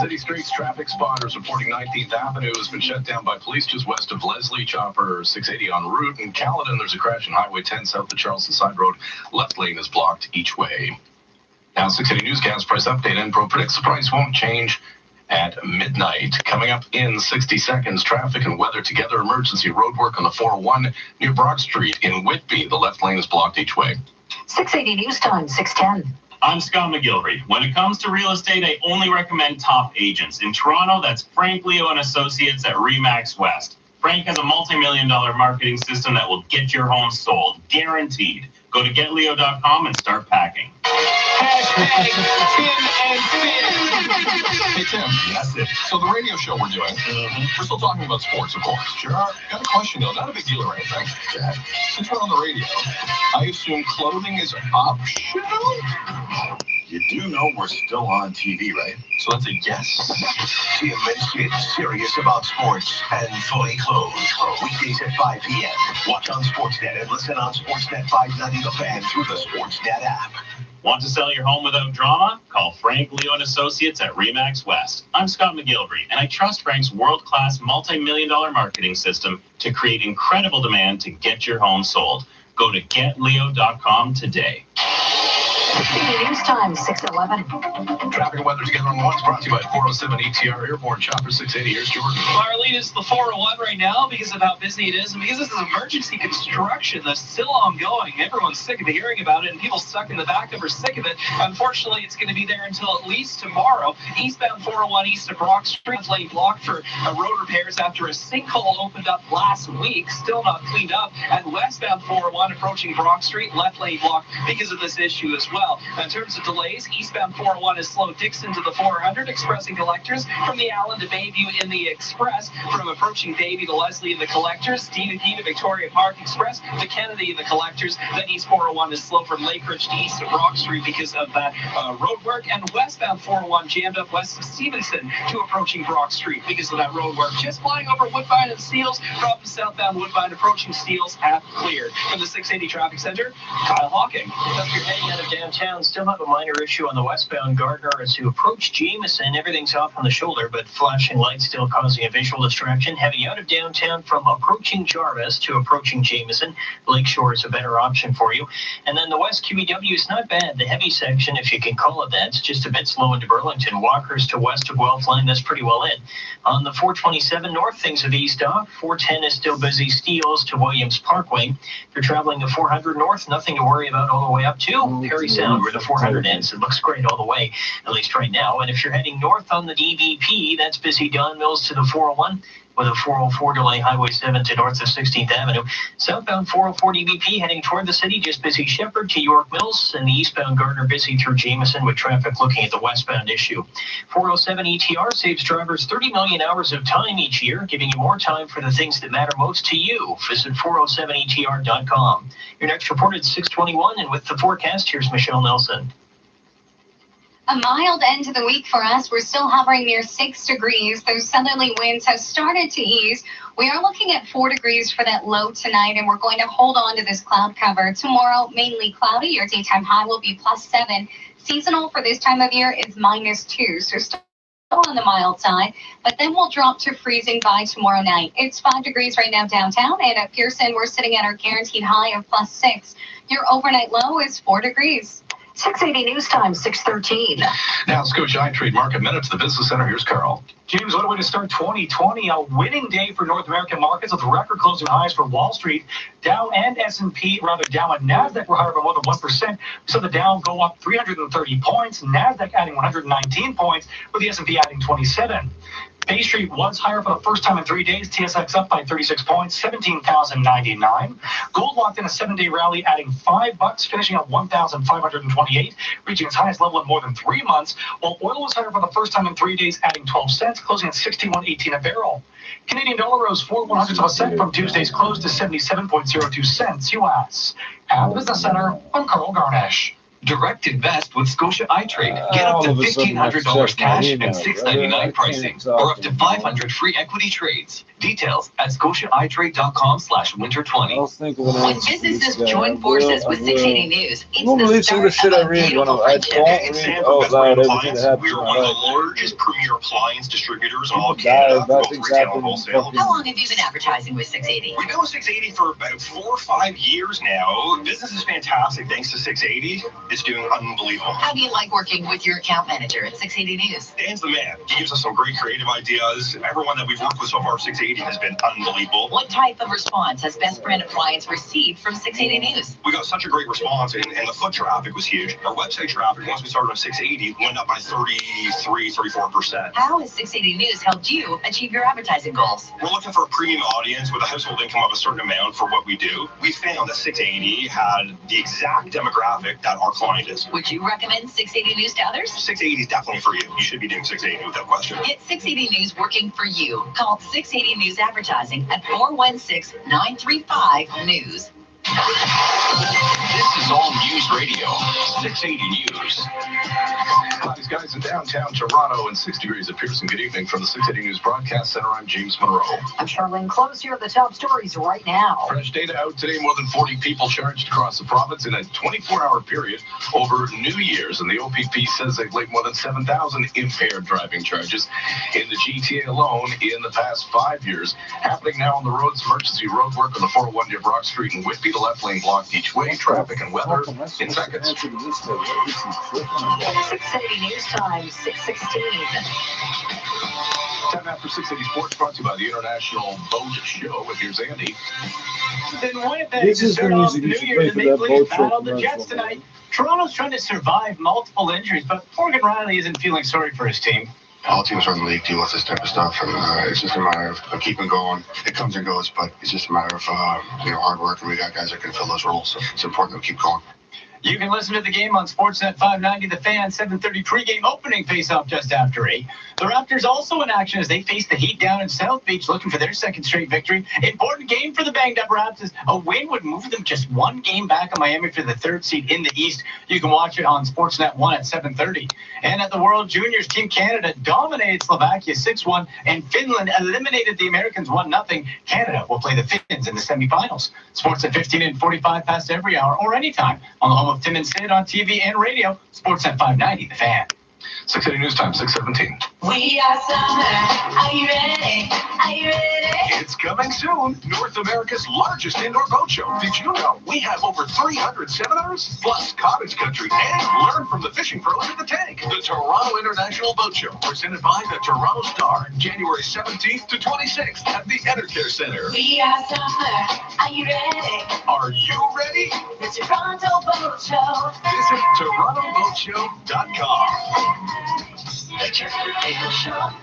Speaker 3: City streets traffic spotters reporting 19th Avenue has been shut down by police just west of Leslie. Chopper 680 en route. In Caledon, there's a crash on Highway 10 south of Charleston Side Road. Left lane is blocked each way. Now, 680 News gas price update. Enpro predicts the price won't change at midnight. Coming up in 60 seconds, traffic and weather together. Emergency road work on the 401 near Broad Street in Whitby. The left lane is blocked each way.
Speaker 1: 680 News Time, 6:10.
Speaker 20: I'm Scott McGilvery. When it comes to real estate, I only recommend top agents. In Toronto, that's Frank Leo and Associates at Remax West. Frank has a multi-million-dollar marketing system that will get your home sold, guaranteed. Go to getleo.com and start packing.
Speaker 3: Hashtag Tim and Finn. Hey, Tim. That's it. So the radio show we're doing, we're still talking about sports, of course. Sure. Got a question, though. Not a big deal or anything. Since we're on the radio, I assume clothing is optional?
Speaker 24: You do know we're still on TV, right?
Speaker 3: So that's a yes?
Speaker 24: Tim and Finn, serious about sports and fully clothed. Weekdays at 5 p.m. Watch on Sportsnet and listen on Sportsnet 590 The Fan through the Sportsnet app.
Speaker 20: Want to sell your home without drama? Call Frank Leo and Associates at Remax West. I'm Scott McGilvery, and I trust Frank's world-class multi-million-dollar marketing system to create incredible demand to get your home sold. Go to getleo.com today.
Speaker 1: 680 News Time, 6:11.
Speaker 3: Traffic and weather together on the ones brought to you by 407 ETR Airborne Chopper 680. Here's Jordan.
Speaker 8: Our lead is the 401 right now because of how busy it is and because this is emergency construction that's still ongoing. Everyone's sick of hearing about it and people stuck in the back of are sick of it. Unfortunately, it's going to be there until at least tomorrow. Eastbound 401 east of Brock Street lane blocked for road repairs after a sinkhole opened up last week, still not cleaned up. And westbound 401 approaching Brock Street, left lane blocked because of this issue as well. In terms of delays, eastbound 401 is slow Dixon to the 400, expressing collectors from the Allen to Bayview in the Express, from approaching Bayview to Leslie in the collectors, DVP to Victoria Park Express, to Kennedy in the collectors. Then east 401 is slow from Lake Ridge to east of Brock Street because of that road work, and westbound 401 jammed up west of Stevenson to approaching Brock Street because of that road work. Just flying over Woodbine and Steeles, from southbound Woodbine approaching Steeles, half cleared. From the 680 traffic center, Kyle Hawking.
Speaker 9: If you're heading out of downtown, still have a minor issue on the westbound Gardner as you approach Jameson. Everything's off on the shoulder, but flashing lights still causing a visual distraction. Heading out of downtown from approaching Jarvis to approaching Jameson. Lakeshore is a better option for you. And then the west QEW is not bad. The heavy section, if you can call it that, it's just a bit slow into Burlington. Walkers to west of Guelph Line, that's pretty well in. On the 427 north, things have eased off. 410 is still busy. Steeles to Williams Parkway. If you're traveling the 400 north, nothing to worry about all the way up to Perry Sound, where the 400 ends. It looks great all the way, at least right now. And if you're heading north on the DVP, that's busy Don Mills to the 401, with a 404 delay Highway 7 to north of 16th Avenue. Southbound 404 DVP heading toward the city, just busy Shepherd to York Mills, and the eastbound Gardner busy through Jameson with traffic looking at the westbound issue. 407 ETR saves drivers 30 million hours of time each year, giving you more time for the things that matter most to you. Visit 407etr.com. Your next report at 6:21, and with the forecast, here's Michelle Nelson.
Speaker 10: A mild end to the week for us. We're still hovering near 6 degrees. Those southerly winds have started to ease. We are looking at 4 degrees for that low tonight, and we're going to hold on to this cloud cover. Tomorrow, mainly cloudy. Your daytime high will be +7. Seasonal for this time of year is -2. So on the mild side, but then we'll drop to freezing by tomorrow night. It's 5 degrees right now downtown, and at Pearson, we're sitting at our guaranteed high of +6. Your overnight low is 4 degrees.
Speaker 1: 680 News Time, 6:13.
Speaker 3: Now, Scotia iTrade Market Minute to the Business Center. Here's Carl.
Speaker 11: James, what a way to start 2020. A winning day for North American markets with record closing highs for Wall Street. Dow and S&P, rather Dow and NASDAQ were higher by more than 1%. We saw the Dow go up 330 points, NASDAQ adding 119 points, with the S&P adding 27. Bay Street was higher for the first time in 3 days. TSX up by 36 points, 17,099. Gold locked in a 7-day rally, adding $5, finishing at 1,528, reaching its highest level in more than 3 months. While oil was higher for the first time in 3 days, adding 12 cents, closing at 61.18 a barrel. Canadian dollar rose 4/100ths of a cent from Tuesday's close to 77.02 cents U.S. At the Business Center, I'm Carl Garnish.
Speaker 12: Direct invest with Scotia iTrade. Get up to $1,500 cash and $6.99 pricing, or up to 500 free equity trades. Details at scotiaittrade.com/winter20.
Speaker 7: When businesses join forces with 680 News, it's the
Speaker 2: start of a beautiful friendship.
Speaker 3: In San Francisco Appliance, we're one of the largest premier appliance distributors in all of Canada, both retail and wholesale.
Speaker 7: How long have you been advertising with 680?
Speaker 3: We've been with 680 for about 4 or 5 years now. Business is fantastic thanks to 680. It's doing unbelievable.
Speaker 7: How do you like working with your account manager at 680 News?
Speaker 3: Dan's the man. He gives us some great creative ideas. Everyone that we've worked with so far, 680 has been unbelievable.
Speaker 7: What type of response has Best Brand Appliance received from 680 News?
Speaker 3: We got such a great response, and the foot traffic was huge. Our website traffic, once we started on 680, went up by 34%.
Speaker 7: How has 680 News helped you achieve your advertising goals?
Speaker 3: We're looking for a premium audience with a household income of a certain amount for what we do. We found that 680 had the exact demographic that our client is.
Speaker 7: Would you recommend 680 News to others?
Speaker 3: 680 is definitely for you. You should be doing 680 without question.
Speaker 7: Get 680 News working for you. Call 680 News Advertising at 416-935-NEWS.
Speaker 12: This is All News Radio, 680 News.
Speaker 3: Hi, guys in downtown Toronto and 6 degrees at Pearson. Good evening from the 680 News Broadcast Center. I'm James Monroe.
Speaker 1: I'm Charlene Close. Here are the top stories right now.
Speaker 3: Fresh data out today. More than 40 people charged across the province in a 24-hour period over New Year's. And the OPP says they've laid more than 7,000 impaired driving charges in the GTA alone in the past 5 years. Happening now on the roads. Emergency road work on the 401 near Brock Street and Whitby. The left lane blocked each way. Traffic and weather in seconds.
Speaker 1: 680 News Time, 6:16.
Speaker 3: Time after 680 Sports, brought to you by the International Boat Show. And here's Andy.
Speaker 11: In Winnipeg, to start off the New Year, the Maple Leafs battled the Jets tonight. Toronto's trying to survive multiple injuries, but Morgan Riley isn't feeling sorry for his team.
Speaker 15: All teams around the league deal with this type of stuff, and it's just a matter of keeping going. It comes and goes, but it's just a matter of hard work, and we got guys that can fill those roles, so it's important that we keep going.
Speaker 11: You can listen to the game on Sportsnet 590, The Fan, 7:30 pregame opening face-off just after 8. The Raptors also in action as they face the Heat down in South Beach, looking for their second straight victory. Important game for the banged-up Raptors. A win would move them just 1 game back on Miami for the 3rd seed in the East. You can watch it on Sportsnet 1 at 7:30. And at the World Juniors, Team Canada dominated Slovakia 6-1, and Finland eliminated the Americans 1-0. Canada will play the Finns in the semifinals. Sports at 15 and 45 past every hour or anytime on the home of Tim and Sid on TV and radio. Sportsnet 590, The Fan.
Speaker 3: 680 News Time, 6:17.
Speaker 7: We are summer. Are you ready? Are you ready?
Speaker 13: It's coming soon. North America's largest indoor boat show. Did you know we have over 300 seminars, plus cottage country, and learn from the fishing pros at the tank? The Toronto International Boat Show, presented by the Toronto Star, January 17th to 26th at the Enercare Center.
Speaker 7: We are summer. Are you ready?
Speaker 13: Are you ready?
Speaker 7: The Toronto Boat Show.
Speaker 13: Visit TorontoBoatShow.com.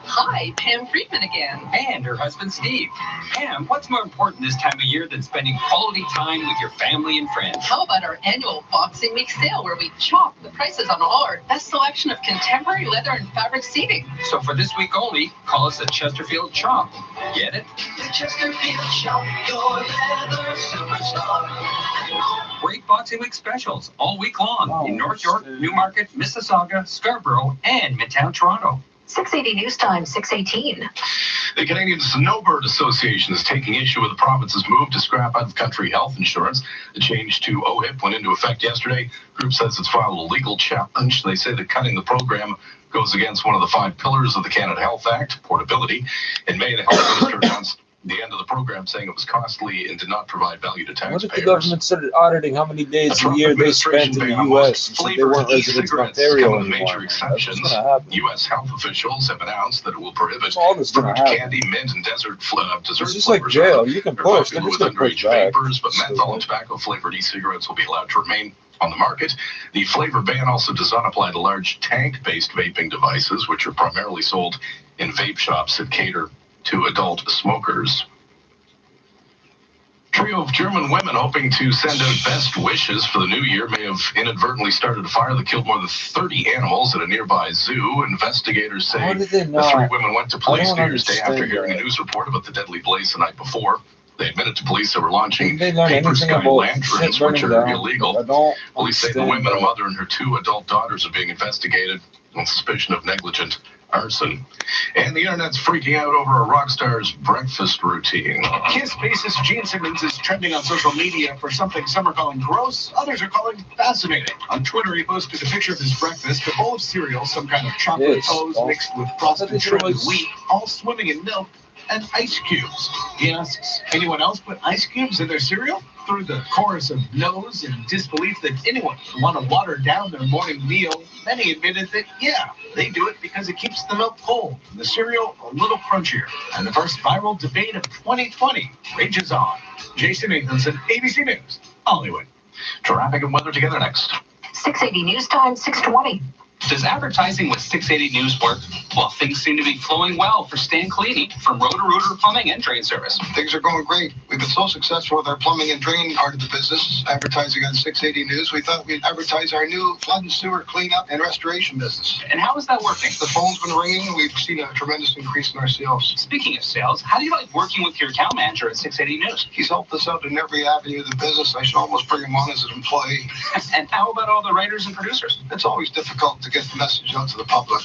Speaker 19: Hi, Pam Friedman again. And her husband, Steve. Pam, what's more important this time of year than spending quality time with your family and friends?
Speaker 21: How about our annual Boxing Week sale where we chop the prices on all our best selection of contemporary leather and fabric seating?
Speaker 19: So for this week only, call us at Chesterfield Chop. Get it?
Speaker 7: The Chesterfield Shop, your leather superstar.
Speaker 19: Great Boxing Week specials all week long in North York, Newmarket, Mississauga, Scarborough, and Midtown Toronto.
Speaker 1: 680 News Time, 6:18.
Speaker 3: The Canadian Snowbird Association is taking issue with the province's move to scrap out-of-country health insurance. The change to OHIP went into effect yesterday. The group says it's filed a legal challenge. They say that cutting the program goes against one of the 5 pillars of the Canada Health Act, portability. In May, the health minister announced the end of the program, saying it was costly and did not provide value to taxpayers.
Speaker 2: What if the government started auditing how many days a year they spent in the U.S. since they weren't residents of Ontario anymore?
Speaker 3: Major exceptions. U.S. health officials have announced that it will prohibit fruit, candy, mint, and dessert
Speaker 2: it's just like jail. You can push. They're just going to push back.
Speaker 3: Vapors, but menthol and tobacco-flavored e-cigarettes will be allowed to remain on the market. The flavor ban also does not apply to large tank-based vaping devices, which are primarily sold in vape shops that cater to adult smokers. Trio of German women hoping to send out best wishes for the new year may have inadvertently started a fire that killed more than 30 animals at a nearby zoo. Investigators say the 3 women went to police New Year's Day after hearing a news report about the deadly blaze the night before. They admitted to police they were launching paper sky lanterns, which are illegal. Police say the women, a mother and her 2 adult daughters, are being investigated on suspicion of negligent arson. And the internet's freaking out over a rock star's breakfast routine.
Speaker 11: Kiss bassist Gene Simmons is trending on social media for something some are calling gross, others are calling fascinating. On Twitter, he posted a picture of his breakfast, a bowl of cereal, some kind of chocolate toast mixed with frosted shredded wheat, all swimming in milk, and ice cubes. He asks, anyone else put ice cubes in their cereal? Through the chorus of no's and disbelief that anyone would want to water down their morning meal, many admitted that, yeah, they do it because it keeps the milk cold and the cereal a little crunchier. And the first viral debate of 2020 rages on. Jason Nathanson, ABC News, Hollywood.
Speaker 3: Traffic and weather together next.
Speaker 1: 680 News Time, 6:20.
Speaker 19: Does advertising with 680 News work? Well, things seem to be flowing well for Stan Cleany from Roto-Rooter Plumbing and Drain Service.
Speaker 4: Things are going great. We've been so successful with our plumbing and drain part of the business, advertising on 680 News. We thought we'd advertise our new flood and sewer cleanup and restoration business.
Speaker 19: And how is that working?
Speaker 4: The phone's been ringing, and we've seen a tremendous increase in our sales.
Speaker 19: Speaking of sales, how do you like working with your account manager at 680 News?
Speaker 4: He's helped us out in every avenue of the business. I should almost bring him on as an employee.
Speaker 19: And how about all the writers and producers?
Speaker 4: It's always difficult to get the message out to the public.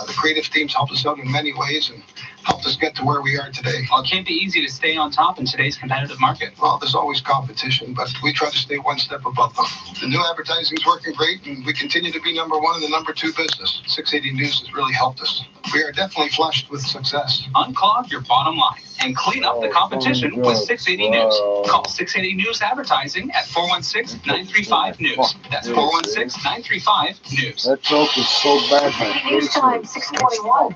Speaker 4: The creative teams helped us out in many ways and helped us get to where we are today.
Speaker 19: Well, it can't be easy to stay on top in today's competitive market.
Speaker 4: Well, there's always competition, but we try to stay one step above them. The new advertising is working great, and we continue to be number 1 in the number 2 business. 680 News has really helped us. We are definitely flushed with success.
Speaker 19: Unclog your bottom line and clean up the competition with 680 News. Call 680 News Advertising at 416-935-NEWS. That's 416-935-NEWS.
Speaker 2: That joke is so bad.
Speaker 1: News Time, 6:21.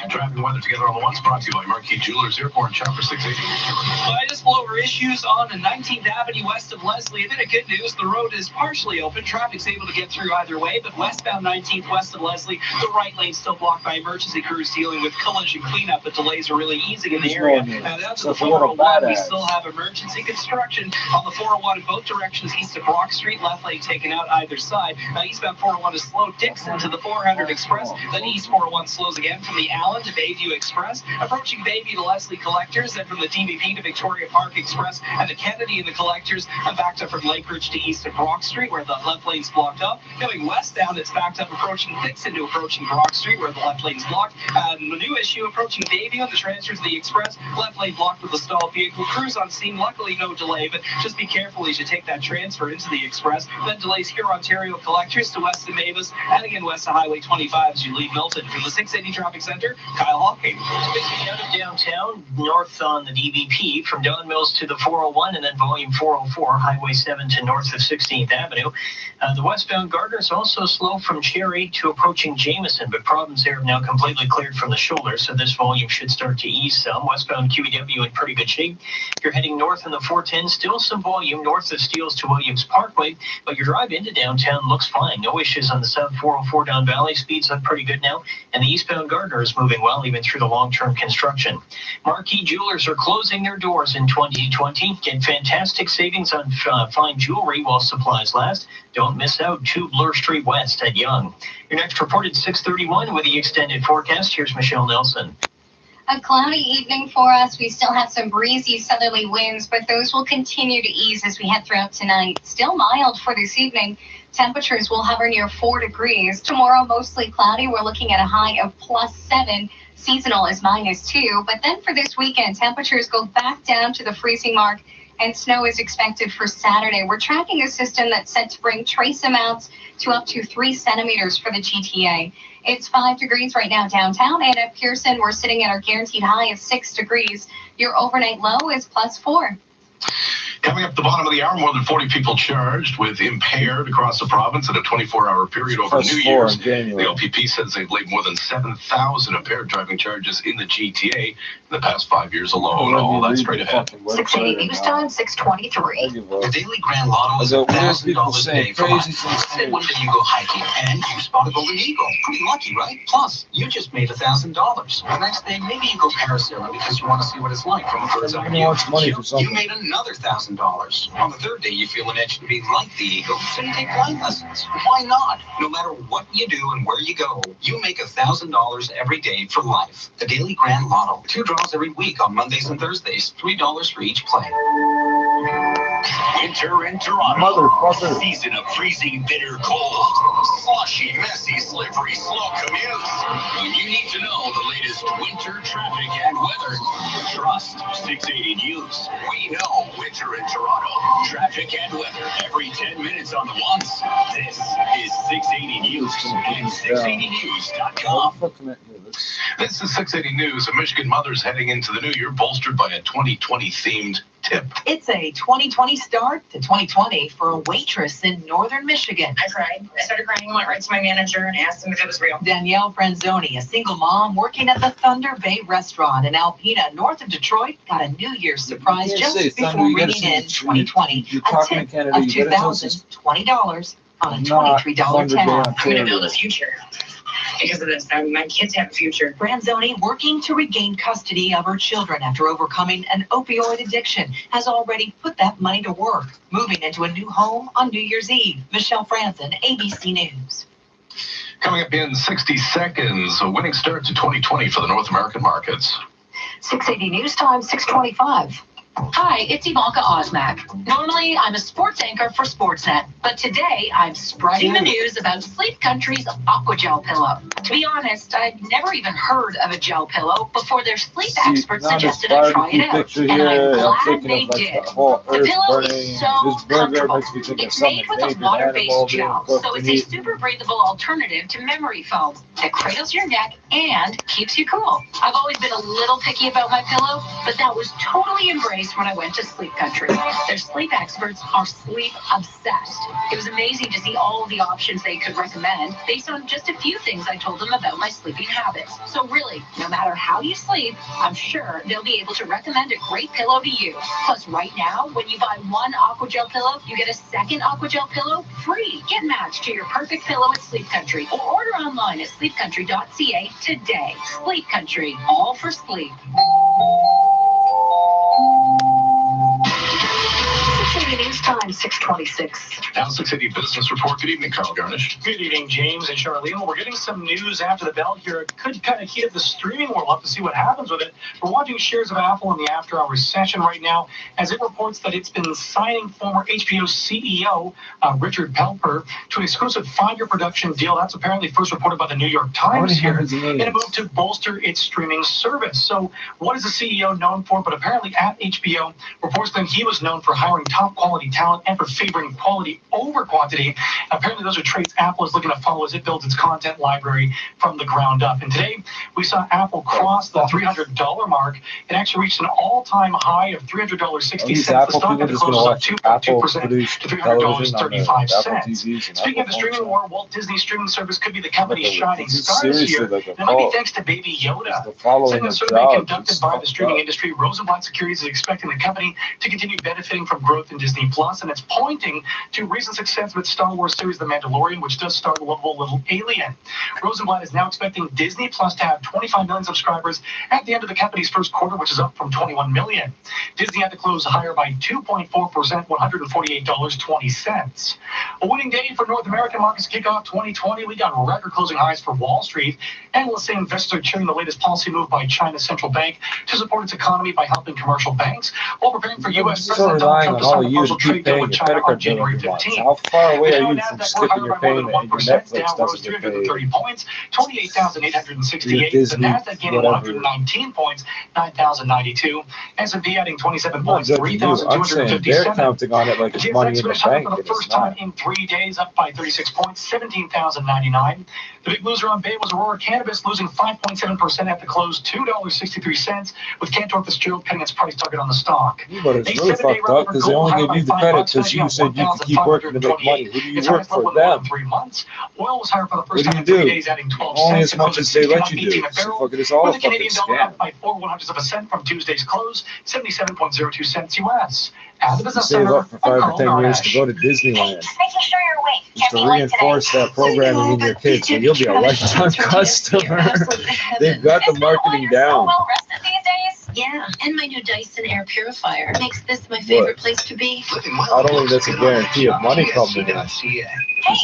Speaker 3: Traffic weather together on the ones brought to you by Marquee Jewelers, Airport, Chopper 680.
Speaker 8: I just blow over issues on 19th Avenue west of Leslie. A bit of good news, the road is partially open. Traffic's able to get through either way, but westbound 19th west of Leslie, the right lane's still blocked by emergency crews dealing with collision cleanup, but delays are really easing in the area. Now down to the 401, we still have emergency construction on the 401 in both directions east of Brock Street, left lane taken out either side. Now eastbound 401 is slow. Dixon to the 400 Express, then east 401 slows again from the Allen to Bayview Express, approaching Bayview to Leslie Collectors, then from the DVP to Victoria Park Express, and the Kennedy and the Collectors, and backed up from Lake Ridge to east of Brock Street, where the left lane's blocked up. Going westbound, it's backed up approaching Dixon to approaching Brock Street, where the left lane's blocked. And the new issue approaching Bayview on the transfers to the Express, left lane blocked with a stalled vehicle. Crews on scene, luckily no delay, but just be careful as you take that transfer into the Express. Then delays here Ontario Collectors to west of Mavis, and again west of Highway 25 as you leave Milton. From the 680 Traffic Center, Kyle Hawking.
Speaker 9: Speaking out of downtown, north on the DVP, from Don Mills to the 401, and then volume 404, Highway 7 to north of 16th Avenue. The westbound Gardner's also slow from Cherry to approaching Jameson, but problems there have now completely cleared from the shoulder, so this volume should start to ease some. Westbound QEW in pretty good shape. If you're heading north in the 410, still some volume north of Steeles to Williams Parkway, but your drive into downtown looks fine. No issues on the South 404 down Valley. Speeds look pretty good now, and the eastbound Gardner is moving well even through the long-term construction. Marquee Jewelers are closing their doors in 2020. Get fantastic savings on fine jewelry while supplies last. Don't miss out. 2 Bloor Street West at Yonge. Your next report at 6:31 with the extended forecast. Here's Michelle Nelson.
Speaker 10: A cloudy evening for us. We still have some breezy southerly winds, but those will continue to ease as we head throughout tonight. Still mild for this evening. Temperatures will hover near 4 degrees. Tomorrow, mostly cloudy. We're looking at a high of +7. Seasonal is -2. But then for this weekend, temperatures go back down to the freezing mark, and snow is expected for Saturday. We're tracking a system that's set to bring trace amounts to up to 3 centimeters for the GTA. It's 5 degrees right now downtown, and at Pearson, we're sitting at our guaranteed high of 6 degrees. Your overnight low is +4.
Speaker 3: Coming up at the bottom of the hour, more than 40 people charged with impaired across the province in a 24-hour period over New Year's. The LPP says they've laid more than 7,000 impaired driving charges in the GTA in the past 5 years alone. All that straight ahead.
Speaker 1: 680 News Time, 623.
Speaker 12: The Daily Grand Lotto is $1,000 a day for life. Say one day you go hiking and you spot a golden eagle. Pretty lucky, right? Plus, you just made $1,000. The next day, maybe you go parasailing because you want to see what it's like from a bird's eye view. You made another $1,000. On the third day, you feel an itch to be like the eagle, so you take flying lessons. Why not? No matter what you do and where you go, you make $1,000 every day for life. The Daily Grand Lotto. 2 draws every week on Mondays and Thursdays. $3 for each play.
Speaker 13: Winter in Toronto. Season of freezing, bitter cold. Slushy, messy, slippery, slow commutes. When you need to know the latest winter traffic and weather, trust 680 News. We know winter in Toronto. Traffic and weather every 10 minutes on the ones. This is 680 News and 680news.com.
Speaker 3: This is 680 News. A Michigan mother's heading into the new year bolstered by a 2020-themed tip.
Speaker 14: It's a 2020 start to 2020 for a waitress in northern Michigan.
Speaker 17: I cried. I started crying and went right to my manager and asked him if it was real.
Speaker 14: Danielle Franzoni, a single mom working at the Thunder Bay restaurant in Alpena, north of Detroit, got a New Year's surprise just before ringing in 2020. A tip of $2,020 on a $23 tab.
Speaker 17: I'm going to build a future. Because of this, my kids have a future.
Speaker 14: Franzoni, working to regain custody of her children after overcoming an opioid addiction, has already put that money to work, moving into a new home on New Year's Eve. Michelle Franzen, ABC News.
Speaker 3: Coming up in 60 seconds, a winning start to 2020 for the North American markets.
Speaker 1: 680 News Time, 625.
Speaker 5: Hi, it's Ivanka Osmak. Normally, I'm a sports anchor for Sportsnet, but today I'm spreading the news about Sleep Country's Aquagel pillow. To be honest, I'd never even heard of a gel pillow before their sleep experts suggested I try it out, and I'm glad they did. The pillow is so comfortable. It's made with a water-based gel, so it's a super breathable alternative to memory foam that cradles your neck and keeps you cool. I've always been a little picky about my pillow, but that was totally embraced when I went to Sleep Country. Their sleep experts are sleep obsessed. It was amazing to see all the options they could recommend based on just a few things I told them about my sleeping habits. So really, no matter how you sleep, I'm sure they'll be able to recommend a great pillow to you. Plus, right now, when you buy one Aquagel pillow, you get a second Aquagel pillow free. Get matched to your perfect pillow at Sleep Country or order online at sleepcountry.ca today. Sleep Country, all for sleep.
Speaker 1: 680 News Time, 626.
Speaker 3: Now 680 Business Report. Good evening, Carl Garnish.
Speaker 11: Good evening, James and Charlene. We're getting some news after the bell here. It could kind of heat up the streaming war. We'll have to see what happens with it. We're watching shares of Apple in the after-hours session right now as it reports that it's been signing former HBO CEO Richard Pelper to an exclusive 5-year production deal. That's apparently first reported by the New York Times here in a move to bolster its streaming service. So what is the CEO known for? But apparently at HBO, reports that he was known for hiring top-quality talent and for favoring quality over quantity. Apparently, those are traits Apple is looking to follow as it builds its content library from the ground up. And today, we saw Apple cross the $300 mark. It actually reached an all-time high of $300.60. The stock had to close up 2.2% to $300.35. Speaking of the streaming war, Walt Disney streaming service could be the company's shining stars here. It might be thanks to Baby Yoda. Second survey conducted by the streaming industry, Rosenblatt Securities is expecting the company to continue benefiting from growth in Disney Plus, and it's pointing to recent success with Star Wars series The Mandalorian, which does star the lovable little alien. Rosenblatt is now expecting Disney Plus to have 25 million subscribers at the end of the company's first quarter, which is up from 21 million. Disney had to close higher by 2.4%, $148.20. A winning day for North American markets kick off 2020. We got record closing highs for Wall Street. Analysts say investors are cheering the latest policy move by China's central bank to support its economy by helping commercial banks, while preparing for U.S. President Donald Trump to sign a partial trade deal Brazil with China on January 15th.
Speaker 2: How far away are you from skipping your payment and your Netflix doesn't get paid?
Speaker 11: 330 points, 28,868. The Nasdaq gaining 119 points, 9,092. S&P adding 27 points, 3,257.
Speaker 2: They're counting on it like it's money in the bank.
Speaker 11: For the first time in 3 days, up by 36 points, 17,099. The big loser on Bay was Aurora Cannabis, losing 5.7% at the close, $2.63, with Cantor Fitzgerald petting its price target on the stock.
Speaker 2: But it's really fucked up because they only gave you the credit because you said you could keep working to make money. Who do you work for them?
Speaker 11: 3 months. Oil was higher for the first
Speaker 2: What
Speaker 11: time
Speaker 2: do
Speaker 11: in 3
Speaker 2: you
Speaker 11: days, adding 12
Speaker 2: Only
Speaker 11: cents.
Speaker 2: as much as they let you do. So fucking it's all a
Speaker 11: the
Speaker 2: fucking
Speaker 11: Canadian dollar
Speaker 2: scam.
Speaker 11: up by 4/100 from Tuesday's close, 77.02 cents US. At the
Speaker 2: You
Speaker 11: business
Speaker 2: save
Speaker 11: center,
Speaker 2: up for 5
Speaker 11: I'm
Speaker 2: or 10
Speaker 11: Carl
Speaker 2: years to
Speaker 11: Narnash.
Speaker 2: go to Disneyland.
Speaker 7: Just making sure you're awake.
Speaker 2: Just to reinforce that programming in your kids, so you'll be a lifetime customer. They've got the marketing down.
Speaker 7: Well rested these days.
Speaker 5: Yeah, and my new Dyson air purifier makes this my favorite place to be.
Speaker 2: Not only that's a guarantee of money coming in, because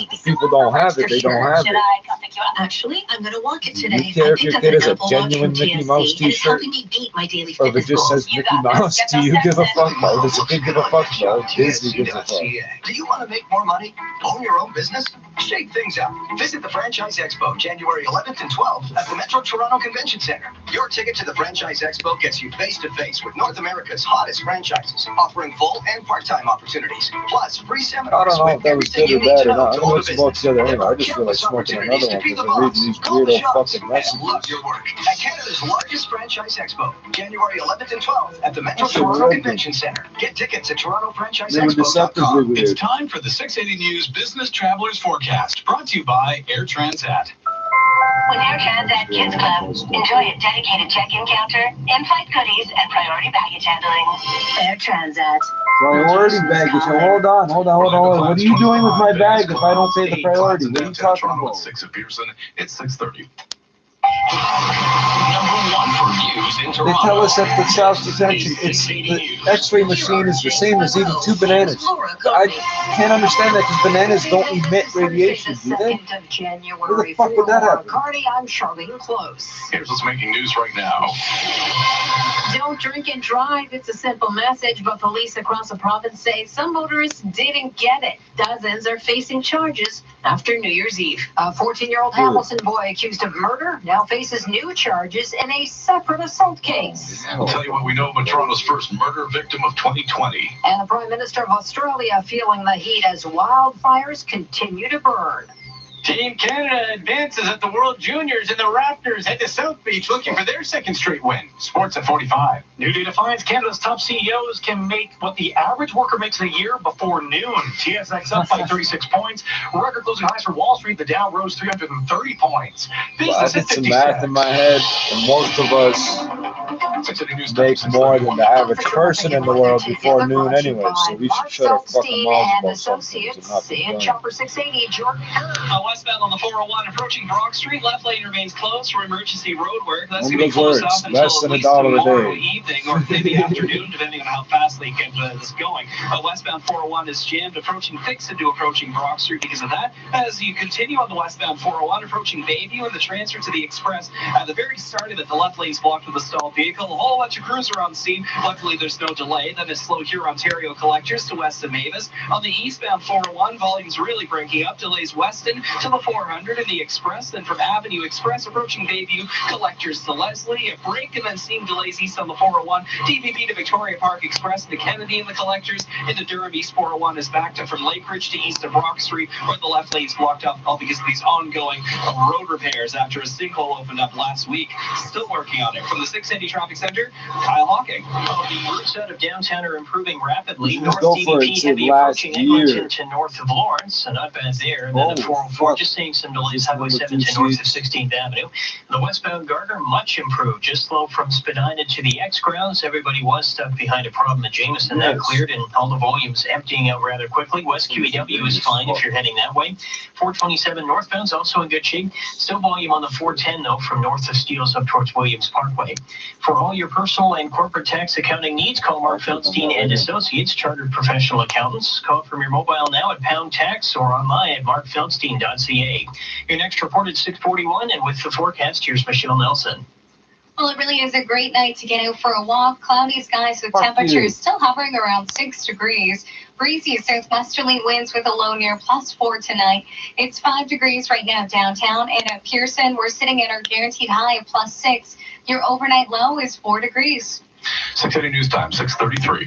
Speaker 2: if the people don't have it, they don't have
Speaker 7: Should
Speaker 2: it.
Speaker 7: I come pick you up?
Speaker 5: Actually, I'm going to walk it
Speaker 2: Do
Speaker 5: today.
Speaker 2: you care
Speaker 5: I
Speaker 2: if
Speaker 5: picked
Speaker 2: your
Speaker 5: up
Speaker 2: kid
Speaker 5: an
Speaker 2: has a
Speaker 5: Apple Watch
Speaker 2: genuine
Speaker 5: from
Speaker 2: Mickey Mouse
Speaker 5: TSC, and it's
Speaker 2: t-shirt?
Speaker 5: helping me beat my daily
Speaker 2: Or if it
Speaker 5: fitness
Speaker 2: just
Speaker 5: goals.
Speaker 2: says Mickey Mouse, do you give a fuck? Or does the kid give a fuck? No, Disney gives a fuck.
Speaker 12: Do you want to make more money? Own your own business? Shake things up. Visit the Franchise Expo January 11th and 12th at the Metro Toronto Convention Center. Your ticket to the Franchise Expo gets you face-to-face with North America's hottest franchises, offering full and part-time opportunities, plus free
Speaker 2: I
Speaker 12: seminars
Speaker 2: don't know if
Speaker 12: with
Speaker 2: that was
Speaker 12: everything
Speaker 2: good
Speaker 12: you
Speaker 2: or
Speaker 12: need
Speaker 2: bad
Speaker 12: to
Speaker 2: or
Speaker 12: know
Speaker 2: not. I
Speaker 12: to
Speaker 2: don't know
Speaker 12: own a
Speaker 2: what's about
Speaker 12: business.
Speaker 2: together anyway. I
Speaker 12: There are
Speaker 2: just feel like
Speaker 12: countless
Speaker 2: smoking
Speaker 12: opportunities
Speaker 2: another
Speaker 12: to
Speaker 2: one
Speaker 12: be the
Speaker 2: because I'm reading
Speaker 12: boss.
Speaker 2: these
Speaker 12: Call the
Speaker 2: weirdo
Speaker 12: shots
Speaker 2: fucking
Speaker 12: and
Speaker 2: messages.
Speaker 12: love your work at Canada's largest Franchise Expo, January 11th and 12th at the Metro
Speaker 2: That's a
Speaker 12: Toronto
Speaker 2: weird
Speaker 12: Convention Center. Get tickets at
Speaker 2: They were
Speaker 12: TorontoFranchiseExpo.com.
Speaker 2: deceptively
Speaker 3: It's
Speaker 2: weird.
Speaker 3: time for the 680 News Business Travelers Forecast, brought to you by Air Transat.
Speaker 7: With Air Transat Kids Club, enjoy a dedicated check-in counter, in-flight goodies, and priority baggage handling. Air Transat.
Speaker 2: Priority baggage. Hold on. What are you doing with my bag if I don't pay the priority? What are you talking about?
Speaker 3: 6 at Pearson, it's 6:30.
Speaker 13: Number one for news in
Speaker 2: They
Speaker 13: Toronto.
Speaker 2: tell us that the South Detention, the X-ray machine is the same as eating 2 bananas. I can't understand that because bananas don't emit radiation, do they? Where the fuck would that happen?
Speaker 1: Cardi, I'm Charlene Close.
Speaker 3: Here's what's making news right now.
Speaker 5: Don't drink and drive. It's a simple message, but police across the province say some motorists didn't get it. Dozens are facing charges after New Year's Eve.
Speaker 1: A 14-year-old Hamilton boy accused of murder now faces new charges in a separate assault case.
Speaker 3: I'll tell you what we know about Toronto's first murder victim of 2020.
Speaker 1: And the Prime Minister of Australia feeling the heat as wildfires continue to burn.
Speaker 8: Team Canada advances at the World Juniors, and the Raptors head to South Beach looking for their second straight win. Sports at 45.
Speaker 11: New data finds Canada's top CEOs can make what the average worker makes in a year before noon. TSX up by 36 points. Record closing highs for Wall Street. The Dow rose 330 points.
Speaker 2: Well, I did some math in my head, and most of us make more than the average person in the world before noon anyway, so we should shut our fucking mouths about something and not be
Speaker 1: In
Speaker 2: done.
Speaker 1: Chopper 680, Jordan Kerr.
Speaker 8: Westbound on the 401 approaching Brock Street. Left lane remains closed for emergency road work. That's
Speaker 2: Only
Speaker 8: going to be
Speaker 2: those
Speaker 8: closed
Speaker 2: words,
Speaker 8: off until
Speaker 2: less
Speaker 8: at
Speaker 2: than
Speaker 8: least
Speaker 2: $1 a
Speaker 8: tomorrow
Speaker 2: day.
Speaker 8: evening or maybe afternoon, depending on how fast they get this going. Westbound 401 is jammed approaching Dixon to approaching Brock Street because of that. As you continue on the westbound 401 approaching Bayview and the transfer to the Express, at the very start of it, the left lane is blocked with a stalled vehicle. A whole bunch of crews are on scene. Luckily, there's no delay. Then it's slow here Ontario collectors to west of Mavis. On the eastbound 401, volume's really breaking up. Delays Weston to the 400 and the Express. Then from Avenue Express approaching Bayview, collectors to Leslie. A break and then seeing delays east on the 401. DVB to Victoria Park Express to Kennedy and the collectors. Into Durham East 401 is backed up from Lakeridge to east of Brock Street, where the left lane's blocked up all because of these ongoing road repairs after a sinkhole opened up last week. Still working on it. From the 680 Traffic Center, Kyle Hawking.
Speaker 9: Well, the routes out of downtown are improving rapidly.
Speaker 2: Just
Speaker 9: North
Speaker 2: go for it,
Speaker 9: DVP
Speaker 2: say
Speaker 9: heavy
Speaker 2: last
Speaker 9: approaching
Speaker 2: year.
Speaker 9: Eglinton to north of Lawrence, so not bad there. And then the 404 just seeing some delays, Highway 7 to north of 16th Avenue. The westbound Gardner, much improved, just slow from Spadina to the X grounds. Everybody was stuck behind a problem at Jameson. That cleared and all the volumes emptying out rather quickly. West QEW is fine if you're heading that way. 427 northbound's also in good shape. Still volume on the 410 though from north of Steeles up towards Williams Parkway. For all your personal and corporate tax accounting needs, call Mark Feldstein and Associates, chartered professional accountants. Call from your mobile now at Pound Tax or online at markfeldstein.ca. Your next report at 6:41, and with the forecast, here's Michelle Nelson.
Speaker 10: Well, it really is a great night to get out for a walk. Cloudy skies with temperatures still hovering around 6 degrees. Breezy southwesterly winds with a low near +4 tonight. It's 5 degrees right now downtown, and at Pearson, we're sitting at our guaranteed high of +6. Your overnight low is 4 degrees.
Speaker 3: 6:30 news time, 6:33.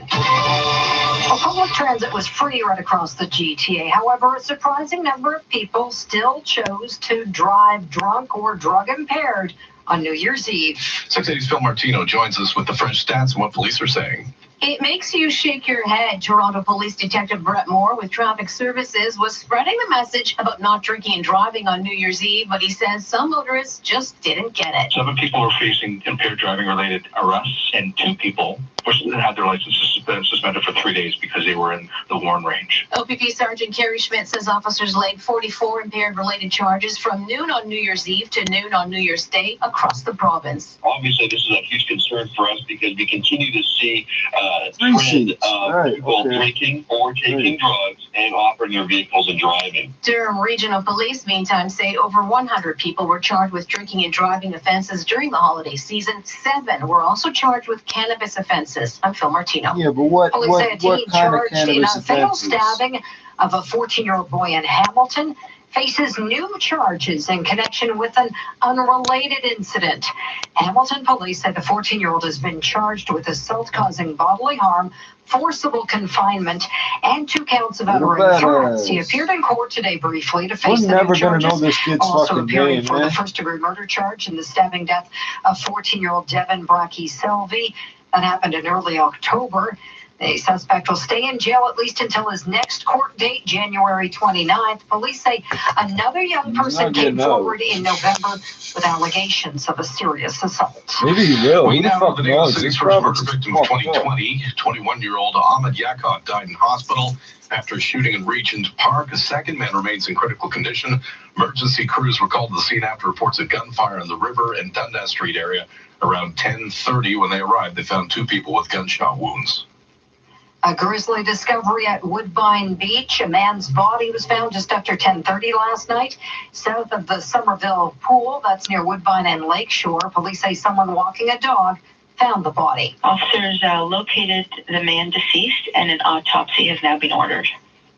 Speaker 1: Well, public transit was free right across the GTA. However, a surprising number of people still chose to drive drunk or drug impaired on New Year's Eve.
Speaker 3: 680's Phil Martino joins us with the fresh stats and what police are saying.
Speaker 21: It makes you shake your head. Toronto Police Detective Brett Moore with Traffic Services was spreading the message about not drinking and driving on New Year's Eve, but he says some motorists just didn't get it.
Speaker 6: 7 people are facing impaired driving related arrests, and 2 people had their licenses suspended for 3 days because they were in the Warren range.
Speaker 21: OPP Sergeant Kerry Schmidt says officers laid 44 impaired related charges from noon on New Year's Eve to noon on New Year's Day across the province.
Speaker 6: Obviously, this is a huge concern for us because we continue to see trend of people drinking or taking drugs and operating their vehicles and driving.
Speaker 21: Durham Regional Police, meantime, say over 100 people were charged with drinking and driving offenses during the holiday season. 7 were also charged with cannabis offenses. I'm Phil Martino.
Speaker 2: Yeah, but what kind of
Speaker 1: charged in a fatal
Speaker 2: offenses?
Speaker 1: stabbing of a 14-year-old boy in Hamilton faces new charges in connection with an unrelated incident. Hamilton police said the 14-year-old has been charged with assault causing bodily harm, forcible confinement, and 2 counts of uttering threats. He appeared in court today briefly to face the new charges.
Speaker 2: Know this kid's
Speaker 1: also
Speaker 2: fucking
Speaker 1: appearing
Speaker 2: name,
Speaker 1: for the first-degree murder charge in the stabbing death of 14-year-old Devin Brackey-Selvey. That happened in early October. The suspect will stay in jail at least until his next court date, January 29th. Police say another young person came forward in November with allegations of a serious assault.
Speaker 2: Maybe he will.
Speaker 3: We now know the name of the city's first murder victim of 2020. 21-year-old Ahmed Yakov died in hospital after a shooting in Regent Park. A second man remains in critical condition. Emergency crews were called to the scene after reports of gunfire in the River and Dundas Street area around 10:30. When they arrived, they found 2 people with gunshot wounds.
Speaker 1: A grisly discovery at Woodbine Beach. A man's body was found just after 10:30 last night, south of the Somerville Pool. That's near Woodbine and Lakeshore. Police say someone walking a dog found the body.
Speaker 18: Officers located the man deceased, and an autopsy has now been ordered.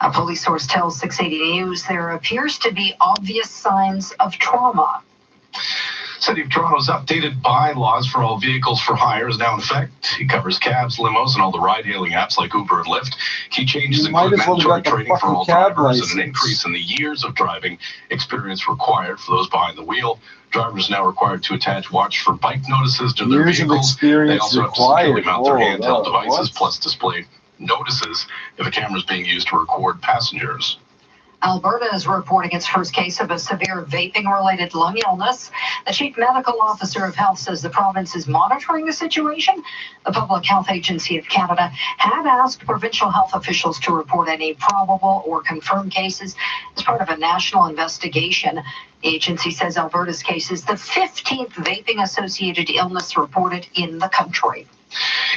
Speaker 1: A police source tells 680 News there appears to be obvious signs of trauma.
Speaker 3: City of Toronto's updated bylaws for all vehicles for hire is now in effect. It covers cabs, limos, and all the ride-hailing apps like Uber and Lyft. Key changes include mandatory training for all drivers and an increase in the years of driving experience required for those behind the wheel. Drivers are now required to attach watch for bike notices to their vehicles. They also have to securely mount their handheld devices, plus display notices if a camera is being used to record passengers.
Speaker 1: Alberta is reporting its first case of a severe vaping-related lung illness. The chief medical officer of health says the province is monitoring the situation. The Public Health Agency of Canada had asked provincial health officials to report any probable or confirmed cases as part of a national investigation. The agency says Alberta's case is the 15th vaping-associated illness reported in the country.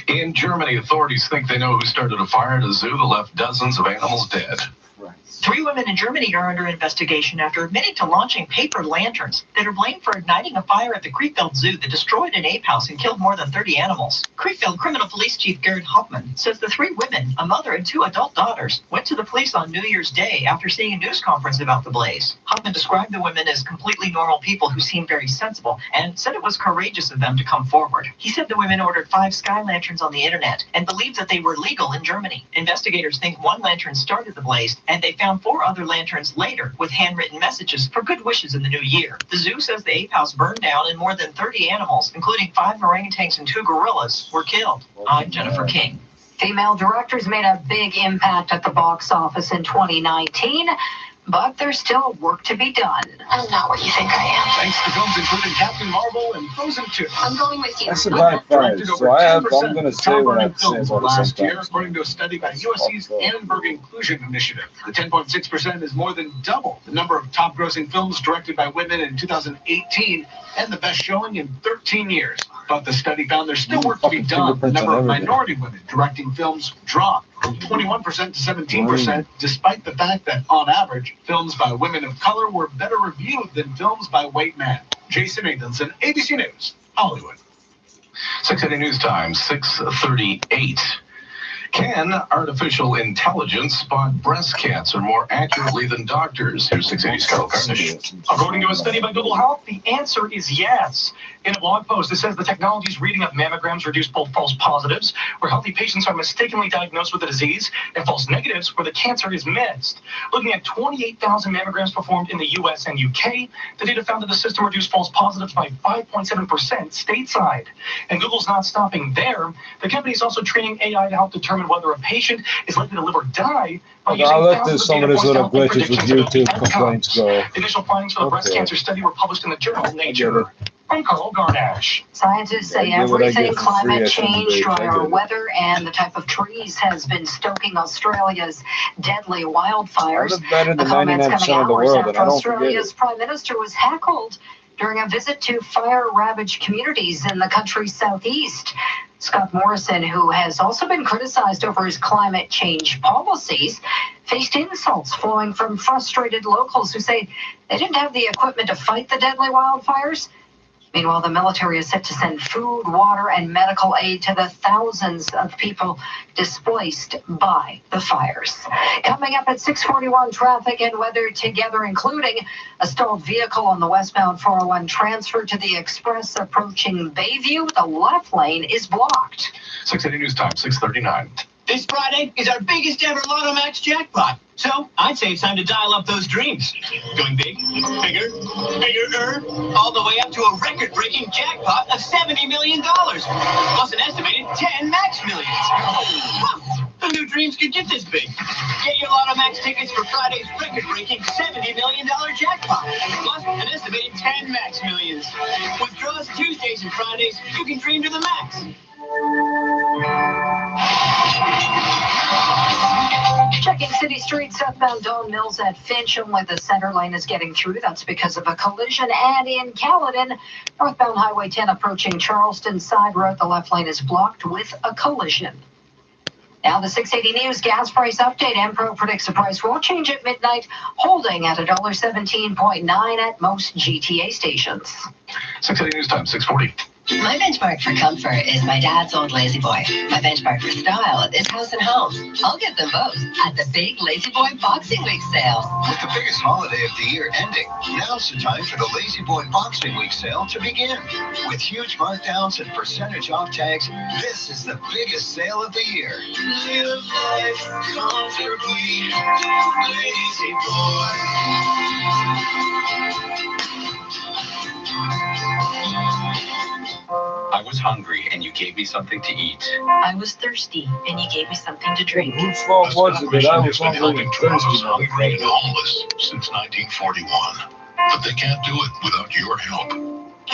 Speaker 3: In Germany, authorities think they know who started a fire at a zoo that left dozens of animals dead.
Speaker 14: 3 women in Germany are under investigation after admitting to launching paper lanterns that are blamed for igniting a fire at the Krefeld Zoo that destroyed an ape house and killed more than 30 animals. Krefeld Criminal Police Chief Gerhard Hoffman says the 3 women, a mother and 2 adult daughters, went to the police on New Year's Day after seeing a news conference about the blaze. Hoffman described the women as completely normal people who seemed very sensible and said it was courageous of them to come forward. He said the women ordered 5 sky lanterns on the internet and believed that they were legal in Germany. Investigators think 1 lantern started the blaze, and they found 4 other lanterns later with handwritten messages for good wishes in the new year. The zoo says the ape house burned down and more than 30 animals, including 5 orangutans and 2 gorillas, were killed. I'm Jennifer King.
Speaker 1: Female directors made a big impact at the box office in 2019. But there's still work to be done.
Speaker 21: I'm not what you think I am.
Speaker 11: Thanks to films including Captain Marvel and Frozen 2.
Speaker 21: I'm going with you.
Speaker 2: That's a high five, so I'm going to say what I say about it
Speaker 11: last year,
Speaker 2: sometimes.
Speaker 11: according to a study by USC's Annenberg Inclusion Initiative. The 10.6% is more than double the number of top-grossing films directed by women in 2018 and the best showing in 13 years. But the study found there's still work to be done. The number of minority women directing films dropped from 21% to 17%, despite the fact that, on average, films by women of color were better reviewed than films by white men. Jason Nathanson, ABC News, Hollywood.
Speaker 3: 680 News Time, 6:38. Can artificial intelligence spot breast cancer more accurately than doctors? Here's 680's Carl Carnish.
Speaker 11: According to a study by Google Health, the answer is yes. In a blog post, it says the technology's reading of mammograms reduced both false positives, where healthy patients are mistakenly diagnosed with the disease, and false negatives, where the cancer is missed. Looking at 28,000 mammograms performed in the U.S. and U.K., the data found that the system reduced false positives by 5.7% stateside. And Google's not stopping there. The company is also training AI to help determine whether a patient is likely to live or die by using
Speaker 2: I'll let
Speaker 11: thousands
Speaker 2: some of
Speaker 11: data
Speaker 2: these
Speaker 11: points
Speaker 2: little
Speaker 11: to help make
Speaker 2: glitches with
Speaker 11: predictions about
Speaker 2: YouTube
Speaker 11: outcomes.
Speaker 2: complaints go.
Speaker 11: Initial findings for the breast cancer study were published in the journal Nature. I'm Carl Garnash.
Speaker 1: Scientists say everything climate change, drier weather, and the type of trees has been stoking Australia's deadly wildfires. The comments coming hours after Australia's Prime Minister was heckled during a visit to fire-ravaged communities in the country's southeast. Scott Morrison, who has also been criticized over his climate change policies, faced insults flowing from frustrated locals who say they didn't have the equipment to fight the deadly wildfires. Meanwhile, the military is set to send food, water, and medical aid to the thousands of people displaced by the fires. Coming up at 6:41, traffic and weather together, including a stalled vehicle on the westbound 401 transfer to the express approaching Bayview. The left lane is blocked.
Speaker 3: 680 News Time, 6:39.
Speaker 12: This Friday is our biggest ever Lotto Max jackpot. So I'd say it's time to dial up those dreams. Going big, bigger, bigger, all the way up to a record-breaking jackpot of $70 million, plus an estimated 10 Max Millions. Who knew dreams could get this big? Get your Lotto Max tickets for Friday's record-breaking $70 million jackpot, plus an estimated 10 Max Millions. With draws Tuesdays and Fridays, you can dream to the max.
Speaker 1: Checking city streets southbound Don Mills at Finch. Only the center lane is getting through. That's because of a collision. And in Caledon, northbound Highway 10 approaching Charleston side road, the left lane is blocked with a collision. Now the 680 News gas price update. Enpro predicts the price will change at midnight, holding at $1.17.9 at most GTA stations.
Speaker 3: 680 News Time, 6:40.
Speaker 16: My benchmark for comfort is my dad's old Lazy Boy. My benchmark for style is House and Home. I'll get them both at the big Lazy Boy Boxing Week sale.
Speaker 22: With the biggest holiday of the year ending, now's the time for the Lazy Boy Boxing Week sale to begin. With huge markdowns and percentage off tags, this is the biggest sale of the year. Live life comfortably, Lazy Boy.
Speaker 12: I was hungry and you gave me something to eat.
Speaker 16: I was thirsty and you gave me something to drink.
Speaker 2: Whose fault was it that I was hungry and thirsty?
Speaker 13: Hungry and homeless since 1941. But they can't do it without your help.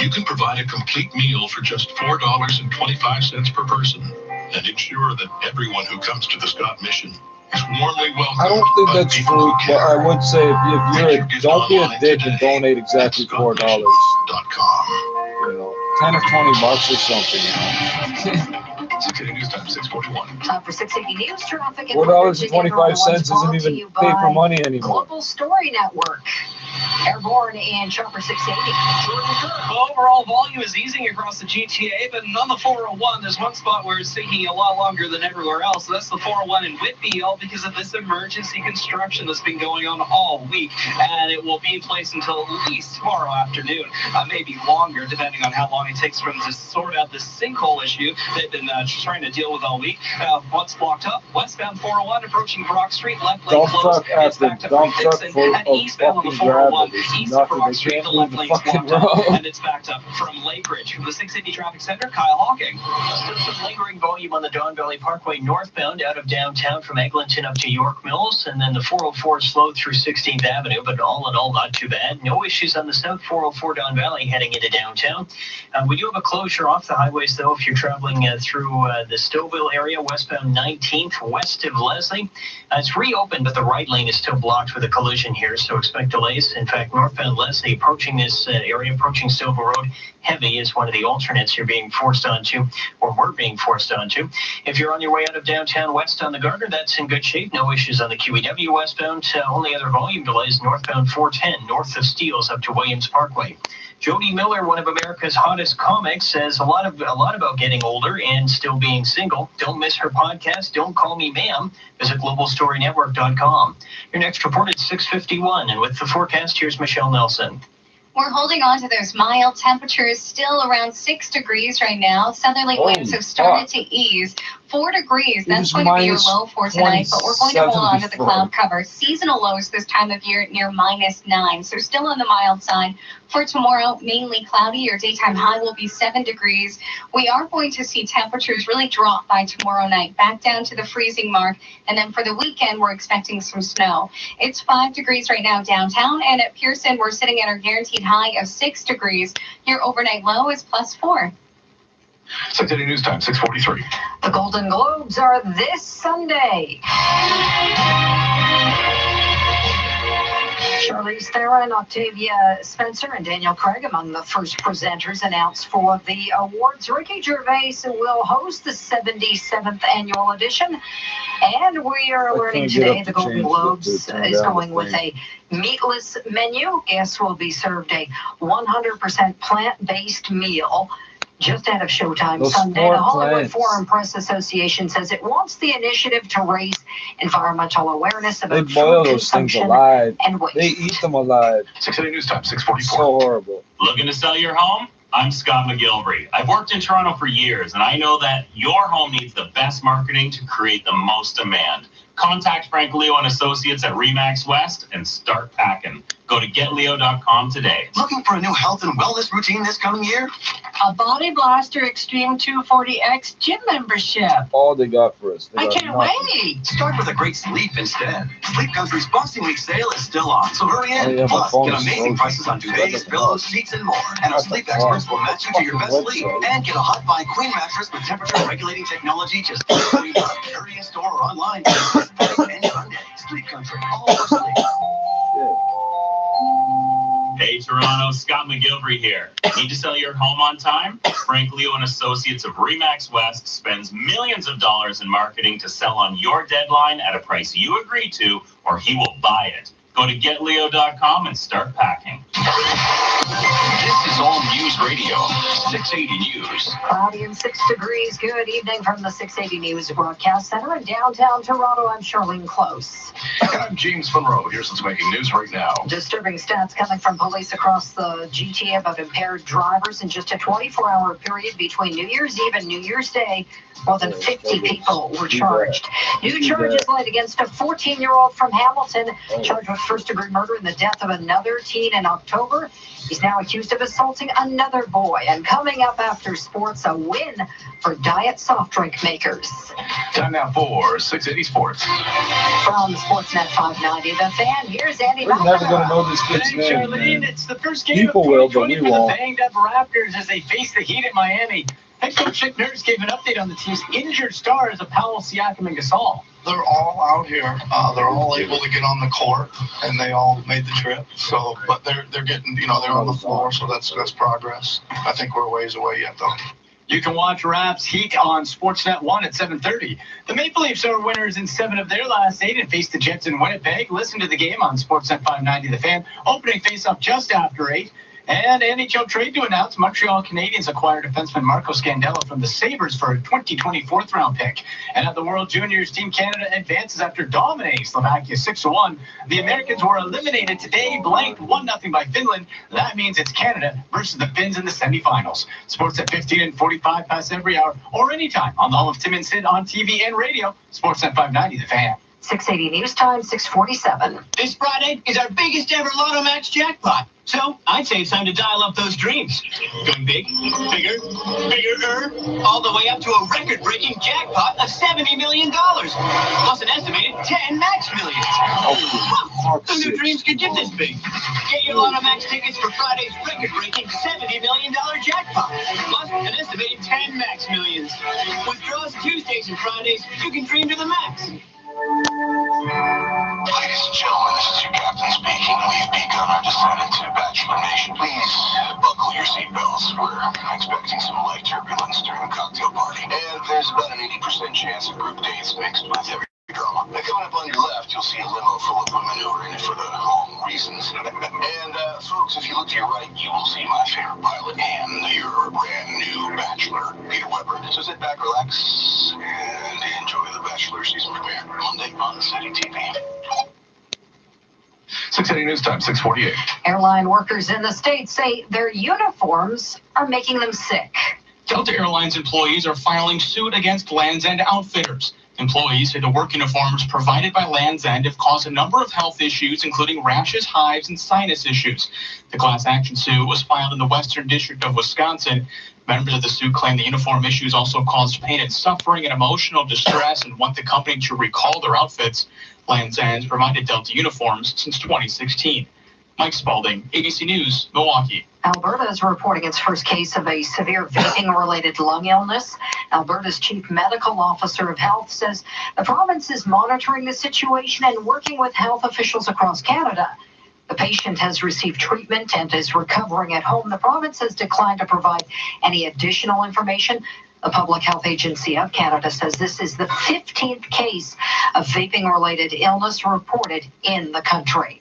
Speaker 13: You can provide a complete meal for just $4.25 per person and ensure that everyone who comes to the Scott Mission is warmly welcomed.
Speaker 2: I don't think that's true, but I would say don't be a dick and donate exactly $4. You know, 10 or 20 bucks or something.
Speaker 3: News Time, 6:41.
Speaker 1: Time for 680 News traffic.
Speaker 2: $4.25 isn't even paper money anymore.
Speaker 1: Global Story Network. Airborne and Chopper 680.
Speaker 8: Overall volume is easing across the GTA, but on the 401, there's one spot where it's taking a lot longer than everywhere else. So that's the 401 in Whitby, all because of this emergency construction that's been going on all week, and it will be in place until at least tomorrow afternoon, maybe longer, depending on how long it takes for them to sort out this sinkhole issue they've been trying to deal with all week. Once blocked up, westbound 401 approaching Brock Street, left lane closed. It's back to Dixon, and eastbound on the 401. East of Brock Street, the left lane's blocked up, and it's backed up from Lakeridge. From the 680 Traffic Center, Kyle Hawking.
Speaker 9: Still some lingering volume on the Don Valley Parkway northbound out of downtown from Eglinton up to York Mills, and then the 404 slowed through 16th Avenue, but all in all, not too bad. No issues on the south 404 Don Valley heading into downtown. We do have a closure off the highways, though, if you're traveling through the Stouffville area, westbound 19th, west of Leslie. It's reopened, but the right lane is still blocked with a collision here, so expect delays. In fact, northbound Leslie approaching this area, approaching Stouffville Road, heavy is one of the alternates you're being forced onto, or were being forced onto. If you're on your way out of downtown west on the Gardner, that's in good shape. No issues on the QEW westbound. Only other volume delays northbound 410, north of Steeles up to Williams Parkway. Jody Miller, one of America's hottest comics, says a lot about getting older and still being single. Don't miss her podcast, Don't Call Me Ma'am. Visit globalstorynetwork.com. Your next report at 6:51, and with the forecast, here's Michelle Nelson.
Speaker 10: We're holding on to those mild temperatures, still around 6 degrees right now. Southerly winds have started to ease. 4 degrees, that's going to be your low for tonight, but we're going to hold on to the cloud cover. Seasonal lows this time of year near -9, so still on the mild side. For tomorrow, mainly cloudy. Your daytime high will be 7 degrees. We are going to see temperatures really drop by tomorrow night, back down to the freezing mark. And then for the weekend, we're expecting some snow. It's 5 degrees right now downtown, and at Pearson, we're sitting at our guaranteed high of 6 degrees. Your overnight low is +4.
Speaker 3: 680 News Time, 6:43.
Speaker 1: The Golden Globes are this Sunday. Charlize Theron, Octavia Spencer, and Daniel Craig among the first presenters announced for the awards. Ricky Gervais will host the 77th annual edition. And we are learning today the Golden Globes is going with a meatless menu. Guests will be served a 100% plant-based meal. Just out of Showtime Sunday, the Hollywood Foreign Press Association says it wants the initiative to raise environmental awareness about food consumption and waste.
Speaker 2: They eat them alive.
Speaker 3: 680 News Time, 6:44.
Speaker 2: So horrible.
Speaker 15: Looking to sell your home? I'm Scott McGilvery. I've worked in Toronto for years, and I know that your home needs the best marketing to create the most demand. Contact Frank Leo and Associates at RE/MAX West and start packing. Go to getleo.com today.
Speaker 12: Looking for a new health and wellness routine this coming year?
Speaker 20: A Body Blaster Extreme 240X gym membership.
Speaker 2: All they got for us.
Speaker 20: I can't wait.
Speaker 12: Start with a great sleep instead. Sleep Country's Boxing Week sale is still on, so hurry in. Plus, get amazing prices on duvets, pillows, sheets, and more. And our sleep experts will match you to your best sleep. And get a Hot Buy Queen mattress with temperature-regulating technology just $3. Hurry in store or online. Any Sunday. Sleep Country. All for sleep.
Speaker 15: Hey Toronto, Scott McGilvery here. Need to sell your home on time? Frank Leo and Associates of RE/MAX West spends millions of dollars in marketing to sell on your deadline at a price you agree to, or he will buy it. Go to getleo.com and start packing.
Speaker 13: This is All News Radio, 680 News.
Speaker 1: Cloudy and 6 degrees. Good evening from the 680 News Broadcast Center in downtown Toronto. I'm Charlene Close.
Speaker 3: And I'm James Monroe. Here's what's making news right now.
Speaker 1: Disturbing stats coming from police across the GTA about impaired drivers in just a 24-hour period between New Year's Eve and New Year's Day. More than 50 people were charged. New charges laid against a 14-year-old from Hamilton, charged with first-degree murder in the death of another teen in October. He's now accused of assaulting another boy. And coming up after sports, a win for diet soft drink makers.
Speaker 3: Time now for 680 Sports.
Speaker 1: From Sportsnet 590, The Fan, here's Andy
Speaker 2: We're never going to know this kid's name,
Speaker 11: Charlene,
Speaker 2: man.
Speaker 11: It's the first game
Speaker 2: People
Speaker 11: of
Speaker 2: will, but
Speaker 11: 2020
Speaker 2: we
Speaker 11: for the
Speaker 2: won't.
Speaker 11: banged-up Raptors as they face the Heat at Miami. Head coach Chip Nurse gave an update on the team's injured stars of Powell, Siakam, and Gasol.
Speaker 4: They're all out here. They're all able to get on the court, and they all made the trip. So, but they're getting, they're on the floor, so that's progress. I think we're a ways away yet, though.
Speaker 11: You can watch Raps Heat on Sportsnet 1 at 7:30. The Maple Leafs are winners in 7 of their last 8 and face the Jets in Winnipeg. Listen to the game on Sportsnet 590, The Fan. Opening face-off just after 8. And NHL trade to announce Montreal Canadiens acquired defenseman Marco Scandella from the Sabres for a 2020 fourth-round pick. And at the World Juniors, Team Canada advances after dominating Slovakia 6-1. The Americans were eliminated today, blanked 1-0 by Finland. That means it's Canada versus the Finns in the semifinals. Sports at 15 and 45 past every hour or anytime on the Hall of Tim and Sid on TV and radio. Sportsnet 590, The Fan.
Speaker 1: 680 News Time, 647.
Speaker 23: This Friday is our biggest ever Lotto Max jackpot. So I'd say it's time to dial up those dreams. Going big, bigger, all the way up to a record-breaking jackpot of $70 million. Plus an estimated 10 Max Millions. Who knew dreams could get this big? Get your Lotto Max tickets for Friday's record-breaking $70 million jackpot. Plus an estimated 10 Max Millions. With draws Tuesdays and Fridays, you can dream to the max.
Speaker 22: Ladies and gentlemen, this is your captain speaking. We've begun our descent into Bachelor Nation. Please buckle your seatbelts. We're expecting some light turbulence during the cocktail party. And there's about an 80% chance of group dates mixed with heavy drama. Now, coming up on your left, you'll see a limo full of women who are in it for the long reasons. And, folks, if you look to your right, you will see my favorite pilot and your brand new Bachelor, Peter Weber. So sit back, relax, and enjoy the Bachelor season premiere Monday on City TV.
Speaker 3: 680 News Time, 648.
Speaker 1: Airline workers in the state say their uniforms are making them sick.
Speaker 11: Delta Airlines employees are filing suit against Lands' End Outfitters. Employees say the work uniforms provided by Lands' End have caused a number of health issues, including rashes, hives, and sinus issues. The class action suit was filed in the Western District of Wisconsin. Members of the suit claim the uniform issues also caused pain and suffering and emotional distress and want the company to recall their outfits. Lands' End provided Delta uniforms since 2016. Mike Spalding, ABC News, Milwaukee.
Speaker 1: Alberta is reporting its first case of a severe vaping-related lung illness. Alberta's chief medical officer of health says the province is monitoring the situation and working with health officials across Canada. The patient has received treatment and is recovering at home. The province has declined to provide any additional information. The Public Health Agency of Canada says this is the 15th case of vaping-related illness reported in the country.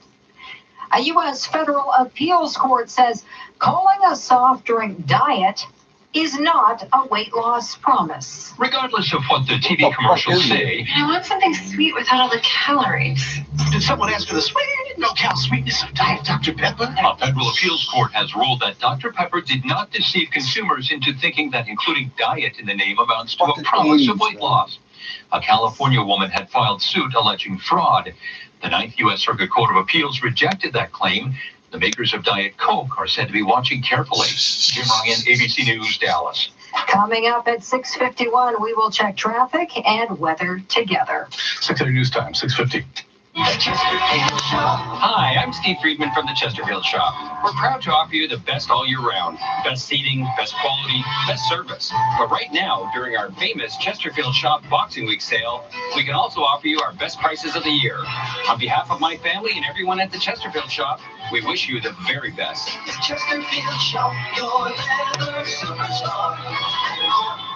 Speaker 1: A U.S. federal appeals court says calling a soft drink diet is not a weight loss promise.
Speaker 12: Regardless of what the TV commercials say.
Speaker 21: I want something sweet without all the calories.
Speaker 12: Did someone ask for the sweet, no-cal sweetness of Diet Dr. Pepper? A federal appeals court has ruled that Dr. Pepper did not deceive consumers into thinking that including diet in the name amounts to a promise of weight loss. A California woman had filed suit alleging fraud. The 9th U.S. Circuit Court of Appeals rejected that claim. The makers of Diet Coke are said to be watching carefully. Jim Ryan, ABC News, Dallas.
Speaker 1: Coming up at 6:51, we will check traffic and weather together.
Speaker 3: 680 News Time, 650.
Speaker 23: Hi, I'm Steve Friedman from the Chesterfield Shop. We're proud to offer you the best all year round. Best seating, best quality, best service. But right now, during our famous Chesterfield Shop Boxing Week sale, we can also offer you our best prices of the year. On behalf of my family and everyone at the Chesterfield Shop, we wish you the very best.
Speaker 22: Chesterfield Shop, your leather superstar.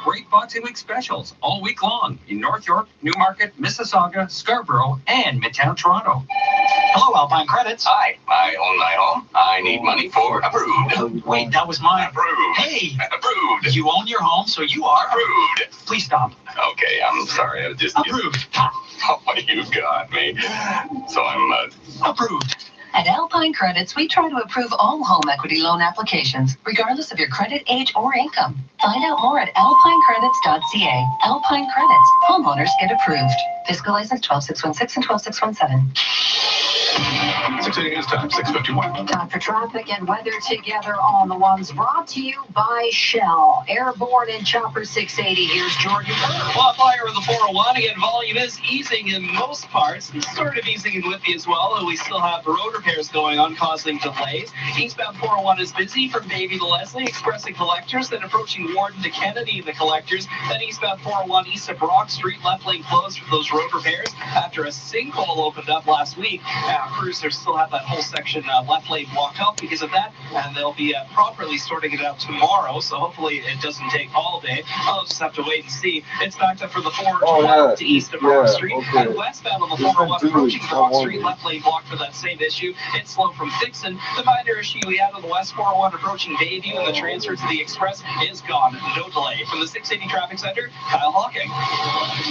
Speaker 23: Great Boxing Week specials all week long in North York, Newmarket, Mississauga, Scarborough, and Midtown Toronto.
Speaker 12: Hello, Alpine Credits.
Speaker 6: Hi, I own my home. I need money for approved.
Speaker 12: Wait, that was mine.
Speaker 6: Approved.
Speaker 12: Hey,
Speaker 6: Approved.
Speaker 12: you own your home, so you are
Speaker 6: Approved.
Speaker 12: Please stop.
Speaker 6: Okay, I'm sorry. I was just...
Speaker 12: Approved.
Speaker 6: Oh, you got me. So I'm...
Speaker 12: Approved.
Speaker 16: At Alpine Credits, we try to approve all home equity loan applications, regardless of your credit, age, or income. Find out more at alpinecredits.ca. Alpine Credits. Homeowners get approved. Fiscal license 12616 and 12617.
Speaker 3: 680 News Time, 651.
Speaker 1: Time for traffic and weather together on the ones brought to you by Shell. Airborne and Chopper 680. Here's Jordan.
Speaker 8: Fire of the 401. Again, volume is easing in most parts. It's sort of easing in Whitby as well. And we still have road repairs going on, causing delays. Eastbound 401 is busy from Davie to Leslie, expressing collectors, then approaching Warden to Kennedy, the collectors. Then eastbound 401 east of Brock Street, left lane closed for those road repairs after a sinkhole opened up last week. Cruisers still have that whole section left lane blocked up because of that, and they'll be properly sorting it out tomorrow, so hopefully it doesn't take all day. I'll just have to wait and see. It's backed up for the 412 to east of Brock Street, and westbound on the 401 approaching Brock Street, left lane blocked for that same issue. It's slow from Dixon. The minor issue we had on the west 401 approaching Bayview and the transfer to the Express is gone. No delay. From the 680 Traffic Center, Kyle Hawking.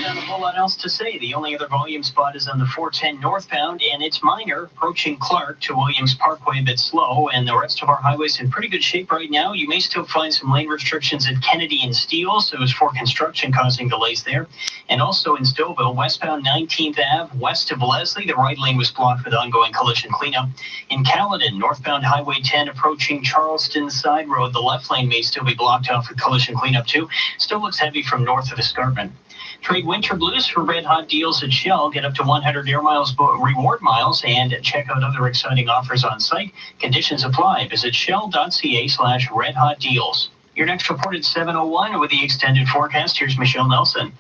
Speaker 9: Not a whole lot else to say. The only other volume spot is on the 410 northbound, and it's minor, approaching Clark to Williams Parkway, a bit slow, and the rest of our highways in pretty good shape right now. You may still find some lane restrictions at Kennedy and Steele, so it's for construction causing delays there. And also in Stouffville, westbound 19th Ave, west of Leslie, the right lane was blocked with ongoing collision cleanup. In Caledon, northbound Highway 10 approaching Charleston Side Road, the left lane may still be blocked off with collision cleanup too. Still looks heavy from north of Escarpment. Trade winter blues for red hot deals at Shell. Get up to 100 air miles reward miles and check out other exciting offers on site. Conditions apply. Visit shell.ca/red hot deals. Your next report at 7:01 with the extended forecast. Here's Michelle Nelson.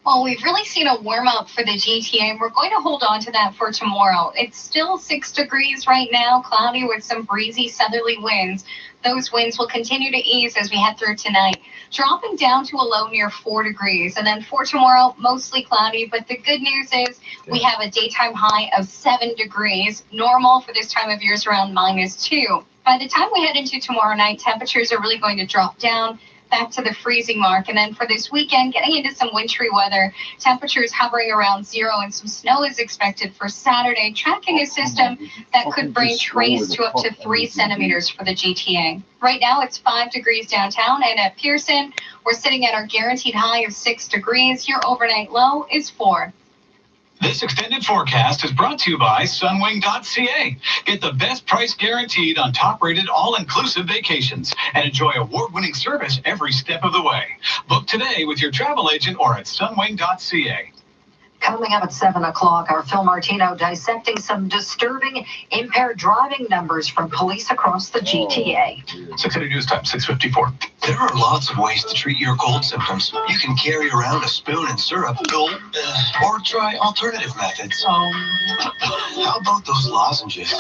Speaker 10: Well, we've really seen a warm up for the GTA, and we're going to hold on to that for tomorrow. It's still 6 degrees right now, cloudy with some breezy southerly winds. Those winds will continue to ease as we head through tonight, dropping down to a low near 4 degrees. And then for tomorrow, mostly cloudy, but the good news is we have a daytime high of 7 degrees. Normal for this time of year is around -2. By the time we head into tomorrow night, temperatures are really going to drop down back to the freezing mark. And then for this weekend, getting into some wintry weather, temperatures hovering around 0, and some snow is expected for Saturday, tracking a system that could bring trace to up to 3 centimeters for the GTA. Right now, it's 5 degrees downtown, and at Pearson, we're sitting at our guaranteed high of 6 degrees. Your overnight low is 4.
Speaker 13: This extended forecast is brought to you by Sunwing.ca. Get the best price guaranteed on top-rated all-inclusive vacations and enjoy award-winning service every step of the way. Book today with your travel agent or at Sunwing.ca.
Speaker 1: Coming up at 7 o'clock, our Phil Martino dissecting some disturbing impaired driving numbers from police across the GTA.
Speaker 3: 680 News Time, 6:54.
Speaker 22: There are lots of ways to treat your cold symptoms. You can carry around a spoon and syrup, or try alternative methods. How about those lozenges?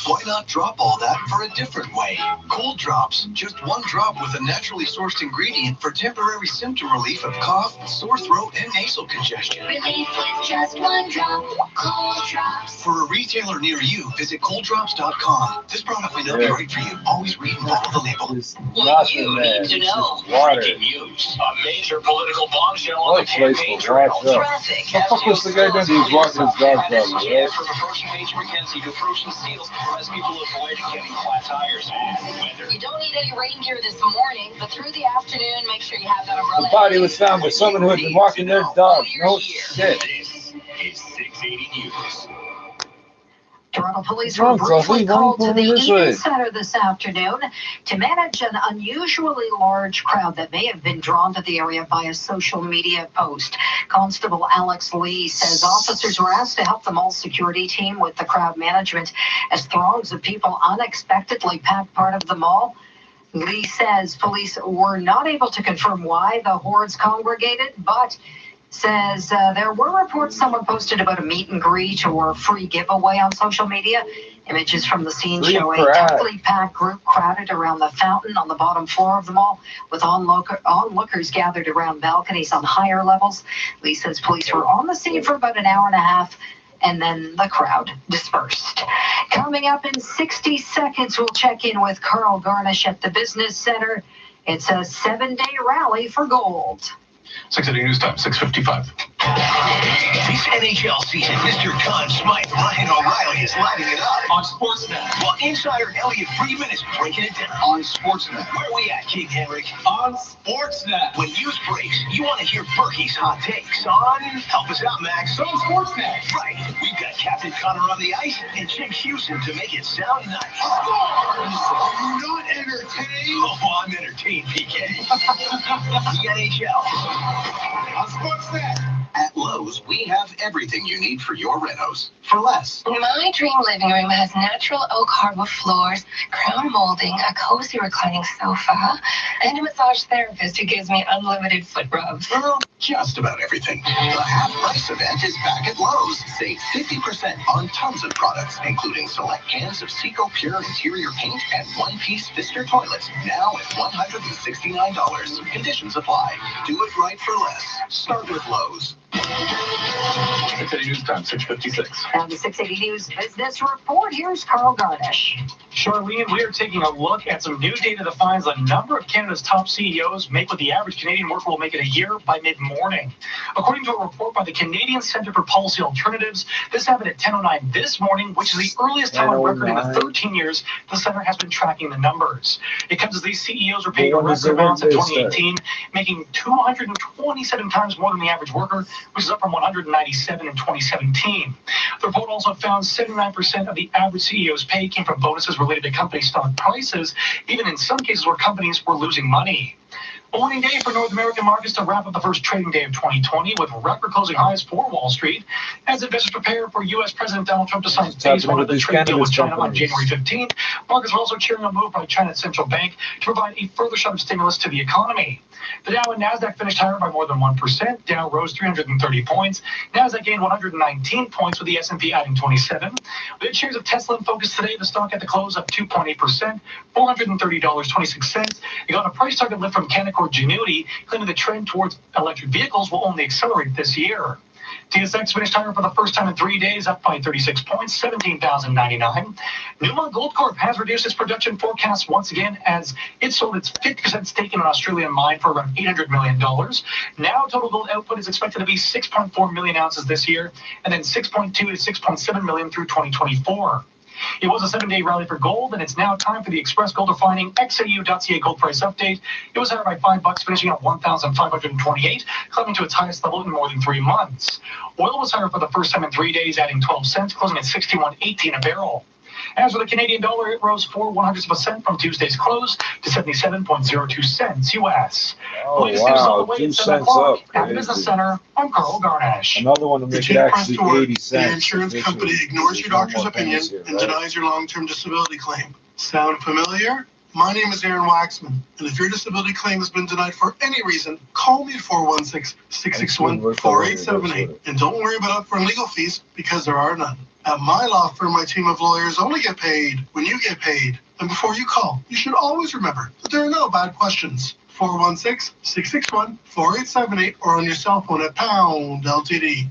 Speaker 22: Why not drop all that for a different way? Cold drops, just one drop with a naturally sourced ingredient for temporary symptom relief of cough, sore throat, and nasal congestion.
Speaker 10: Relief with just one drop, Cold Drops.
Speaker 22: For a retailer near you, visit colddrops.com. This product may not be right for you. Always read and follow the label.
Speaker 13: What you need to know. Breaking news. A major political bombshell on the campaign trail. Traffic.
Speaker 2: What the fuck was the guy doing? He was walking his dog probably, right?
Speaker 13: From approaching Major Mackenzie to approaching Seals as people avoid getting flat tires.
Speaker 21: You don't need any reindeer this morning, but through the afternoon, make sure you have that umbrella.
Speaker 2: The body was found by someone who had been walking their dog. No shit.
Speaker 13: This is 680 News.
Speaker 1: Toronto police were briefly called to the Eden Center this afternoon to manage an unusually large crowd that may have been drawn to the area by a social media post. Constable Alex Lee says officers were asked to help the mall security team with the crowd management as throngs of people unexpectedly packed part of the mall. Lee says police were not able to confirm why the hordes congregated, but says there were reports someone posted about a meet and greet or free giveaway on social media. Images from the scene show a tightly packed group crowded around the fountain on the bottom floor of the mall, with onlookers gathered around balconies on higher levels. Lee says police were on the scene for about an hour and a half, and then the crowd dispersed. Coming up in 60 seconds, we'll check in with Carl Garnish at the Business Center. It's a 7-day rally for gold.
Speaker 3: 680 News Time, 6:55.
Speaker 22: This NHL season, Mr. Conn Smythe Ryan O'Reilly is lighting it up
Speaker 13: On Sportsnet.
Speaker 22: while insider Elliot Friedman is breaking it down
Speaker 13: On Sportsnet.
Speaker 22: Where we at, King Henrik?
Speaker 13: On Sportsnet.
Speaker 22: When news breaks, you want to hear Berkey's hot takes on... Help us out, Max.
Speaker 13: On Sportsnet.
Speaker 22: Right. We've got Captain Connor on the ice and Jim Houston to make it sound nice.
Speaker 13: Stars.
Speaker 22: Are you not entertained? Oh, I'm entertained, PK. The NHL.
Speaker 13: On Sportsnet.
Speaker 22: At Lowe's, we have everything you need for your renos for less.
Speaker 21: My dream living room has natural oak hardwood floors, crown molding, a cozy reclining sofa, and a massage therapist who gives me unlimited foot rubs.
Speaker 22: Well, just about everything. The half-price event is back at Lowe's. Save 50% on tons of products, including select cans of Seco Pure interior paint and one-piece Pfister toilets, now at $169. Conditions apply. Do it right for less. Start with Lowe's.
Speaker 3: 680 News Time, 6:56.
Speaker 1: And the 680 News Business Report, here's Carl Garnish.
Speaker 11: Charlene, we are taking a look at some new data that finds a number of Canada's top CEOs make what the average Canadian worker will make in a year by mid-morning. According to a report by the Canadian Centre for Policy Alternatives, this happened at 10:09 this morning, which is the earliest time on record in the 13 years the Centre has been tracking the numbers. It comes as these CEOs were paid a record amounts in 2018, making 227 times more than the average worker, which is up from 197 in 2017. The report also found 79% of the average CEO's pay came from bonuses related to company stock prices, even in some cases where companies were losing money. Morning day for North American markets to wrap up the first trading day of 2020 with record closing highs for Wall Street as investors prepare for U.S. President Donald Trump to sign phase one of the trade deal with China on January 15th. Markets are also cheering a move by China's central bank to provide a further shot of stimulus to the economy. The Dow and Nasdaq finished higher by more than 1%. Dow rose 330 points. Nasdaq gained 119 points with the S&P adding 27. We had shares of Tesla in focus today. The stock at the close up 2.8%, $430.26. It got a price target lift from Canaccord Genuity, claiming the trend towards electric vehicles will only accelerate this year. TSX finished higher for the first time in 3 days, up by 36 points, 17,099. Newmont Goldcorp has reduced its production forecast once again as it sold its 50% stake in an Australian mine for around $800 million. Now total gold output is expected to be 6.4 million ounces this year, and then 6.2 to 6.7 million through 2024. It was a 7-day rally for gold, and it's now time for the Express Gold Refining XAU.ca gold price update. It was higher by $5, finishing at $1,528, climbing to its highest level in more than 3 months. Oil was higher for the first time in 3 days, adding 12 cents, closing at $61.18 a barrel. As for the Canadian dollar, it rose 0.04% from Tuesday's close to 77.02 cents U.S.
Speaker 2: Oh, wow, 2 cents up.
Speaker 11: At the Business Center, I'm Carl Garnash.
Speaker 2: Another one to make it actually 80 cents.
Speaker 4: The insurance company ignores your doctor's opinion and denies your long-term disability claim. Sound familiar? My name is Aaron Waxman, and if your disability claim has been denied for any reason, call me at 416-661-4878. And don't worry about upfront legal fees, because there are none. At my law firm, my team of lawyers only get paid when you get paid. And before you call, you should always remember that there are no bad questions. 416-661-4878 or on your cell phone at pound LTD.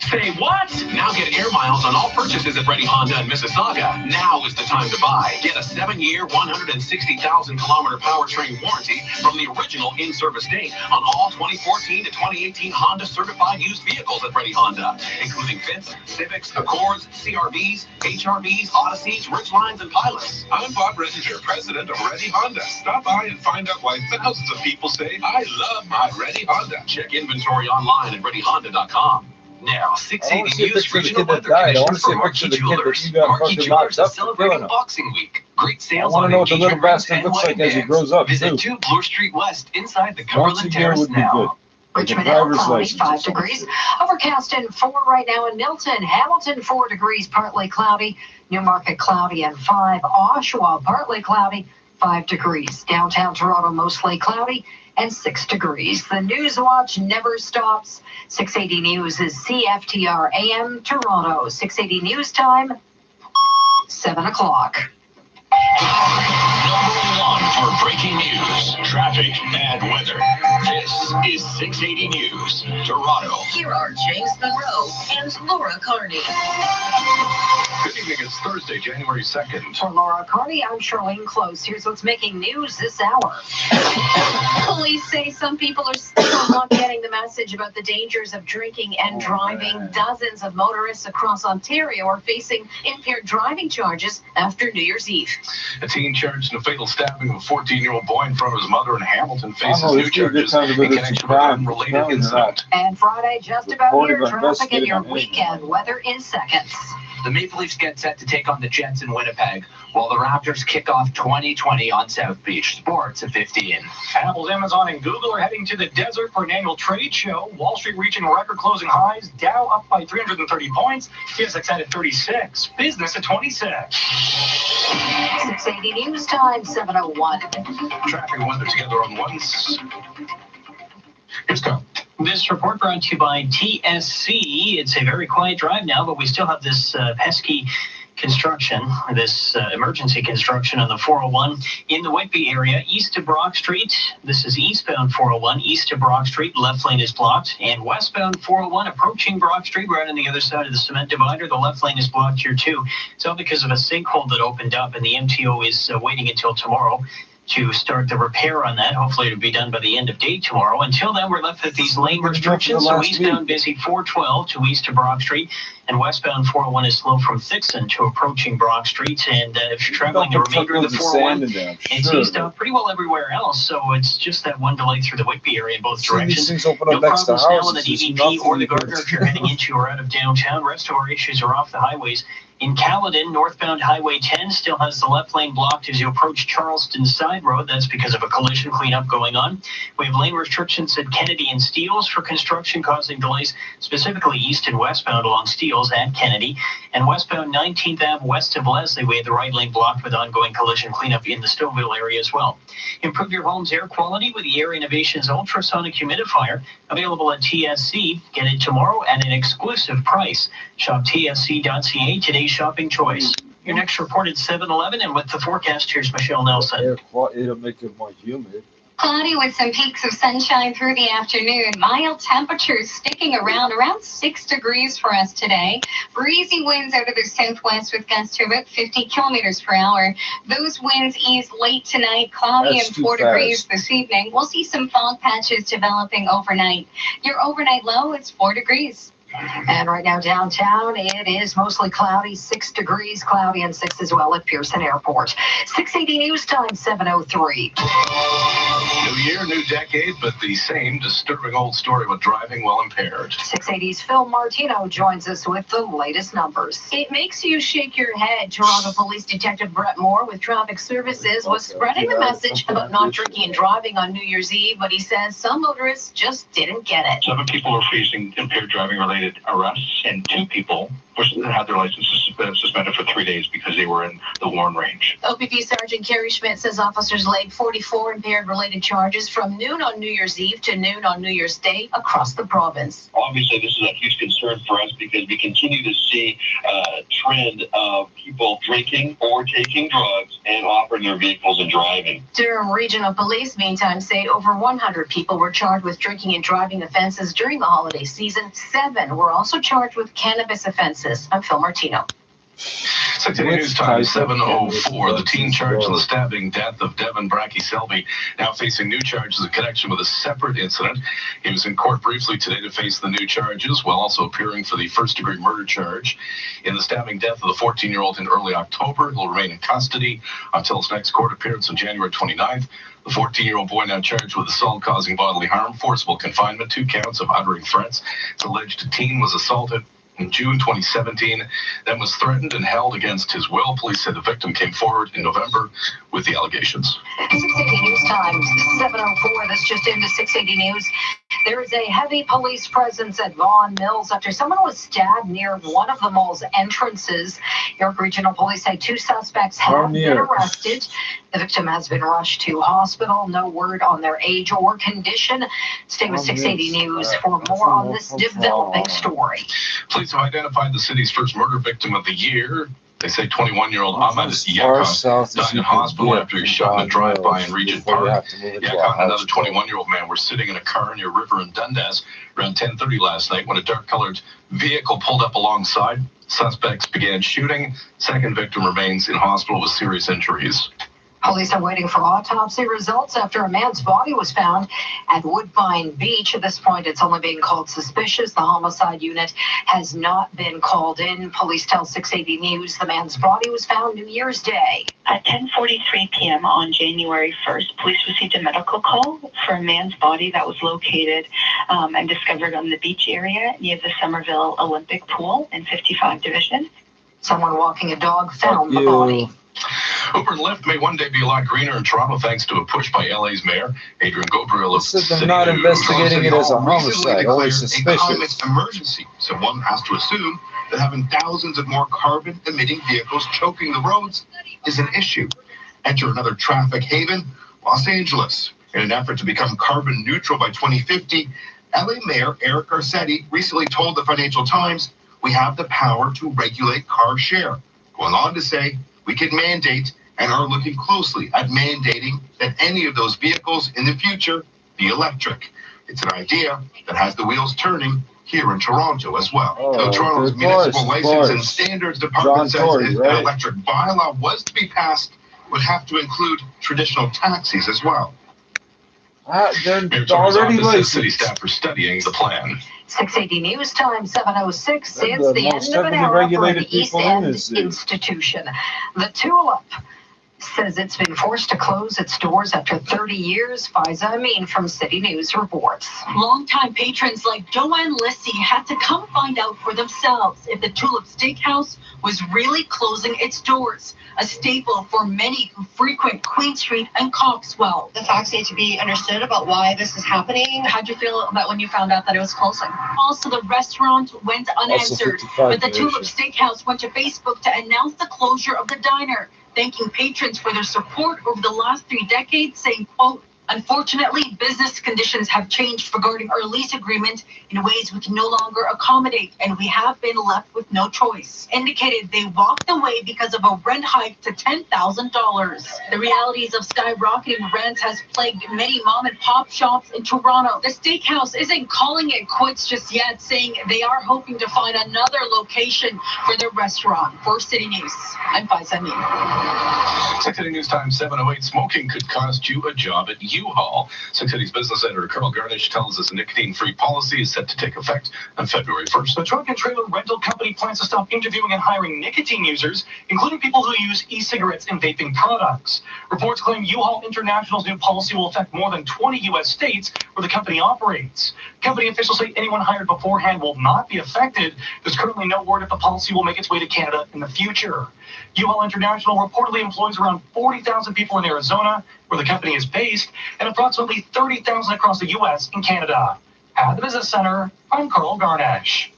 Speaker 13: Say what? Now get air miles on all purchases at Ready Honda in Mississauga. Now is the time to buy. Get a 7-year, 160,000-kilometer powertrain warranty from the original in-service date on all 2014 to 2018 Honda certified used vehicles at Ready Honda, including Fits, Civics, Accords, CRVs, HRVs, Odysseys, Ridgelines, and Pilots.
Speaker 3: I'm Bob Redinger, president of Ready Honda. Stop by and find out why thousands of people say, I love my Ready Honda.
Speaker 13: Check inventory online at ReadyHonda.com. Now, 680 News regional weather
Speaker 2: I want to
Speaker 13: conditions
Speaker 2: see
Speaker 13: for
Speaker 2: a
Speaker 13: Marquee
Speaker 2: picture of the kid
Speaker 13: Jewelers.
Speaker 2: that you got
Speaker 13: Marquee
Speaker 2: fucking
Speaker 13: Jewelers
Speaker 2: locked
Speaker 13: is
Speaker 2: up for
Speaker 13: celebrating
Speaker 2: killing him.
Speaker 13: Boxing Week. Great sales
Speaker 2: I want
Speaker 13: on
Speaker 2: to know what the little
Speaker 13: engagement rings
Speaker 2: bastard
Speaker 13: and
Speaker 2: looks like
Speaker 13: wedding
Speaker 2: as he
Speaker 13: bands.
Speaker 2: grows up,
Speaker 13: Visit
Speaker 2: too.
Speaker 13: 2 Bloor Street West inside the
Speaker 2: Once a
Speaker 13: Cumberland
Speaker 2: year
Speaker 13: Terrace
Speaker 2: would be good.
Speaker 13: now.
Speaker 2: Like a
Speaker 1: Richmond, Elk
Speaker 2: driver's
Speaker 1: cloudy,
Speaker 2: license.
Speaker 1: 5 degrees. Overcast and 4 right now in Milton. Hamilton, 4 degrees, partly cloudy. Newmarket, cloudy and 5. Oshawa, partly cloudy, 5 degrees. Downtown Toronto, mostly cloudy and 6 degrees. The News Watch never stops. 680 News is CFTR AM Toronto. 680 News time, 7 o'clock.
Speaker 13: Number 1 for breaking news, traffic, and weather. This is 680 News, Toronto.
Speaker 16: Here are James Monroe and Laura Carney.
Speaker 3: Good evening. It's Thursday, January 2nd.
Speaker 1: For Laura Carney, I'm Charlene Close. Here's what's making news this hour.
Speaker 21: Police say some people are still not getting the message about the dangers of drinking and driving. Dozens of motorists across Ontario are facing impaired driving charges after New Year's Eve.
Speaker 3: A teen charged in a fatal stabbing of a 14-year-old boy in front of his mother in Hamilton faces new charges in connection with an unrelated incident.
Speaker 1: And Friday, just about here, traffic and your weekend weather in seconds.
Speaker 12: The Maple Leafs get set to take on the Jets in Winnipeg, while the Raptors kick off 2020 on South Beach. Sports at 15.
Speaker 11: Apple, Amazon, and Google are heading to the desert for an annual trade show. Wall Street reaching record closing highs. Dow up by 330 points. TSX added 36. Business at 26.
Speaker 1: 680 News time, 7:01.
Speaker 3: Traffic and weather together on once. Here's Tom.
Speaker 9: This report brought to you by TSC. It's a very quiet drive now, but we still have this pesky construction, this emergency construction on the 401 in the Whitby area, east of Brock Street. This is eastbound 401, east of Brock Street. Left lane is blocked. And westbound 401 approaching Brock Street, right on the other side of the cement divider. The left lane is blocked here too. It's all because of a sinkhole that opened up, and the MTO is waiting until tomorrow to start the repair on that. Hopefully it'll be done by the end of day tomorrow. Until then, we're left with these lane restrictions. So eastbound busy 412 to east of Brock Street, and westbound 401 is slow from Thixon to approaching Brock Street. And if you're traveling the remainder of the 401, it's east out pretty well everywhere else. So it's just that one delay through the Whitby area in both directions. No problems now on the DVP or the Gardner if you're heading into or out of downtown. Rest of our issues are off the highways. In Caledon, northbound Highway 10 still has the left lane blocked as you approach Charleston Side Road. That's because of a collision cleanup going on. We have lane restrictions at Kennedy and Steeles for construction causing delays, specifically east and westbound along Steeles and Kennedy. And westbound 19th Ave west of Leslie, we have the right lane blocked with ongoing collision cleanup in the Stouffville area as well. Improve your home's air quality with the Air Innovations ultrasonic humidifier, available at TSC. Get it tomorrow at an exclusive price. Shop tsc.ca, today's shopping choice. Your next report at 7-Eleven, and with the forecast, here's Michelle Nelson.
Speaker 2: It'll make it more humid.
Speaker 10: Cloudy with some peaks of sunshine through the afternoon. Mild temperatures sticking around 6 degrees for us today. Breezy winds out of the southwest with gusts to about 50 kilometers per hour. Those winds ease late tonight, cloudy and 4 degrees this evening. We'll see some fog patches developing overnight. Your overnight low is 4 degrees.
Speaker 1: And right now downtown, it is mostly cloudy, 6 degrees, cloudy and 6 as well at Pearson Airport. 680 News Time, 7:03.
Speaker 3: New year, new decade, but the same disturbing old story with driving while impaired.
Speaker 1: 680's Phil Martino joins us with the latest numbers.
Speaker 21: It makes you shake your head. Toronto Police Detective Brett Moore with Traffic Services was spreading the message about not drinking and driving on New Year's Eve, but he says some motorists just didn't get it.
Speaker 6: 7 people are facing impaired driving related arrests, and 2 people had their licenses suspended for 3 days because they were in the Warren range.
Speaker 21: OPP Sergeant Kerry Schmidt says officers laid 44 impaired-related charges from noon on New Year's Eve to noon on New Year's Day across the province.
Speaker 6: Obviously, this is a huge concern for us because we continue to see a trend of people drinking or taking drugs and operating their vehicles and driving.
Speaker 21: Durham Regional Police, meantime, say over 100 people were charged with drinking and driving offenses during the holiday season. 7 were also charged with cannabis offenses. I'm Phil Martino.
Speaker 3: 680 News Time, 7:04. The teen charged in the stabbing death of Devin Bracky Selby now facing new charges in connection with a separate incident. He was in court briefly today to face the new charges while also appearing for the first-degree murder charge. In the stabbing death of the 14-year-old in early October, he'll remain in custody until his next court appearance on January 29th. The 14-year-old boy now charged with assault causing bodily harm, forcible confinement, 2 counts of uttering threats. It's alleged a teen was assaulted in June 2017, then was threatened and held against his will. Police said the victim came forward in November with the allegations.
Speaker 1: 680 News Time, 7:04. This just into 680 News. There is a heavy police presence at Vaughan Mills after someone was stabbed near one of the mall's entrances. York Regional Police say 2 suspects have been arrested. The victim has been rushed to hospital. No word on their age or condition. Stay with 680 News for more on this developing story.
Speaker 3: Police have identified the city's first murder victim of the year. They say 21-year-old Ahmed Yakan died in hospital after he was shot in a drive-by in Regent Park. Yakan and another 21-year-old man were sitting in a car near River and Dundas around 10:30 last night when a dark-colored vehicle pulled up alongside. Suspects began shooting. Second victim remains in hospital with serious injuries.
Speaker 1: Police are waiting for autopsy results after a man's body was found at Woodbine Beach. At this point, it's only being called suspicious. The homicide unit has not been called in. Police tell 680 News the man's body was found New Year's Day.
Speaker 18: At 10:43 p.m. on January 1st, police received a medical call for a man's body that was located and discovered on the beach area near the Somerville Olympic Pool in 55 Division.
Speaker 1: Someone walking a dog found the body.
Speaker 3: Uber and Lyft may one day be a lot greener in Toronto thanks to a push by LA's mayor, Adrian Gabriel of
Speaker 2: City. They're not investigating it as a homicide, only suspicious.
Speaker 4: Climate emergency, so one has to assume that having thousands of more carbon-emitting vehicles choking the roads is an issue. Enter another traffic haven, Los Angeles. In an effort to become carbon neutral by 2050, LA Mayor Eric Garcetti recently told the Financial Times, "We have the power to regulate car share," going on to say, "We can mandate and are looking closely at mandating that any of those vehicles in the future be electric." It's an idea that has the wheels turning here in Toronto as well. Though Toronto's Municipal License and Standards Department says if an electric bylaw was to be passed, it would have to include traditional taxis as well.
Speaker 2: They're already licensed.
Speaker 3: City staff are studying the plan.
Speaker 1: 680 News Time, 7:06. It's the end of an era for the East End Institution. The Tulip says it's been forced to close its doors after 30 years. Faiza Amin from City News reports.
Speaker 14: Longtime patrons like Joanne Lissy had to come find out for themselves if the Tulip Steakhouse was really closing its doors, a staple for many who frequent Queen Street and Coxwell.
Speaker 7: The facts need to be understood about why this is happening.
Speaker 14: How'd you feel about when you found out that it was closing? Also, the restaurant went unanswered, but the Tulip Steakhouse went to Facebook to announce the closure of the diner, thanking patrons for their support over the last 3 decades, saying, quote, "Unfortunately, business conditions have changed regarding our lease agreement in ways we can no longer accommodate, and we have been left with no choice." Indicated they walked away because of a rent hike to $10,000. The realities of skyrocketing rents has plagued many mom and pop shops in Toronto. The steakhouse isn't calling it quits just yet, saying they are hoping to find another location for their restaurant. For City News, I'm Faiza Amin.
Speaker 3: 6 City News Time 7:08. Smoking could cost you a job at U-Haul. 6 City's business editor Carl Garnish tells us a nicotine-free policy is set to take effect on February 1st.
Speaker 11: The truck and trailer rental company plans to stop interviewing and hiring nicotine users, including people who use e-cigarettes and vaping products. Reports claim U-Haul International's new policy will affect more than 20 U.S. states where the company operates. Company officials say anyone hired beforehand will not be affected. There's currently no word if the policy will make its way to Canada in the future. U-Haul International reportedly employs around 40,000 people in Arizona, where the company is based, and approximately 30,000 across the U.S. and Canada. At the Business Center, I'm Carl Garnish.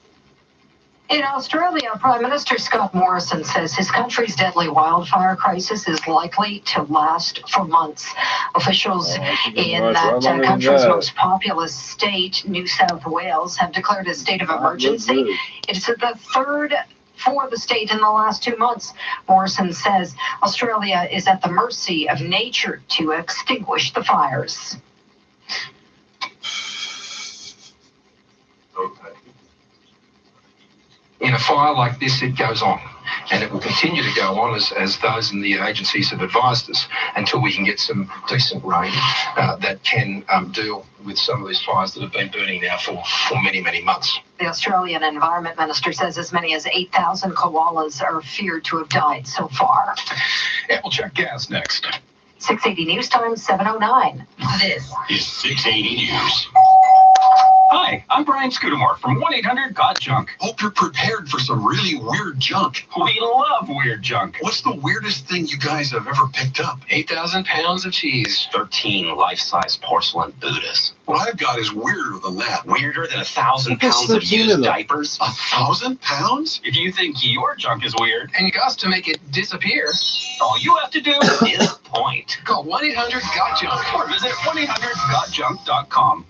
Speaker 1: In Australia, Prime Minister Scott Morrison says his country's deadly wildfire crisis is likely to last for months. Officials in that country's most populous state, New South Wales, have declared a state of emergency. It's the third for the state in the last 2 months. Morrison says Australia is at the mercy of nature to extinguish the fires.
Speaker 17: In a fire like this, it goes on, and it will continue to go on as those in the agencies have advised us until we can get some decent rain that can deal with some of these fires that have been burning now for many, many months.
Speaker 1: The Australian Environment Minister says as many as 8,000 koalas are feared to have died so far.
Speaker 3: And we'll check gas next.
Speaker 1: 680 News Time, 7:09.
Speaker 13: This is 680 News.
Speaker 23: Hi, I'm Brian Scudamore from 1-800-GOT-JUNK.
Speaker 13: Hope you're prepared for some really weird junk.
Speaker 23: We love weird junk.
Speaker 13: What's the weirdest thing you guys have ever picked up?
Speaker 12: 8,000 pounds of cheese. 13 life-size porcelain Buddhas.
Speaker 13: What I've got is weirder than that.
Speaker 12: Weirder than 1,000 pounds of used diapers.
Speaker 13: 1,000 pounds?
Speaker 23: If you think your junk is weird
Speaker 12: and you got to make it disappear,
Speaker 23: all you have to do
Speaker 12: is point. Call 1-800-GOT-JUNK
Speaker 23: or visit 1-800-GOT-JUNK.com.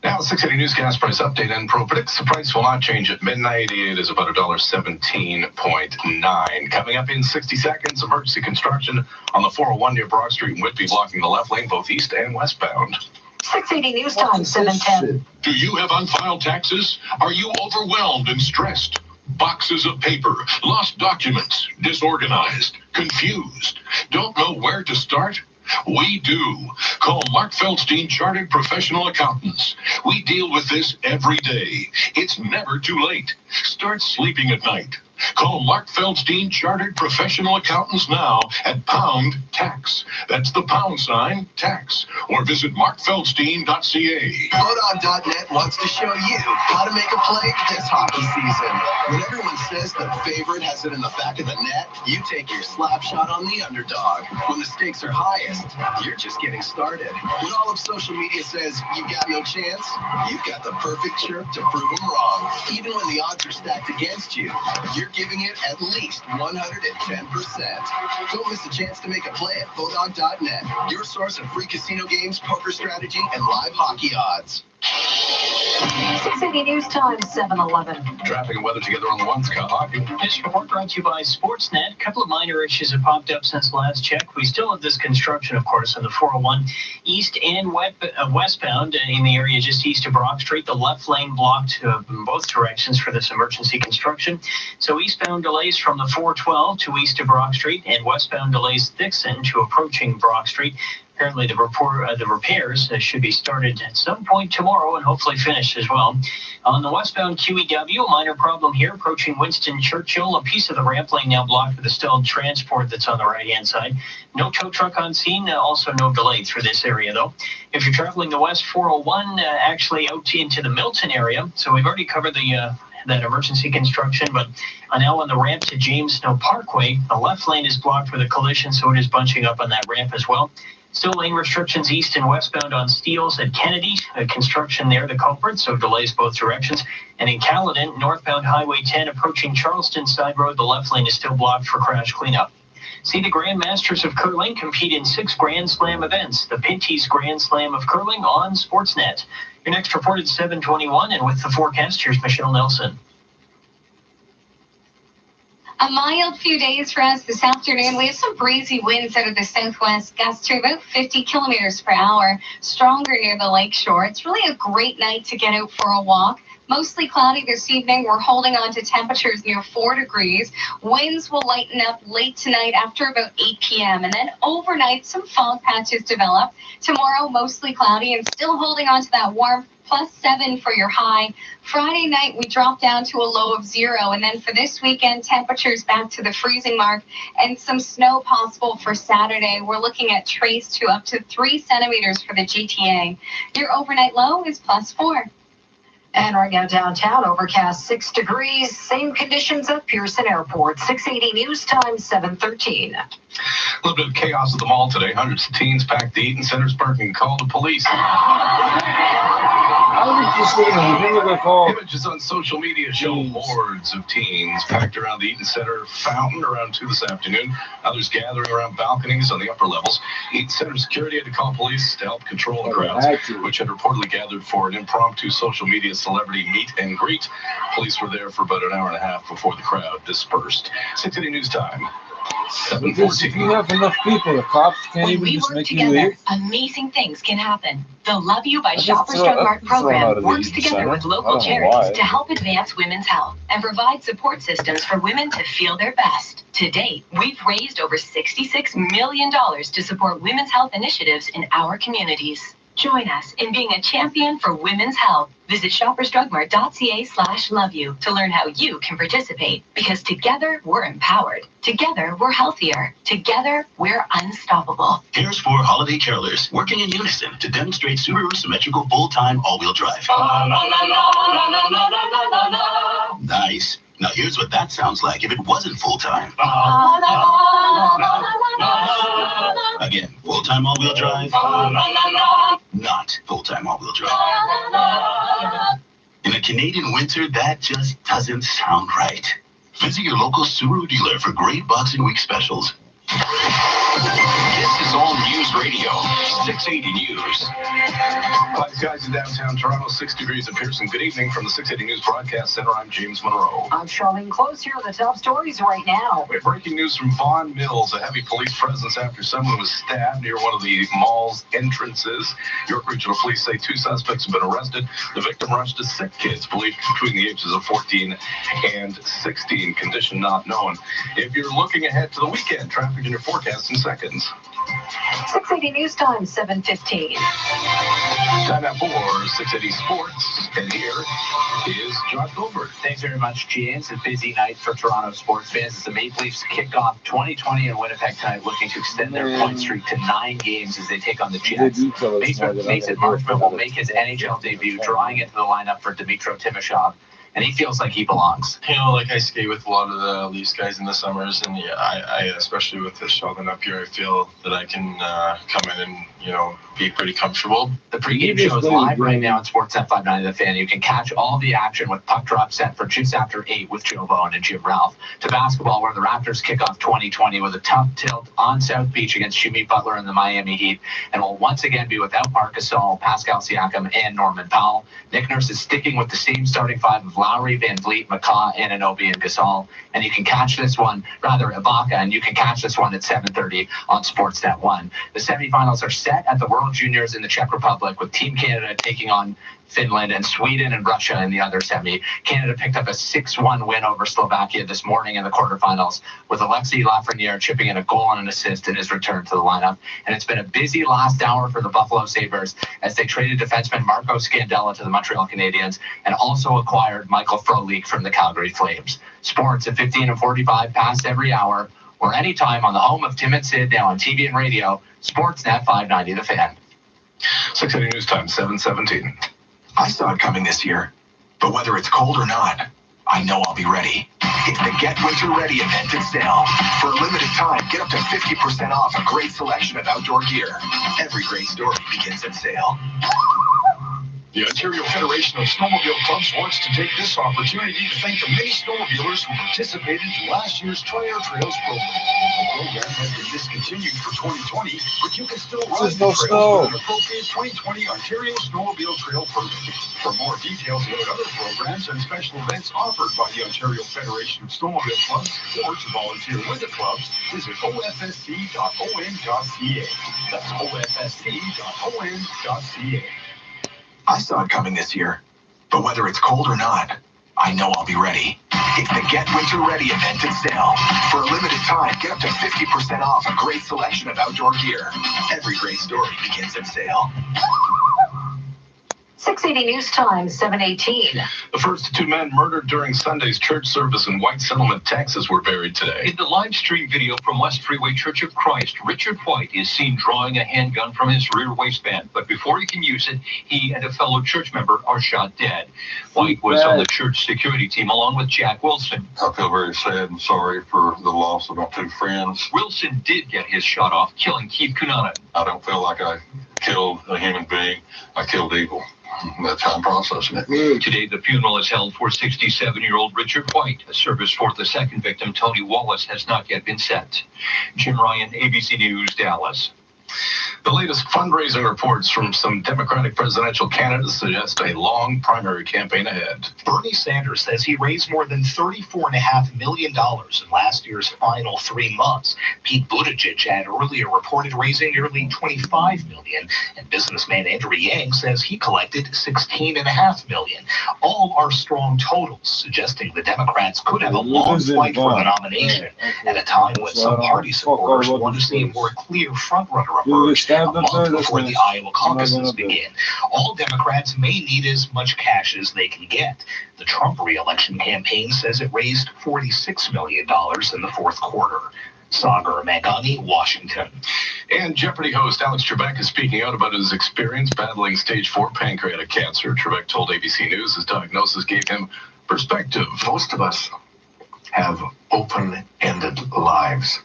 Speaker 3: Now, the 680 News gas price update. Enpro predicts the price will not change at midnight. It is about $1.17.9. Coming up in 60 seconds, emergency construction on the 401 near Broad Street in Whitby, blocking the left lane, both east and westbound.
Speaker 1: 680 News Time, 7:10.
Speaker 13: Do you have unfiled taxes? Are you overwhelmed and stressed? Boxes of paper, lost documents, disorganized, confused, don't know where to start? We do. Call Mark Feldstein Chartered Professional Accountants. We deal with this every day. It's never too late. Start sleeping at night. Call Mark Feldstein Chartered Professional Accountants now at Pound Tax. That's the £, tax. Or visit markfeldstein.ca.
Speaker 22: Bodog.net wants to show you how to make a play this hockey season. When everyone says the favorite has it in the back of the net, you take your slap shot on the underdog. When the stakes are highest, you're just getting started. When all of social media says you've got no chance, you've got the perfect chirp to prove them wrong. Even when the odds are stacked against you, you're giving it at least 110%. Don't miss a chance to make a play at Bodog.net, your source of free casino games, poker strategy, and live hockey odds.
Speaker 1: 680 News Time, 7:11.
Speaker 3: Traffic and weather together on the one. Scott Hockey.
Speaker 9: This report brought to you by Sportsnet. A couple of minor issues have popped up since last check. We still have this construction, of course, on the 401 east and westbound in the area just east of Brock Street. The left lane blocked in both directions for this emergency construction. So eastbound delays from the 412 to east of Brock Street, and westbound delays Dixon to approaching Brock Street. Apparently, the repairs should be started at some point tomorrow and hopefully finished as well. On the westbound QEW, a minor problem here approaching Winston Churchill. A piece of the ramp lane now blocked with the stalled transport that's on the right-hand side. No tow truck on scene. Also no delay through this area, though. If you're traveling the West 401, actually out into the Milton area, so we've already covered that emergency construction, but now on the ramp to James Snow Parkway, the left lane is blocked with a collision, so it is bunching up on that ramp as well. Still lane restrictions east and westbound on Steeles at Kennedy. Construction there, the culprit, so delays both directions. And in Caledon, northbound Highway 10 approaching Charleston Side Road, the left lane is still blocked for crash cleanup. See the Grand Masters of Curling compete in 6 Grand Slam events. The Pinty's Grand Slam of Curling on Sportsnet. Your next report at 7:21, and with the forecast, here's Michelle Nelson.
Speaker 10: A mild few days for us this afternoon. We have some breezy winds out of the southwest, gusts to about 50 kilometers per hour, stronger near the lakeshore. It's really a great night to get out for a walk. Mostly cloudy this evening. We're holding on to temperatures near 4 degrees. Winds will lighten up late tonight after about 8 p.m. And then overnight, some fog patches develop. Tomorrow, mostly cloudy and still holding on to that warmth. +7 for your high. Friday night, we drop down to a low of 0. And then for this weekend, temperatures back to the freezing mark and some snow possible for Saturday. We're looking at trace to up to 3 centimeters for the GTA. Your overnight low is +4.
Speaker 1: And right now downtown, overcast 6 degrees. Same conditions at Pearson Airport. 680 News Time, 7:13.
Speaker 3: A little bit of chaos at the mall today. Hundreds of teens packed the Eaton Center's parking, called the police. Images on social media show hordes of teens packed around the Eaton Center fountain around 2 this afternoon. Others gathering around balconies on the upper levels. Eaton Center security had to call police to help control the crowds, which had reportedly gathered for an impromptu social media celebrity meet and greet. Police were there for about an hour and a half before the crowd dispersed. 680 News Time. 7:14.
Speaker 2: You have enough people, the cops can't even just make you leave.
Speaker 16: Amazing things can happen. The Love You by Shoppers Drug Mart program works together with local charities to help advance women's health and provide support systems for women to feel their best. To date, we've raised over $66 million to support women's health initiatives in our communities. Join us in being a champion for women's health. Visit shoppersdrugmart.ca/loveyou to learn how you can participate. Because together, we're empowered. Together, we're healthier. Together, we're unstoppable.
Speaker 13: Here's 4 holiday carolers working in unison to demonstrate Subaru's symmetrical full-time all-wheel drive. Nice. Now here's what that sounds like if it wasn't full-time. Again, full-time all-wheel drive. Not full-time all-wheel drive. In a Canadian winter, that just doesn't sound right. Visit your local Subaru dealer for great Boxing Week specials.
Speaker 3: This is All News Radio, 680 News. Cloudy skies in downtown Toronto, 6 degrees at Pearson. Good evening from the 680 News Broadcast Center. I'm James Monroe.
Speaker 1: I'm Charlene Close. Here are the top stories right now.
Speaker 3: We have breaking news from Vaughan Mills. A heavy police presence after someone was stabbed near one of the mall's entrances. York Regional Police say 2 suspects have been arrested. The victim rushed to 6 kids, believed between the ages of 14 and 16. Condition not known. If you're looking ahead to the weekend, traffic in your forecast in seconds.
Speaker 1: 680 News Time, 7:15.
Speaker 3: Time out for 680 Sports, and here is Josh Goldberg.
Speaker 5: Thanks very much, James. A busy night for Toronto sports fans as the Maple Leafs kick off 2020 in Winnipeg tonight, looking to extend their point streak to 9 games as they take on the Jets. Mason Marchment will make his NHL debut, drawing into the lineup for Dmytro Timashov. And he feels like he belongs.
Speaker 19: You know, like I skate with a lot of the Leafs guys in the summers, and yeah, I especially with this Sheldon up here, I feel that I can come in and, you know, be pretty comfortable.
Speaker 5: The pregame show is live right now on Sportsnet 590 The Fan. You can catch all the action with puck drop set for just after 8 with Joe Bowen and Jim Ralph. To basketball, where the Raptors kick off 2020 with a tough tilt on South Beach against Jimmy Butler and the Miami Heat, and will once again be without Marc Gasol, Pascal Siakam, and Norman Powell. Nick Nurse is sticking with the same starting 5 of Lowry, Van Vliet, McCaw, Anunoby, and Gasol. And you can catch this one, Ibaka, and you can catch this one at 7:30 on Sportsnet 1. The semifinals are set at the World Juniors in the Czech Republic, with Team Canada taking on Finland, and Sweden and Russia in the other semi. Canada picked up a 6-1 win over Slovakia this morning in the quarterfinals, with Alexis Lafreniere chipping in a goal and an assist in his return to the lineup. And it's been a busy last hour for the Buffalo Sabres as they traded defenseman Marco Scandella to the Montreal Canadiens and also acquired Michael Frolik from the Calgary Flames. Sports at 15 and 45 past every hour, or anytime on the home of Tim and Sid, now on TV and radio, Sportsnet 590 The Fan.
Speaker 3: 680 News Time, 7:17.
Speaker 22: I saw it coming this year, but whether it's cold or not, I know I'll be ready. It's the Get Winter Ready event at Sale. For a limited time, get up to 50% off a great selection of outdoor gear. Every great story begins at Sale.
Speaker 4: The Ontario Federation of Snowmobile Clubs wants to take this opportunity to thank the many snowmobilers who participated in last year's Try Our Trails program. The program has been discontinued for 2020, but you can still ride the trails with an appropriate 2020 Ontario Snowmobile Trail permit. For more details about other programs and special events offered by the Ontario Federation of Snowmobile Clubs, or to volunteer with the clubs, visit ofsc.on.ca. That's ofsc.on.ca.
Speaker 22: I saw it coming this year, but whether it's cold or not, I know I'll be ready. It's the Get Winter Ready event at Sale. For a limited time, get up to 50% off a great selection of outdoor gear. Every great story begins at Sale.
Speaker 1: 680 News Time, 7:18.
Speaker 3: The first 2 men murdered during Sunday's church service in White Settlement, Texas, were buried today.
Speaker 8: In the live stream video from West Freeway Church of Christ, Richard White is seen drawing a handgun from his rear waistband. But before he can use it, he and a fellow church member are shot dead. White was on the church security team along with Jack Wilson.
Speaker 15: I feel very sad and sorry for the loss of my 2 friends.
Speaker 8: Wilson did get his shot off, killing Keith Cunanan.
Speaker 15: I don't feel like I killed a human being. I killed evil. That's how I'm processing it.
Speaker 8: Today, the funeral is held for 67-year-old Richard White. A service for the second victim, Tony Wallace, has not yet been set. Jim Ryan, ABC News, Dallas.
Speaker 3: The latest fundraising reports from some Democratic presidential candidates suggest a long primary campaign ahead.
Speaker 20: Bernie Sanders says he raised more than $34.5 million in last year's final 3 months. Pete Buttigieg had earlier reported raising nearly $25 million, and businessman Andrew Yang says he collected $16.5 million. All are strong totals, suggesting the Democrats could have a long fight for the nomination at a time when some party supporters want to see a more clear frontrunner emerge a month before the Iowa caucuses begin. All Democrats may need as much cash as they can get. The Trump re-election campaign says it raised $46 million in the fourth quarter. Sagar Magani, Washington.
Speaker 3: And Jeopardy host Alex Trebek is speaking out about his experience battling stage 4 pancreatic cancer. Trebek told ABC News his diagnosis gave him perspective.
Speaker 22: Most of us have open-ended lives.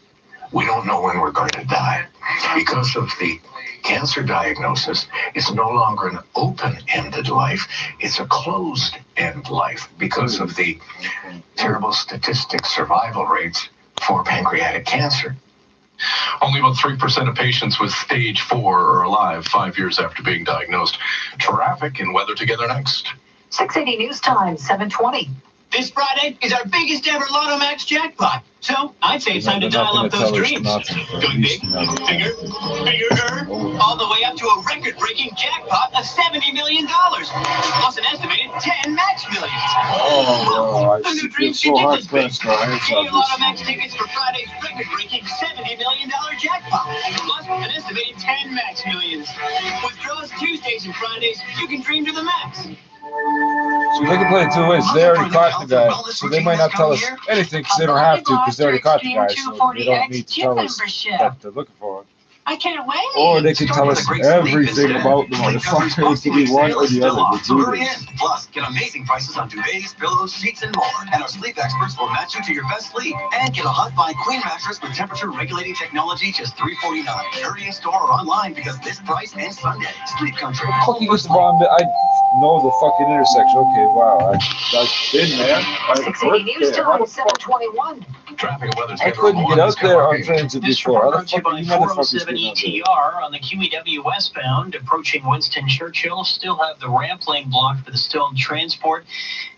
Speaker 22: We don't know when we're going to die. Because of the cancer diagnosis, it's no longer an open-ended life. It's a closed-end life because of the terrible statistic survival rates for pancreatic cancer.
Speaker 3: Only about 3% of patients with stage 4 are alive 5 years after being diagnosed. Traffic and weather together next.
Speaker 1: 680 News Time, 7:20.
Speaker 23: This Friday is our biggest ever Lotto Max jackpot. So I'd say it's time to dial up those dreams. Going big, bigger, bigger, all the way up to a record-breaking jackpot of $70 million. Plus an estimated 10 Max Millions.
Speaker 2: Oh,
Speaker 23: the new dreams get this big. Get your Lotto Max tickets for Friday's record-breaking $70 million jackpot. Plus an estimated 10 Max Millions. With draws Tuesdays and Fridays, you can dream to the max.
Speaker 2: So they can play it 2 ways. They already caught the guy, so they might not tell us anything because they don't have to because they already caught the guy, so they don't need to tell us that they're looking for him.
Speaker 21: I can't wait.
Speaker 2: Or they can tell us everything about the motherfucker. It could be one or the other.
Speaker 22: Plus, get amazing prices on duvets, pillows, sheets, and more. And our sleep experts will match you to your best sleep. And get a Hot Buy Queen mattress with temperature regulating technology, just $349. Hurry in store or online because this price ends Sunday. Sleep Country.
Speaker 2: Fucking gets the bomb. I know the fucking intersection. Okay, wow. I've been there.
Speaker 1: 680 News Time, 7:21.
Speaker 3: Traffic and weather.
Speaker 2: I couldn't get out there on transit before. How the fuck
Speaker 9: by 407 ETR on the QEW westbound approaching Winston Churchill. Still have the ramp lane blocked for the stalled transport.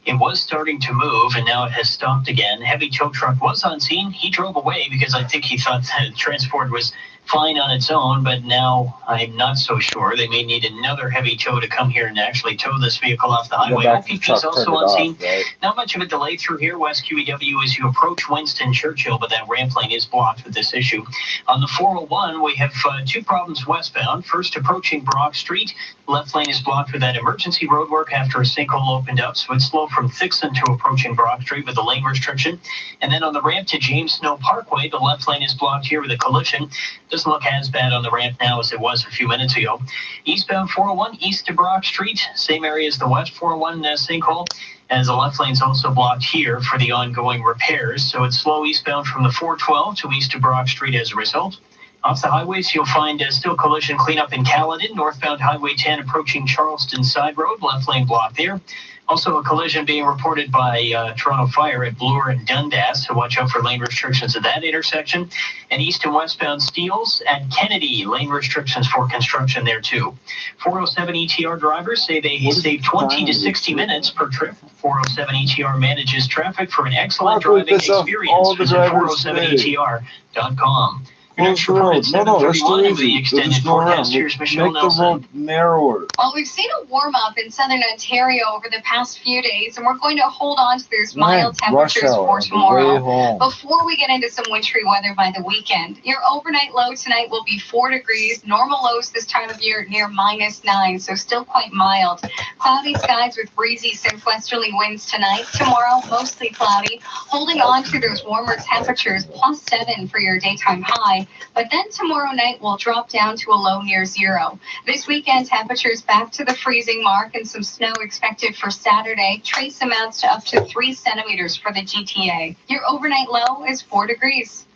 Speaker 9: It was starting to move, and now it has stopped again. Heavy tow truck was on scene. He drove away because I think he thought that transport was
Speaker 21: fine on its own, but now I'm not so sure. They may need another heavy tow to come here and actually tow this vehicle off the highway. OPP is also on scene. Right? Not much of a delay through here, West QEW, as you approach Winston Churchill, but that ramp lane is blocked with this issue. On the 401, we have two problems westbound. First, approaching Brock Street, left lane is blocked with that emergency road work after a sinkhole opened up, so it's slow from Thixon to approaching Brock Street with a lane restriction. And then on the ramp to James Snow Parkway, the left lane is blocked here with a collision. Doesn't look as bad on the ramp now as it was a few minutes ago. Eastbound 401, east to Brock Street, same area as the west 401 sinkhole. As the left lane's also blocked here for the ongoing repairs, so it's slow eastbound from the 412 to east to Brock Street as a result. Off the highways, you'll find still collision cleanup in Caledon, northbound Highway 10 approaching Charleston Side Road, left lane blocked there. Also a collision being reported by Toronto Fire at Bloor and Dundas, so watch out for lane restrictions at that intersection. And east and westbound Steeles at Kennedy, lane restrictions for construction there too. 407 ETR drivers say they save 20 to 60 minutes per trip. 407 ETR manages traffic for an excellent driving experience. Visit 407etr.com.
Speaker 2: Close the road. No, that's too easy. Just go around. Make the road narrower.
Speaker 10: Well, we've seen a warm-up in southern Ontario over the past few days, and we're going to hold on to those mild temperatures for tomorrow before we get into some wintry weather by the weekend. Your overnight low tonight will be 4 degrees. Normal lows this time of year near -9, so still quite mild. Cloudy skies with breezy southwesterly winds tonight. Tomorrow, mostly cloudy, holding on to those warmer temperatures, +7 for your daytime high. But then tomorrow night will drop down to a low near 0. This weekend, temperatures back to the freezing mark and some snow expected for Saturday. Trace amounts to up to 3 centimeters for the GTA. Your overnight low is 4 degrees.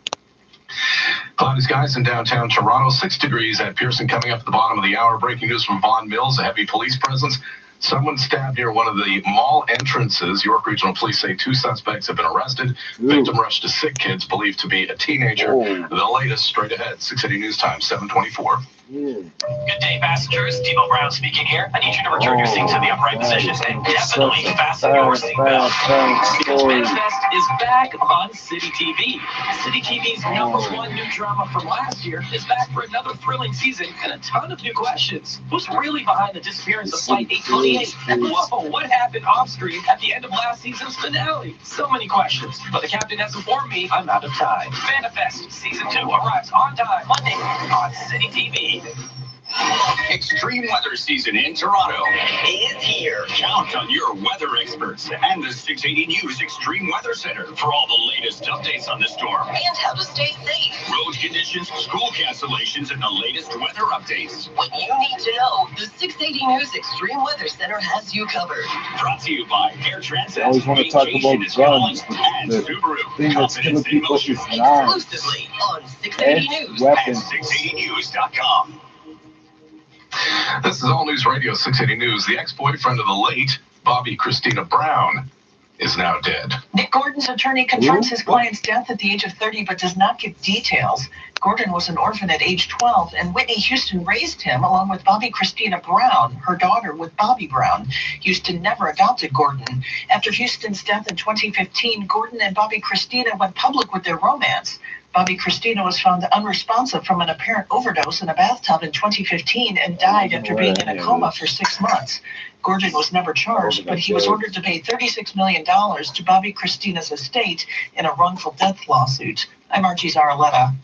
Speaker 3: Cloudy skies in downtown Toronto, 6 degrees at Pearson. Coming up at the bottom of the hour, breaking news from Vaughan Mills, a heavy police presence. Someone stabbed near one of the mall entrances. York Regional Police say 2 suspects have been arrested. Victim rushed to sick kids, believed to be a teenager. The latest straight ahead, 680 News Time, 7:24.
Speaker 21: Good day, passengers. Steve Brown speaking here. I need you to return your seats to the upright positions and definitely fasten your seatbelt. Because FanFest is back on City TV. City TV's #1 new drama from last year is back for another thrilling season and a ton of new questions. Who's really behind the disappearance of Flight 828? And whoa, what happened off screen at the end of last season's finale? So many questions, but the captain has informed me I'm out of time. FanFest Season 2 arrives on time Monday on City TV.
Speaker 13: Extreme weather season in Toronto is here. Count on your weather experts and the 680 News Extreme Weather Center for all the latest updates on the storm
Speaker 16: And how to stay safe.
Speaker 13: road conditions, school cancellations, and the latest weather updates.
Speaker 16: What you need to know, the 680 News Extreme Weather Center has you covered.
Speaker 13: Brought to you by Air Transit,
Speaker 2: I always want to talk about guns,
Speaker 13: and
Speaker 2: the
Speaker 13: Subaru.
Speaker 2: thing that's killing people is knives
Speaker 16: Exclusively on 680
Speaker 2: and
Speaker 16: News.
Speaker 2: weapons.
Speaker 13: 680news.com.
Speaker 3: This is All News Radio 680 News. The ex-boyfriend of the late Bobby Christina Brown is now dead.
Speaker 14: Nick Gordon's attorney confirms his client's death at the age of 30, but does not give details. Gordon was an orphan at age 12, and Whitney Houston raised him along with Bobby Christina Brown, her daughter with Bobby Brown. Houston never adopted Gordon. After Houston's death in 2015, Gordon and Bobby Christina went public with their romance. Bobby Christina was found unresponsive from an apparent overdose in a bathtub in 2015 and died after being in a coma for 6 months. Gordon was never charged, but he was ordered to pay $36 million to Bobby Christina's estate in a wrongful death lawsuit. I'm Archie Zaraletta.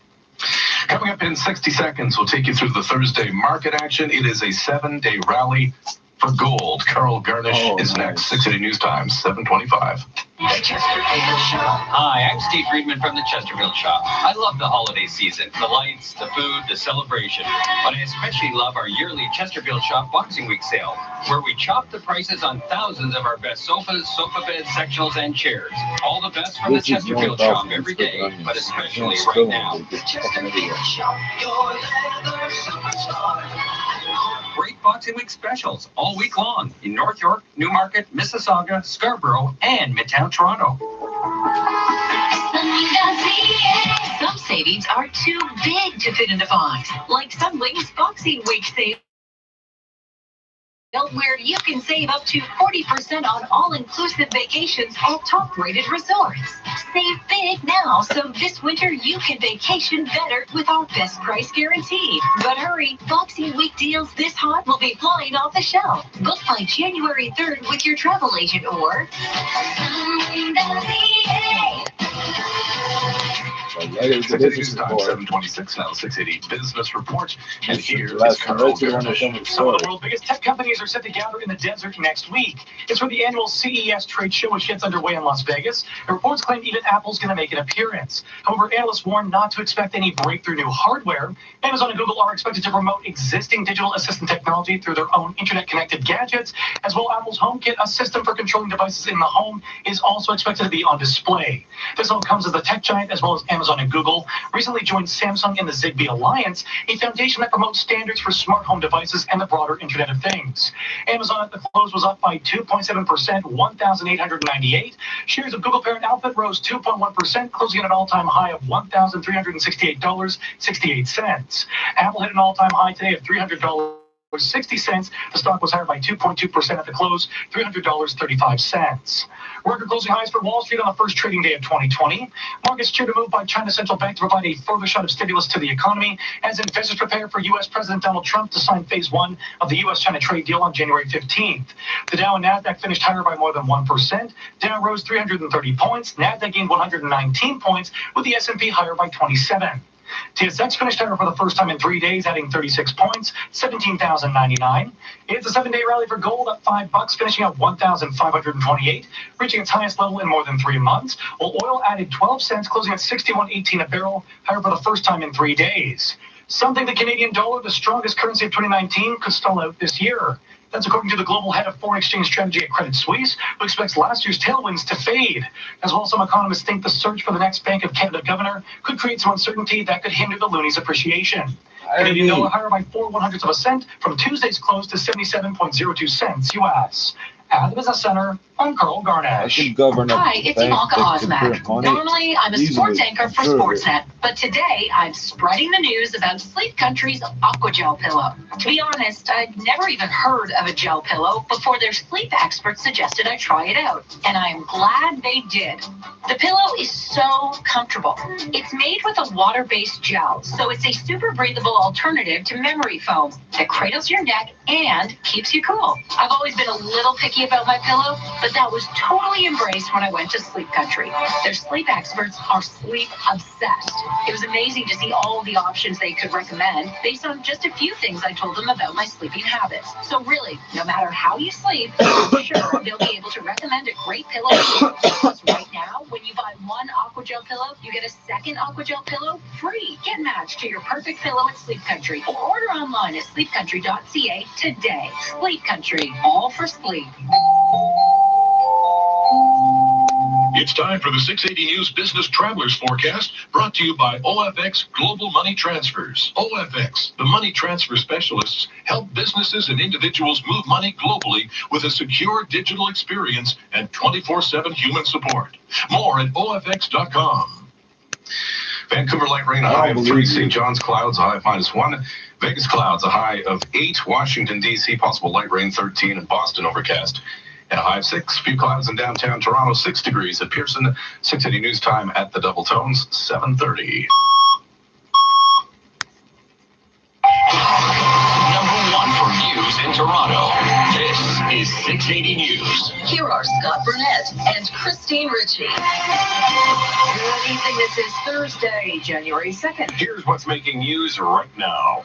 Speaker 3: Coming up in 60 seconds, we'll take you through the Thursday market action. It is a 7-day rally for gold. Carl Garnish is next. 680 News Time, 7:25.
Speaker 8: Hi, I'm Steve Friedman from the Chesterfield Shop. I love the holiday season, the lights, the food, the celebration. But I especially love our yearly Chesterfield Shop Boxing Week sale, where we chop the prices on thousands of our best sofas, sofa beds, sectionals, and chairs. All the best from the Chesterfield Shop every day, but especially right now. The Chesterfield Shop, your leather superstar. Great Boxing Week specials all week long in North York, Newmarket, Mississauga, Scarborough, and Midtown Toronto.
Speaker 16: Some savings are too big to fit in a box, like Sunwing's Boxing Week sale.
Speaker 21: where you can save up to 40% on all-inclusive vacations at top-rated resorts. Save big now, so this winter you can vacation better with our best price guarantee. But hurry, Boxing Week deals this hot will be flying off the shelf. Book by January 3rd with your travel agent or...
Speaker 3: News time 7:26 now. 680 business report. And here is Carl.
Speaker 11: Some of the world's biggest tech companies are set to gather in the desert next week. It's for the annual CES trade show, which gets underway in Las Vegas. The reports claim even Apple's going to make an appearance. However, analysts warn not to expect any breakthrough new hardware. Amazon and Google are expected to promote existing digital assistant technology through their own internet-connected gadgets, as well Apple's HomeKit, a system for controlling devices in the home, is also expected to be on display. This all comes as the tech giant, as well as Amazon and Google, recently joined Samsung in the Zigbee Alliance, a foundation that promotes standards for smart home devices and the broader Internet of Things. Amazon at the close was up by 2.7%, 1,898. Shares of Google parent Alphabet rose 2.1%, closing at an all-time high of $1,368.68. Apple hit an all-time high today of $300.60. The stock was higher by 2.2% at the close, $300.35. Record closing highs for Wall Street on the first trading day of 2020. Markets cheered a move by China's central bank to provide a further shot of stimulus to the economy as investors prepare for U.S. President Donald Trump to sign phase 1 of the U.S.-China trade deal on January 15th. The Dow and Nasdaq finished higher by more than 1%. Dow rose 330 points. Nasdaq gained 119 points, with the S&P higher by 27. TSX finished higher for the first time in 3 days, adding 36 points, 17,099. It's a 7-day rally for gold at $5, finishing at 1,528, reaching its highest level in more than 3 months. While oil added 12 cents, closing at 61.18 a barrel, higher for the first time in 3 days. Some think the Canadian dollar, the strongest currency of 2019, could stall out this year. That's according to the global head of foreign exchange strategy at Credit Suisse, who expects last year's tailwinds to fade. As well, some economists think the search for the next Bank of Canada governor could create some uncertainty that could hinder the loonie's appreciation. Canadian dollar higher by 4/100ths of a cent from Tuesday's close to 77.02 cents U.S. At the Business Center, I'm Carl Garnash.
Speaker 21: Hi, it's Ivanka Osmak. Normally, I'm a sports anchor for Sportsnet, but today I'm spreading the news about Sleep Country's Aquagel pillow. To be honest, I'd never even heard of a gel pillow before their sleep experts suggested I try it out, and I'm glad they did. The pillow is so comfortable. It's made with a water-based gel, so it's a super breathable alternative to memory foam that cradles your neck and keeps you cool. I've always been a little picky about my pillow, but that was totally embraced when I went to Sleep Country. Their sleep experts are sleep obsessed. It was amazing to see all the options they could recommend based on just a few things I told them about my sleeping habits. So really, no matter how you sleep, I'm sure they'll be able to recommend a great pillow for you. Plus, right now, when you buy one Aquagel pillow, you get a second Aquagel pillow free. Get matched to your perfect pillow at Sleep Country or order online at sleepcountry.ca today. Sleep Country, all for sleep.
Speaker 13: It's time for the 680 News Business Travelers Forecast, brought to you by OFX Global Money Transfers. OFX, the money transfer specialists, help businesses and individuals move money globally with a secure digital experience and 24/7 human support. More at OFX.com.
Speaker 3: Vancouver light rain, a high of 3. St. John's clouds, a high of -1. Vegas clouds, a high of 8. Washington, D.C., possible light rain 13. And Boston, overcast and a high of 6. Few clouds in downtown Toronto, 6 degrees. At Pearson, 680 news time at the Double Tones, 7:30.
Speaker 13: Number 1 for news in Toronto. This is 680 News.
Speaker 16: Here are Scott Burnett and Christine Ritchie.
Speaker 21: Good evening. This is Thursday, January 2nd.
Speaker 13: Here's what's making news right now.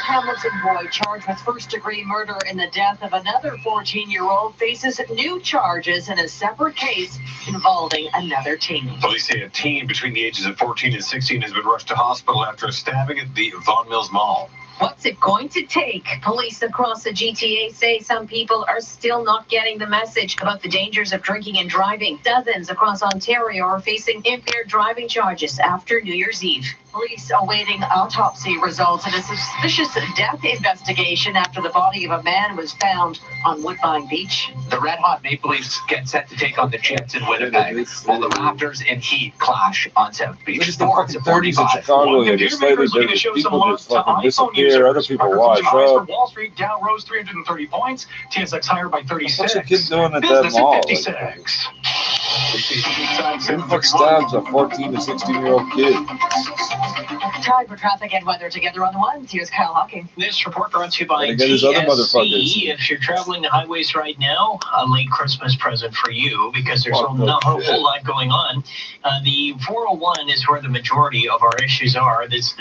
Speaker 21: Hamilton boy charged with first-degree murder in the death of another 14-year-old faces new charges in a separate case involving another teen.
Speaker 6: Police say a teen between the ages of 14 and 16 has been rushed to hospital after a stabbing at the Vaughan Mills Mall.
Speaker 21: What's it going to take? Police across the GTA say some people are still not getting the message about the dangers of drinking and driving. Dozens across Ontario are facing impaired driving charges after New Year's Eve. Police awaiting autopsy results in a suspicious death investigation after the body of a man was found on Woodbine Beach.
Speaker 5: The Red Hot Maple Leafs get set to take on the Jets in Winnipeg, while the Raptors and Heat clash on South Beach.
Speaker 2: It's the fucking 30s in Chicago. They're just like, people just fucking disappear. here. Other people watch.
Speaker 11: Wall Street, Dow rose 330 points. TSX higher by 36.
Speaker 2: What's a kid doing at
Speaker 11: Business
Speaker 2: that mall?
Speaker 11: at 56.
Speaker 2: Who stabs a 14 to 16-year-old kid?
Speaker 14: Time for traffic and weather together on the ones. Here's Kyle Hawking.
Speaker 9: This report brought to you by
Speaker 2: TSC.
Speaker 9: If you're traveling the highways right now, a late Christmas present for you because there's not a whole lot going on. The 401 is where the majority of our issues are. This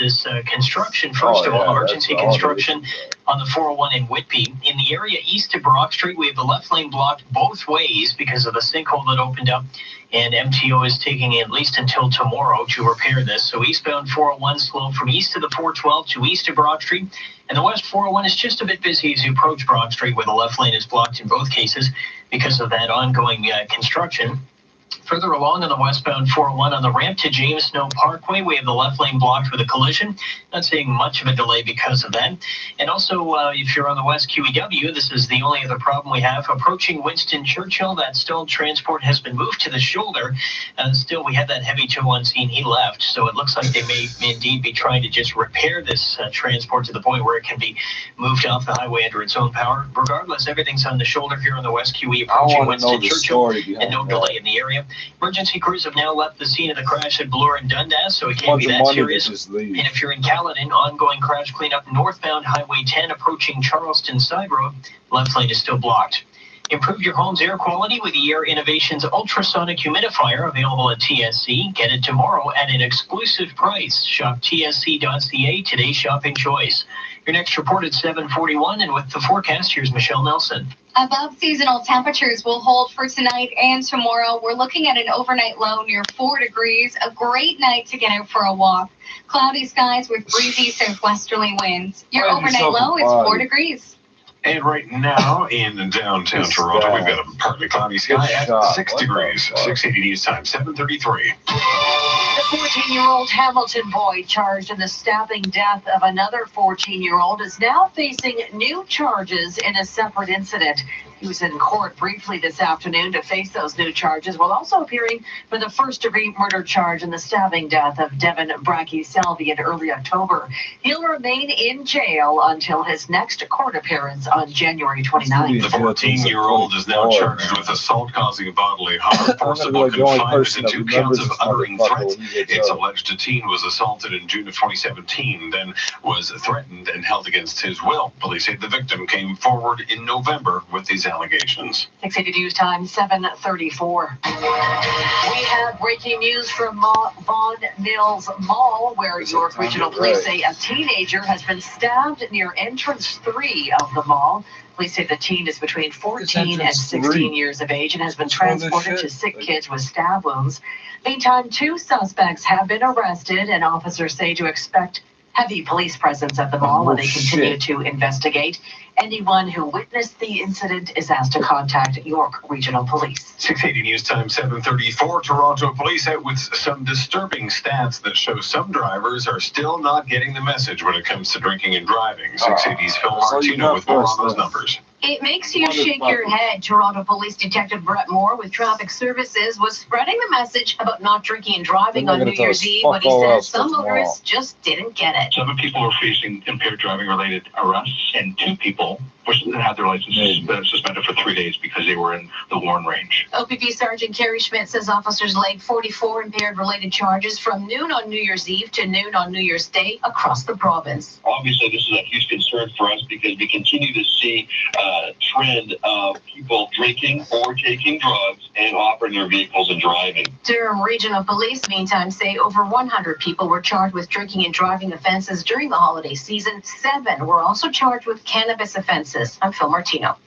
Speaker 9: construction, first of all, emergency construction on the 401 in Whitby. In the area east of Brock Street, we have the left lane blocked both ways because of the sinkhole that opened up. And MTO is taking at least until tomorrow to repair this. So eastbound 401 slow from east of the 412 to east of Broad Street. And the west 401 is just a bit busy as you approach Broad Street, where the left lane is blocked in both cases because of that ongoing construction. Further along on the westbound 401 on the ramp to James Snow Parkway, we have the left lane blocked with a collision. Not seeing much of a delay because of that. And also, if you're on the west QEW, this is the only other problem we have. Approaching Winston Churchill, that stalled transport has been moved to the shoulder. Still, we had that heavy tow on scene. He left. So it looks like they may indeed be trying to just repair this transport to the point where it can be moved off the highway under its own power. Regardless, everything's on the shoulder here on the west QE approaching Winston Churchill, and no delay in the area. Emergency crews have now left the scene of the crash at Bloor and Dundas, so it can't be that serious. And if you're in Caledon, ongoing crash cleanup northbound Highway 10 approaching Charleston Side Road, left lane is still blocked. Improve your home's air quality with the Air Innovations ultrasonic humidifier available at TSC. Get it tomorrow at an exclusive price. Shop tsc.ca, today's shopping choice. Your next report at 7:41, and with the forecast, here's Michelle Nelson.
Speaker 10: Above seasonal temperatures will hold for tonight and tomorrow. We're looking at an overnight low near 4 degrees. A great night to get out for a walk. Cloudy skies with breezy southwesterly winds. Your overnight low is 4 degrees.
Speaker 6: And right now in downtown Toronto, we've got a partly cloudy sky at 6 degrees. 6:80 news time, 7:33.
Speaker 14: The 14-year-old Hamilton boy charged in the stabbing death of another 14-year-old is now facing new charges in a separate incident. He was in court briefly this afternoon to face those new charges, while also appearing for the first-degree murder charge in the stabbing death of Devin Brachy-Selby in early October. He'll remain in jail until his next court appearance on January 29th.
Speaker 6: The 14-year-old is now charged with assault causing bodily harm, forcible confinement, and 2 counts of uttering threats. It's alleged a teen was assaulted in June of 2017, then was threatened and held against his will. Police say the victim came forward in November with these allegations.
Speaker 14: 680 News Time, 7:34. We have breaking news from Vaughan Mills Mall, where York Regional Police say a teenager has been stabbed near entrance 3 of the mall. Police say the teen is between 14 and 16 years of age and has been transported to Sick Kids with stab wounds. Meantime, 2 suspects have been arrested, and officers say to expect heavy police presence at the mall while they continue to investigate. Anyone who witnessed the incident is asked to contact York Regional Police.
Speaker 6: 680 News Time, 7:34. Toronto police out with some disturbing stats that show some drivers are still not getting the message when it comes to drinking and driving. 680's Phil Martino with more on those numbers.
Speaker 21: It makes you shake your head. Toronto Police Detective Brett Moore with Traffic Services was spreading the message about not drinking and driving on New Year's Eve, but he says some motorists just didn't get it.
Speaker 7: 7 people are facing impaired driving related arrests, and 2 people had their licenses suspended for 3 days because they were in the Warren range.
Speaker 21: OPP Sergeant Kerry Schmidt says officers laid 44 impaired related charges from noon on New Year's Eve to noon on New Year's Day across the province.
Speaker 17: Obviously, this is a huge concern for us because we continue to see a trend of people drinking or taking drugs and operating their vehicles and driving.
Speaker 21: Durham Regional Police, meantime, say over 100 people were charged with drinking and driving offenses during the holiday season. 7 were also charged with cannabis offenses. I'm Phil Martino.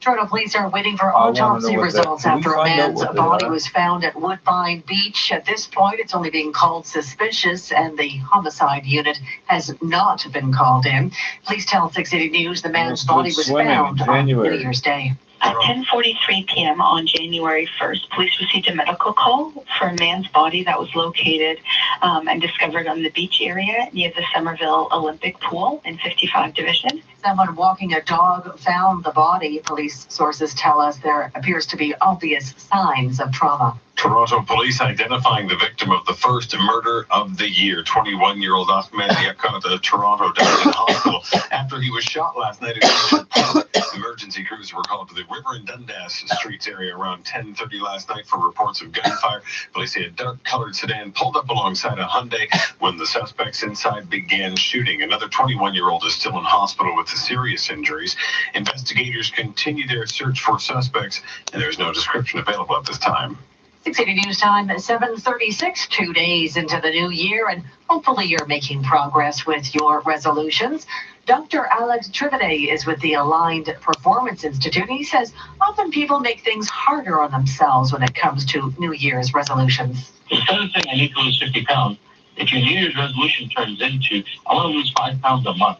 Speaker 14: Toronto police are waiting for autopsy results after a man's body was found at Woodbine Beach. At this point, it's only being called suspicious, and the homicide unit has not been called in. Police tell 680 News the man's body was found on New Year's Day.
Speaker 18: At 10:43 p.m. on January 1st, police received a medical call for a man's body that was located and discovered on the beach area near the Somerville Olympic Pool in 55 Division.
Speaker 14: Someone walking a dog found the body. Police sources tell us there appears to be obvious signs of trauma.
Speaker 6: Toronto police identifying the victim of the first murder of the year. 21-year-old Ahmed Yakut of Toronto died in hospital after he was shot last night at Emergency crews were called to the River and Dundas Streets area around 10:30 last night for reports of gunfire. Police say a dark-colored sedan pulled up alongside a Hyundai when the suspects inside began shooting. Another 21-year-old is still in hospital with serious injuries. Investigators continue their search for suspects, and there's no description available at this time.
Speaker 21: 680 News Time at 7:36, 2 days into the new year, and hopefully you're making progress with your resolutions. Dr. Alex Trivide is with the Aligned Performance Institute. He says often people make things harder on themselves when it comes to New Year's resolutions.
Speaker 7: Instead of saying I need to lose 50 pounds, if your New Year's resolution turns into I want to lose 5 pounds a month,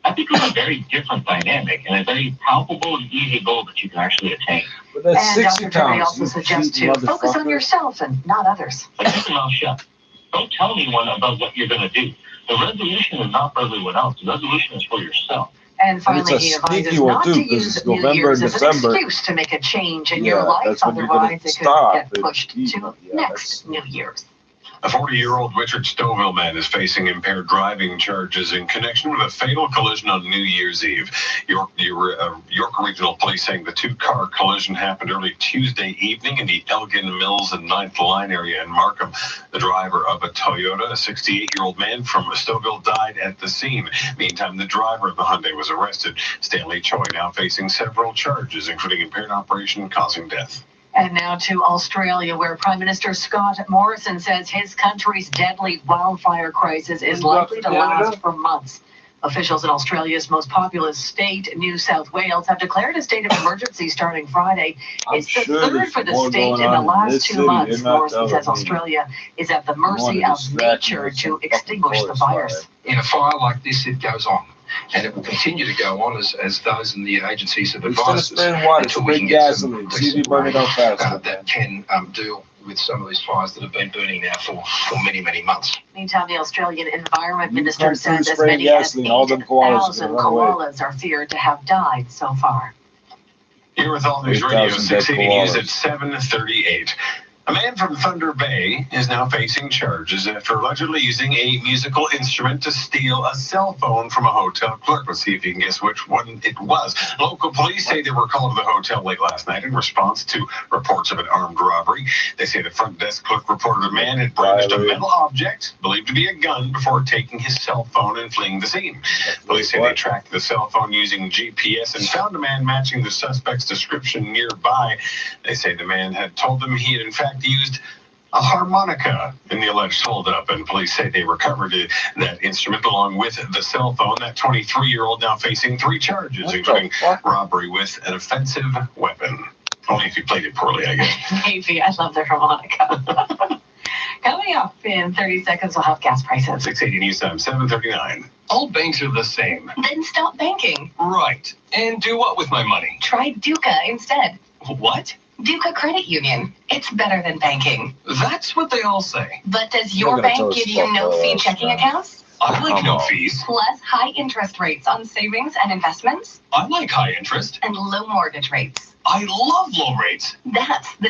Speaker 7: that becomes a very different dynamic and a very palpable and easy goal that you can actually attain.
Speaker 2: But that's
Speaker 21: And
Speaker 2: 60
Speaker 21: Dr. Trivide
Speaker 2: pounds.
Speaker 21: also suggests to focus on yourself and not others.
Speaker 7: Like, keep your mouth shut. Don't tell anyone about what you're going to do. The resolution is not for everyone else. The resolution is for yourself.
Speaker 21: And finally, he advises not to use New Year's as an excuse to make a change in your life. Otherwise, it could get pushed to next New Year's.
Speaker 6: A 40-year-old Richard Stouffville man is facing impaired driving charges in connection with a fatal collision on New Year's Eve. York Regional Police saying the two-car collision happened early Tuesday evening in the Elgin Mills and 9th Line area in Markham. The driver of a Toyota, a 68-year-old man from Stouffville, died at the scene. Meantime, the driver of the Hyundai was arrested. Stanley Choi now facing several charges, including impaired operation causing death.
Speaker 21: And now to Australia, where Prime Minister Scott Morrison says his country's deadly wildfire crisis is likely to last for months. Officials in Australia's most populous state, New South Wales, have declared a state of emergency starting Friday. It's the third for the state in the last 2 months. Morrison says Australia is at the mercy of nature to extinguish the fires.
Speaker 4: In a fire like this, it goes on. And it will continue to go on as those in the agencies have advised us until we can get some that can deal with some of these fires that have been burning now for many, many months.
Speaker 21: Meantime, the Australian Environment Minister says as many as 8,000 koalas are feared to have died so far.
Speaker 6: Here with All News Radio 680 News at 7:38. A man from Thunder Bay is now facing charges after allegedly using a musical instrument to steal a cell phone from a hotel clerk. Let's see if you can guess which one it was. Local police say they were called to the hotel late last night in response to reports of an armed robbery. They say the front desk clerk reported a man had brandished a metal object, believed to be a gun, before taking his cell phone and fleeing the scene. Police say they tracked the cell phone using GPS and found a man matching the suspect's description nearby. They say the man had told them he had in fact used a harmonica in the alleged holdup, and police say they recovered that instrument along with the cell phone. That 23-year-old now facing 3 charges, including robbery with an offensive weapon. Only if you played it poorly, I guess.
Speaker 21: Maybe. I love the harmonica. Coming up in 30 seconds, we'll have gas prices.
Speaker 6: 680 News Time, 7:39.
Speaker 8: All banks are the same.
Speaker 21: Then stop banking.
Speaker 8: Right. And do what with my money?
Speaker 21: Try Duca instead.
Speaker 8: What?
Speaker 21: Duca Credit Union. It's better than banking.
Speaker 8: That's what they all say.
Speaker 21: But does your bank give you no-fee checking accounts?
Speaker 8: I like no fees.
Speaker 21: Plus high interest rates on savings and investments?
Speaker 8: I like high interest.
Speaker 21: And low mortgage rates.
Speaker 8: I love low rates.
Speaker 21: That's the